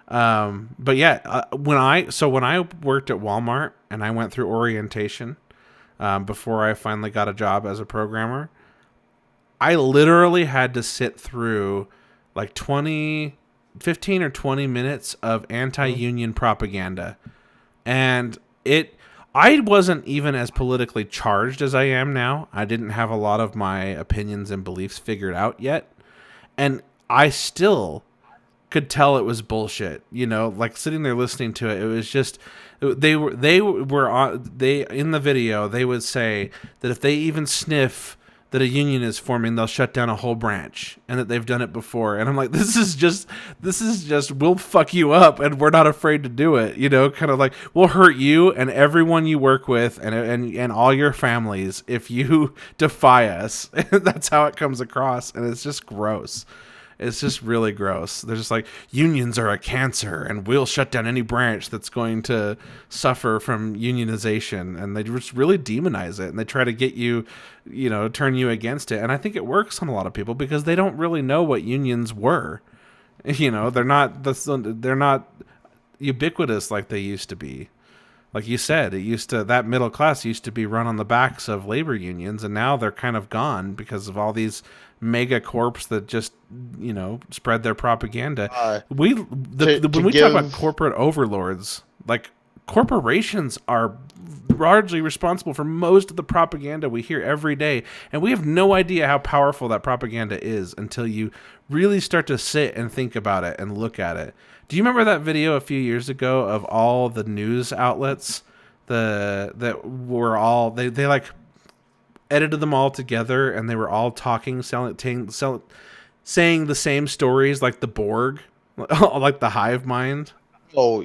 But yeah, when I worked at Walmart and I went through orientation before I finally got a job as a programmer, I literally had to sit through like 15 or 20 minutes of anti-union propaganda. And I wasn't even as politically charged as I am now. I didn't have a lot of my opinions and beliefs figured out yet. And I still could tell it was bullshit, like sitting there listening to it. It was just, they were in the video, they would say that if they even sniff that a union is forming, they'll shut down a whole branch, and that they've done it before. And I'm like, this is just, we'll fuck you up, and we're not afraid to do it. Kind of like, we'll hurt you and everyone you work with and all your families if you defy us. That's how it comes across. And it's just gross. It's just really gross. They're just like, unions are a cancer, and we'll shut down any branch that's going to suffer from unionization. And they just really demonize it, and they try to get you, turn you against it. And I think it works on a lot of people because they don't really know what unions were. They're not ubiquitous like they used to be. Like you said, that middle class used to be run on the backs of labor unions, and now they're kind of gone because of all these mega corps that just spread their propaganda. When we talk about corporate overlords, like, corporations are largely responsible for most of the propaganda we hear every day, and we have no idea how powerful that propaganda is until you really start to sit and think about it and look at it. Do you remember that video a few years ago of all the news outlets that were all they like edited them all together, and they were all talking, saying the same stories, like the Borg, like the hive mind? Oh,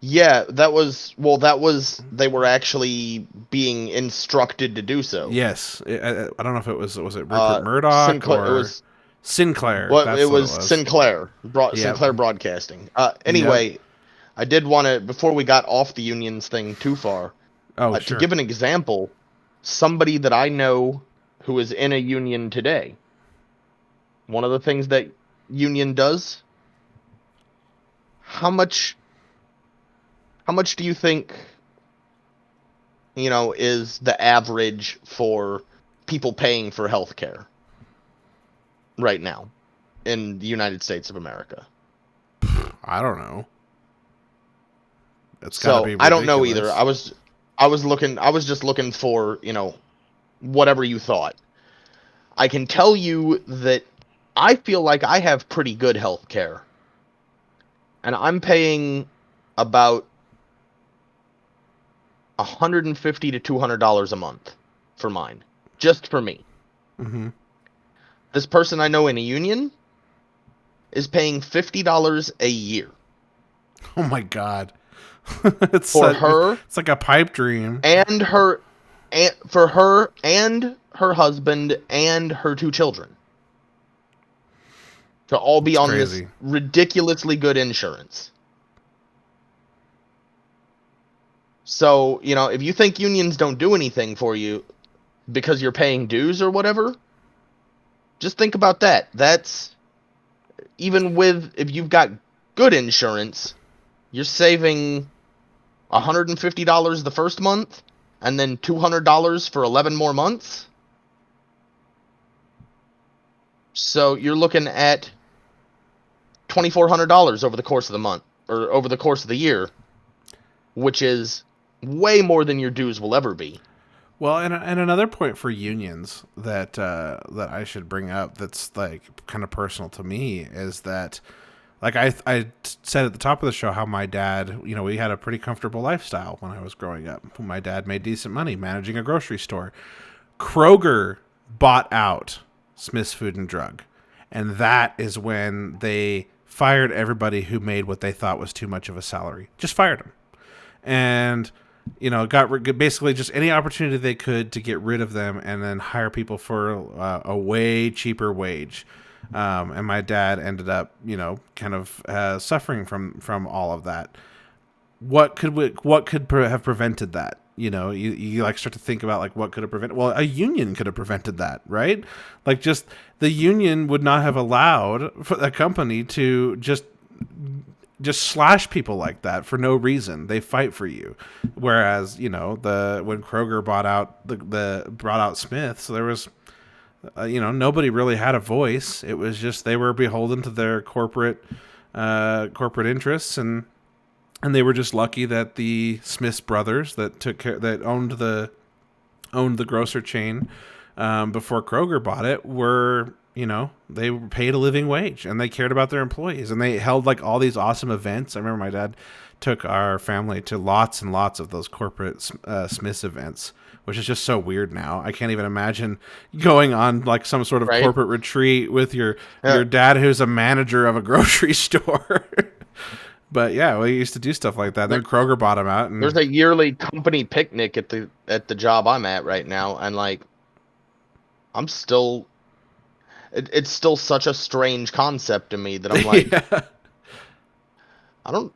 yeah, that was they were actually being instructed to do so. Yes, I don't know if it was it Rupert Murdoch Sinclair, or it was Sinclair. Well, it was Sinclair. Yep. Sinclair Broadcasting. Anyway, yep. I did want to, before we got off the unions thing too far, sure. To give an example, somebody that I know who is in a union today, one of the things that union does, how much do you think, is the average for people paying for healthcare right now in the United States of America? I don't know. It's gotta be ridiculous. I don't know either. I was just looking for, whatever you thought. I can tell you that I feel like I have pretty good health care. And I'm paying about $150 to $200 a month for mine. Just for me. Mm-hmm. This person I know in a union is paying $50 a year. Oh my God. It's like a pipe dream. And for her and her husband and her 2 children. To all be on this ridiculously good insurance. So, if you think unions don't do anything for you because you're paying dues or whatever, just think about that. That's, even if you've got good insurance, you're saving $150 the first month and then $200 for 11 more months. So you're looking at $2,400 over the course of the month, or over the course of the year, which is way more than your dues will ever be. Well, and another point for unions that I should bring up that's like kind of personal to me is that, like I said at the top of the show, how my dad, we had a pretty comfortable lifestyle when I was growing up. My dad made decent money managing a grocery store. Kroger bought out Smith's Food and Drug, and that is when they fired everybody who made what they thought was too much of a salary. Just fired them. And got basically just any opportunity they could to get rid of them and then hire people for a way cheaper wage. And my dad ended up, kind of suffering from all of that. What could have prevented that? You like start to think about like what could have prevented. Well, a union could have prevented that, right? Like, just the union would not have allowed for the company to just slash people like that for no reason. They fight for you. Whereas, when Kroger bought out Smith's, there was, nobody really had a voice. It was just, they were beholden to their corporate interests, and they were just lucky that the Smiths brothers that owned the grocer chain, before Kroger bought it, were, they were paid a living wage, and they cared about their employees, and they held like all these awesome events. I remember my dad took our family to lots and lots of those corporate Smiths events, which is just so weird now. I can't even imagine going on like some sort of corporate retreat with your dad, who's a manager of a grocery store. But yeah, we used to do stuff like that. Then Kroger bought them out. And there's a yearly company picnic at the job I'm at right now, and like, I'm still. it's still such a strange concept to me that I'm like, Yeah. I don't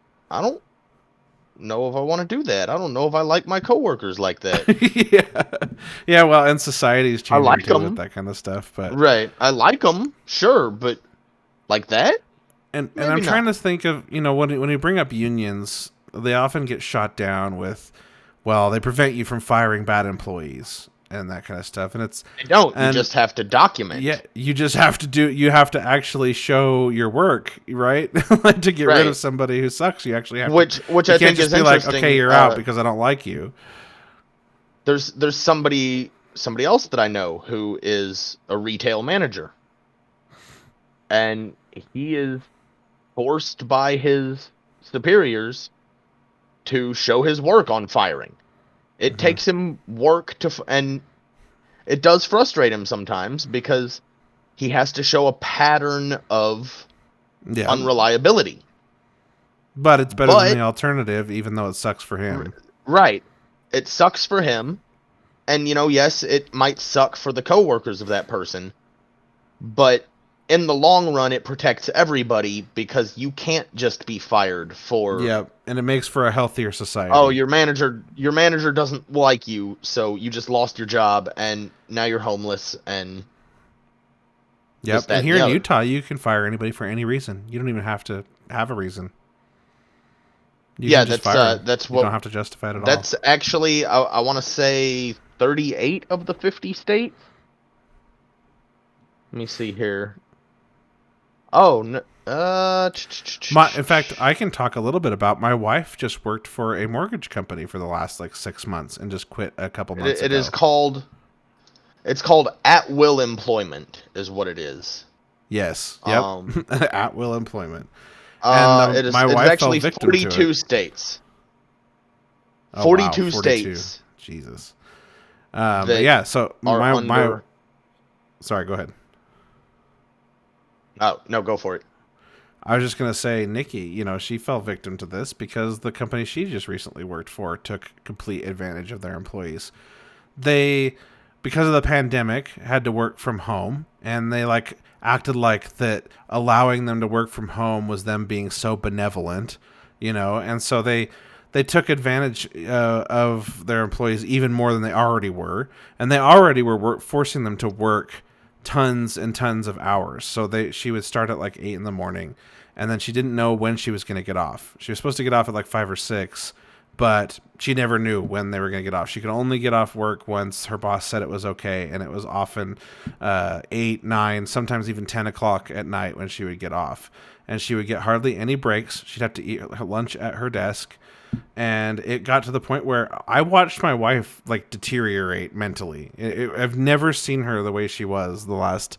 know if I want to do that. I don't know if I like my coworkers like that. Yeah. Yeah, well, and society's I changing like too with them, that kind of stuff, but right? I like them, sure, but like that, and I'm maybe trying not. to think of, when you bring up unions, they often get shot down with, well, they prevent you from firing bad employees and that kind of stuff, and it's They don't. You and just have to yeah, document, you have to actually show your work, right? Like to get rid of right? somebody who sucks, you actually have to. Which You I can't think just is be like, okay, interesting. you're out because I don't like you. There's somebody else that I know who is a retail manager, and he is forced by his superiors to show his work on firing. It Hmm. takes him work and it does frustrate him sometimes because he has to show a pattern of Yeah, unreliability. but it's better than the But alternative, even though it sucks for r- him. right, it sucks for him, and yes, it might suck for the coworkers of that person, but in the long run it protects everybody because you can't just be fired for, Yeah, and it makes for a healthier oh, society. your manager doesn't like you, so you just lost your job and now you're homeless and this, Yep, and that, and here the in other. Utah, you can fire anybody for any reason. You don't even have to have a reason. You Yeah, can just fire them. that's You what don't have to justify it at all. that's actually, I want to say 38 of the 50 states. Let me see here. Oh, no, In fact, I can talk a little bit about my wife. Just worked for a mortgage company for the last like 6 months and just quit a couple months it is ago. called, it's called at will employment is what it is. Yes, yep, Um, at will employment, and my it is wife fell actually victim to it. 42 states. Oh wow, 42 42. states Jesus. But that yeah, so are my under. sorry, go ahead. Oh, no, go for it. I was just gonna say, Nikki, she fell victim to this because the company she just recently worked for took complete advantage of their employees. They, because of the pandemic, had to work from home, and they like acted like that allowing them to work from home was them being so benevolent, and so they took advantage of their employees even more than they already were, and they already were forcing them to work tons and tons of hours. So she would start at like 8 in the morning, and then she didn't know when she was going to get off. She was supposed to get off at like 5 or 6, but she never knew when they were going to get off. She could only get off work once her boss said it was okay, and it was often 8, 9, sometimes even 10 o'clock at night when she would get off. And she would get hardly any breaks. She'd have to eat her lunch at her desk, and it got to the point where I watched my wife like deteriorate mentally. I've never seen her the way she was the last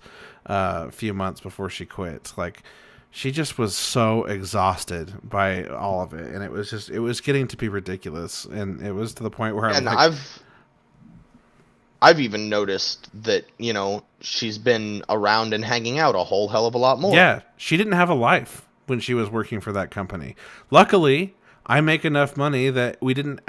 few months before she quit. Like, she just was so exhausted by all of it, and it was getting to be ridiculous, and it was to the point where I'm And like, I've even noticed that, she's been around and hanging out a whole hell of a lot more. yeah, she didn't have a life when she was working for that company. Luckily, I make enough money that we didn't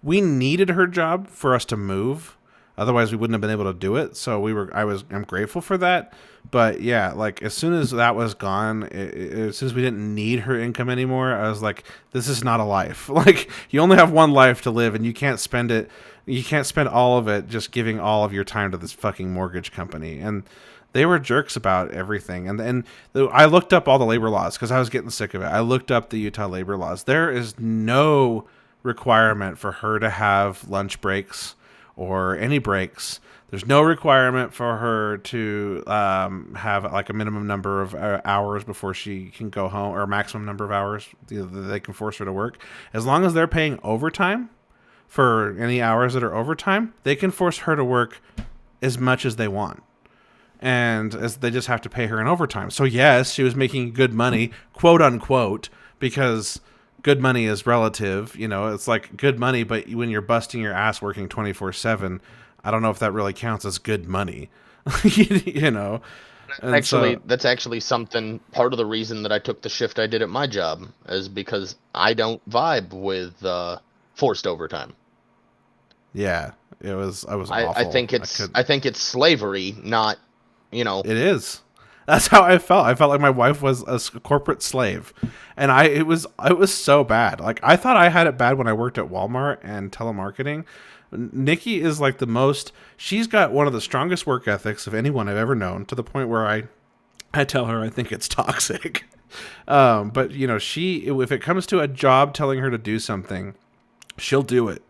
we needed her job for us to move. Otherwise, we wouldn't have been able to do it. So I'm grateful for that. But yeah, like as soon as that was gone, as soon as we didn't need her income anymore, I was like, this is not a life. Like, you only have one life to live, and you can't spend it. You can't spend all of it just giving all of your time to this fucking mortgage company. And they were jerks about everything. I looked up all the labor laws because I was getting sick of it. I looked up the Utah labor laws. There is no requirement for her to have lunch breaks or any breaks. There's no requirement for her to have like a minimum number of hours before she can go home, or a maximum number of hours that they can force her to work. As long as they're paying overtime for any hours that are overtime, they can force her to work as much as they want, and as they just have to pay her in overtime. So yes, she was making good money, quote unquote, because good money is relative. It's like good money, but when you're busting your ass working 24/7, I don't know if that really counts as good money. you know. And so That's actually something, part of the reason that I took the shift I did at my job is because I don't vibe with forced overtime. yeah, I was I awful. think it's slavery, not, It is. That's how I felt. I felt like my wife was a corporate slave, and it was so bad. Like I thought I had it bad when I worked at Walmart and telemarketing. Nikki is like the most. She's got one of the strongest work ethics of anyone I've ever known. To the point where I tell her I think it's toxic. But you know, if it comes to a job telling her to do something, she'll do it.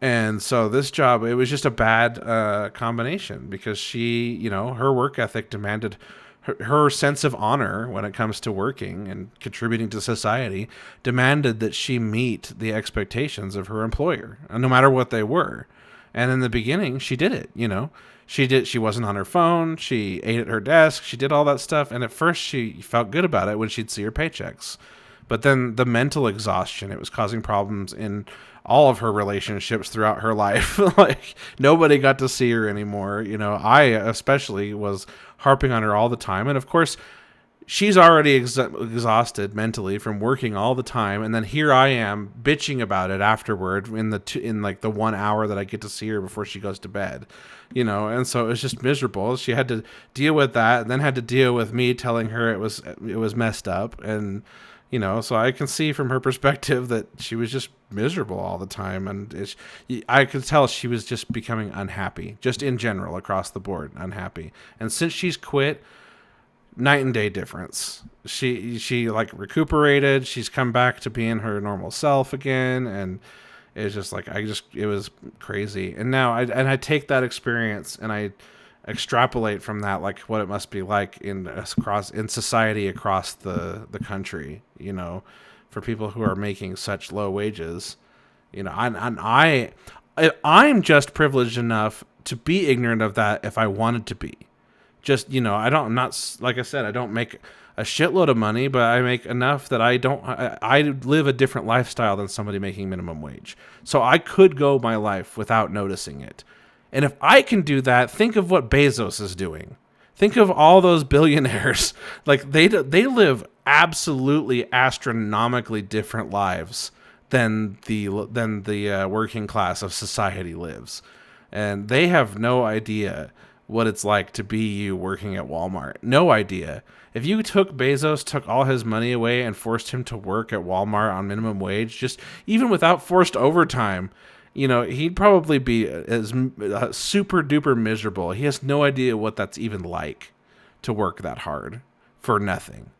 And so this job, it was just a bad combination because her work ethic demanded her sense of honor when it comes to working and contributing to society demanded that she meet the expectations of her employer, no matter what they were. And in the beginning, she did it, She wasn't on her phone. She ate at her desk. She did all that stuff. And at first she felt good about it when she'd see her paychecks. But then the mental exhaustion, it was causing problems in all of her relationships throughout her life. Like nobody got to see her anymore. I especially was harping on her all the time. And of course, she's already exhausted mentally from working all the time, and then here I am bitching about it afterward in like the 1 hour that I get to see her before she goes to bed, and so it was just miserable. She had to deal with that, and then had to deal with me telling her it was messed up, and so I can see from her perspective that she was just miserable all the time, and I could tell she was just becoming unhappy, just in general across the board, unhappy. And since she's quit, night and day difference. She like recuperated. She's come back to being her normal self again, and it's just like it was crazy. And now I take that experience and I extrapolate from that like what it must be like in society across the country. For people who are making such low wages. I'm just privileged enough to be ignorant of that if I wanted to be. Just, I'm not, like I said, I don't make a shitload of money, but I make enough that I live a different lifestyle than somebody making minimum wage. So I could go my life without noticing it. And if I can do that, think of what Bezos is doing. Think of all those billionaires. Like they live absolutely astronomically different lives than the working class of society lives. And they have no idea what it's like to be you working at Walmart. No idea. If you took all his money away and forced him to work at Walmart on minimum wage, just even without forced overtime, he'd probably be super duper miserable. He has no idea what that's even like to work that hard for nothing.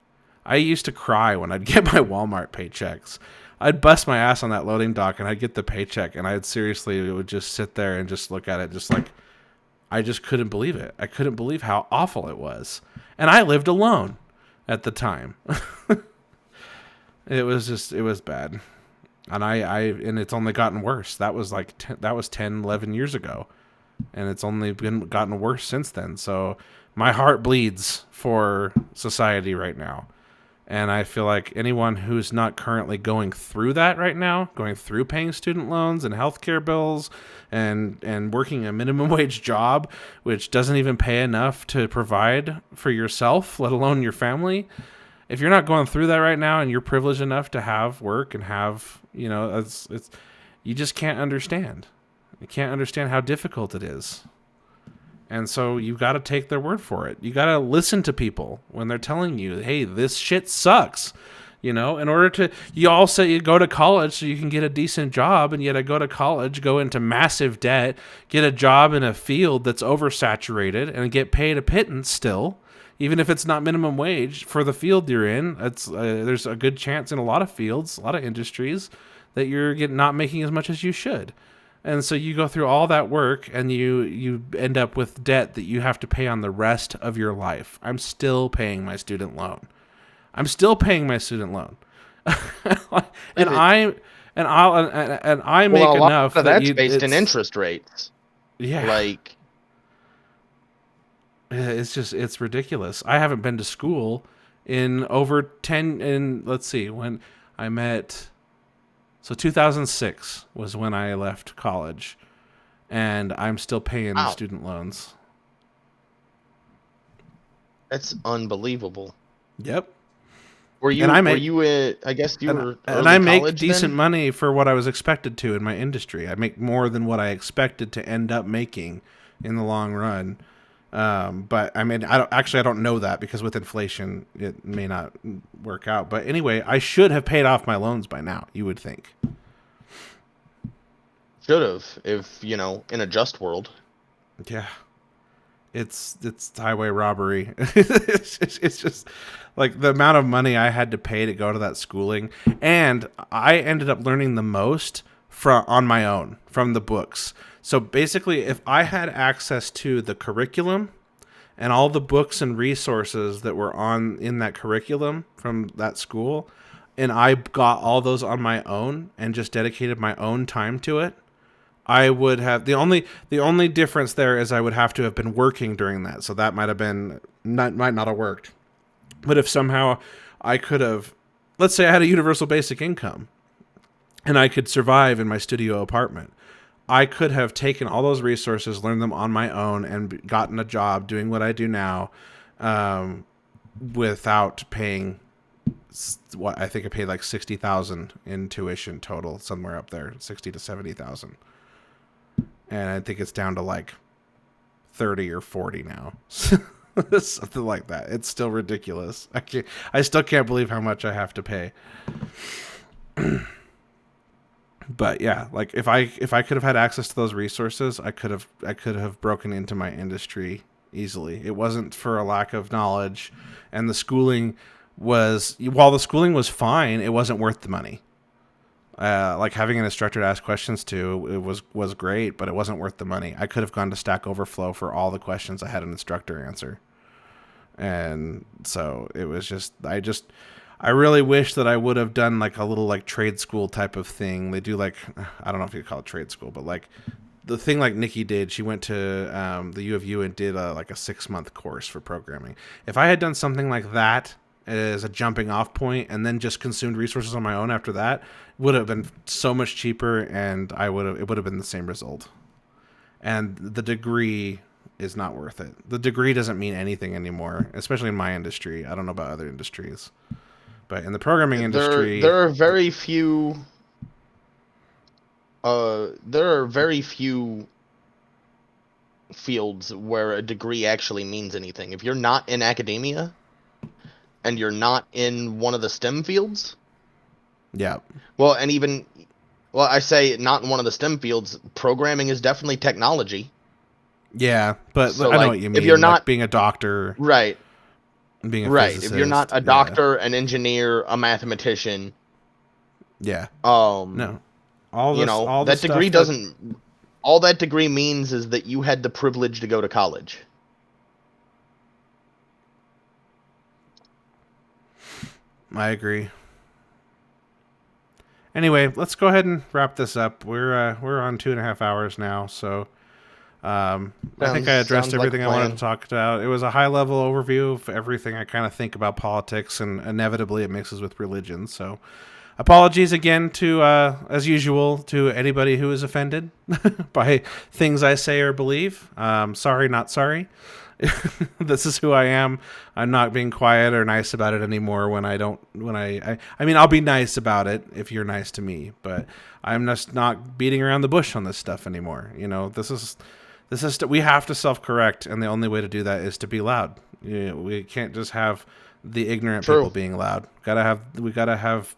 I used to cry when I'd get my Walmart paychecks. I'd bust my ass on that loading dock and I'd get the paycheck and it would just sit there and just look at it just like, I just couldn't believe it. I couldn't believe how awful it was. And I lived alone at the time. It was bad. And it's only gotten worse. That was 10, 11 years ago. And it's only gotten worse since then. So my heart bleeds for society right now. And I feel like anyone who's not currently going through that right now, going through paying student loans and healthcare bills and working a minimum wage job, which doesn't even pay enough to provide for yourself, let alone your family. If you're not going through that right now and you're privileged enough to have work and have, it's you just can't understand. You can't understand how difficult it is. And so you got to take their word for it. You got to listen to people when they're telling you, hey, this shit sucks. In order to, you all say you go to college so you can get a decent job, and yet I go to college, go into massive debt, get a job in a field that's oversaturated, and get paid a pittance still, even if it's not minimum wage for the field you're in. There's a good chance in a lot of fields, a lot of industries, that you're not making as much as you should. And so you go through all that work and you end up with debt that you have to pay on the rest of your life. I'm still paying my student loan. And I make enough that that's based in interest rates. Yeah. Like it's ridiculous. I haven't been to school in over 10 in let's see, when I met. So 2006 was when I left college, and I'm still paying student loans. That's unbelievable. Yep. I make decent money for what I was expected to in my industry. I make more than what I expected to end up making in the long run. But I mean, I don't know that because with inflation, it may not work out. But anyway, I should have paid off my loans by now. You would think. Should have, if you know, in a just world. Yeah, it's highway robbery. It's just like the amount of money I had to pay to go to that schooling, and I ended up learning the most from on my own from the books. So basically, if I had access to the curriculum and all the books and resources that were on in that curriculum from that school, and I got all those on my own and just dedicated my own time to it, I would have the only difference there is I would have to have been working during that. So that might not have worked. But if somehow I could have, let's say I had a universal basic income and I could survive in my studio apartment, I could have taken all those resources, learned them on my own, and gotten a job doing what I do now, without paying what I think I paid like 60,000 in tuition total, somewhere up there, 60 to 70,000, and I think it's down to like 30 or 40 now. Something like that. It's still ridiculous. I still can't believe how much I have to pay. But yeah, like if I could have had access to those resources, I could have broken into my industry easily. It wasn't for a lack of knowledge, and the schooling was, while the schooling was fine, it wasn't worth the money. Like having an instructor to ask questions to, it was great, but it wasn't worth the money. I could have gone to Stack Overflow for all the questions I had an instructor answer. And so it was I really wish that I would have done like a little like trade school type of thing. They do like, I don't know if you call it trade school, but like the thing like Nikki did, she went to the U of U and did like a 6-month course for programming. If I had done something like that as a jumping off point and then just consumed resources on my own after that, would have been so much cheaper, and it would have been the same result. And the degree is not worth it. The degree doesn't mean anything anymore, especially in my industry. I don't know about other industries, but in the programming industry, There are very few. There are very few fields where a degree actually means anything. If you're not in academia, and you're not in one of the STEM fields, yeah. Well, and even, well, I say not in one of the STEM fields. Programming is definitely technology. Yeah, but So, I know like, what you mean. if you're like not being a doctor, right, being a right, physicist, if you're not a doctor, an engineer, a mathematician, yeah, no, you know, all the that stuff degree that, doesn't. All that degree means is that you had the privilege to go to college. I agree. Anyway, let's go ahead and wrap this up. We're on 2.5 hours now, so I think I addressed Sounds like a everything I wanted plan. to talk about. It was a high level overview of everything I kind of think about politics, and inevitably it mixes with religion. So, apologies again to, as usual, to anybody who is offended by things I say or believe. Sorry, not sorry. This is who I am. I'm not being quiet or nice about it anymore. I mean, I'll be nice about it if you're nice to me, but I'm just not beating around the bush on this stuff anymore. You know, we have to self-correct, and the only way to do that is to be loud. We can't just have the ignorant True. people being loud. We gotta have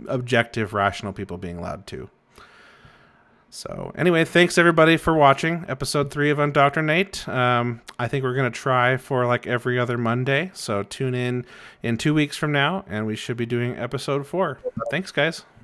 objective, rational people being loud too. So anyway, thanks everybody for watching episode 3 of Undoctrinate. I think we're going to try for like every other Monday. So tune in 2 weeks from now, and we should be doing episode 4. Thanks, guys.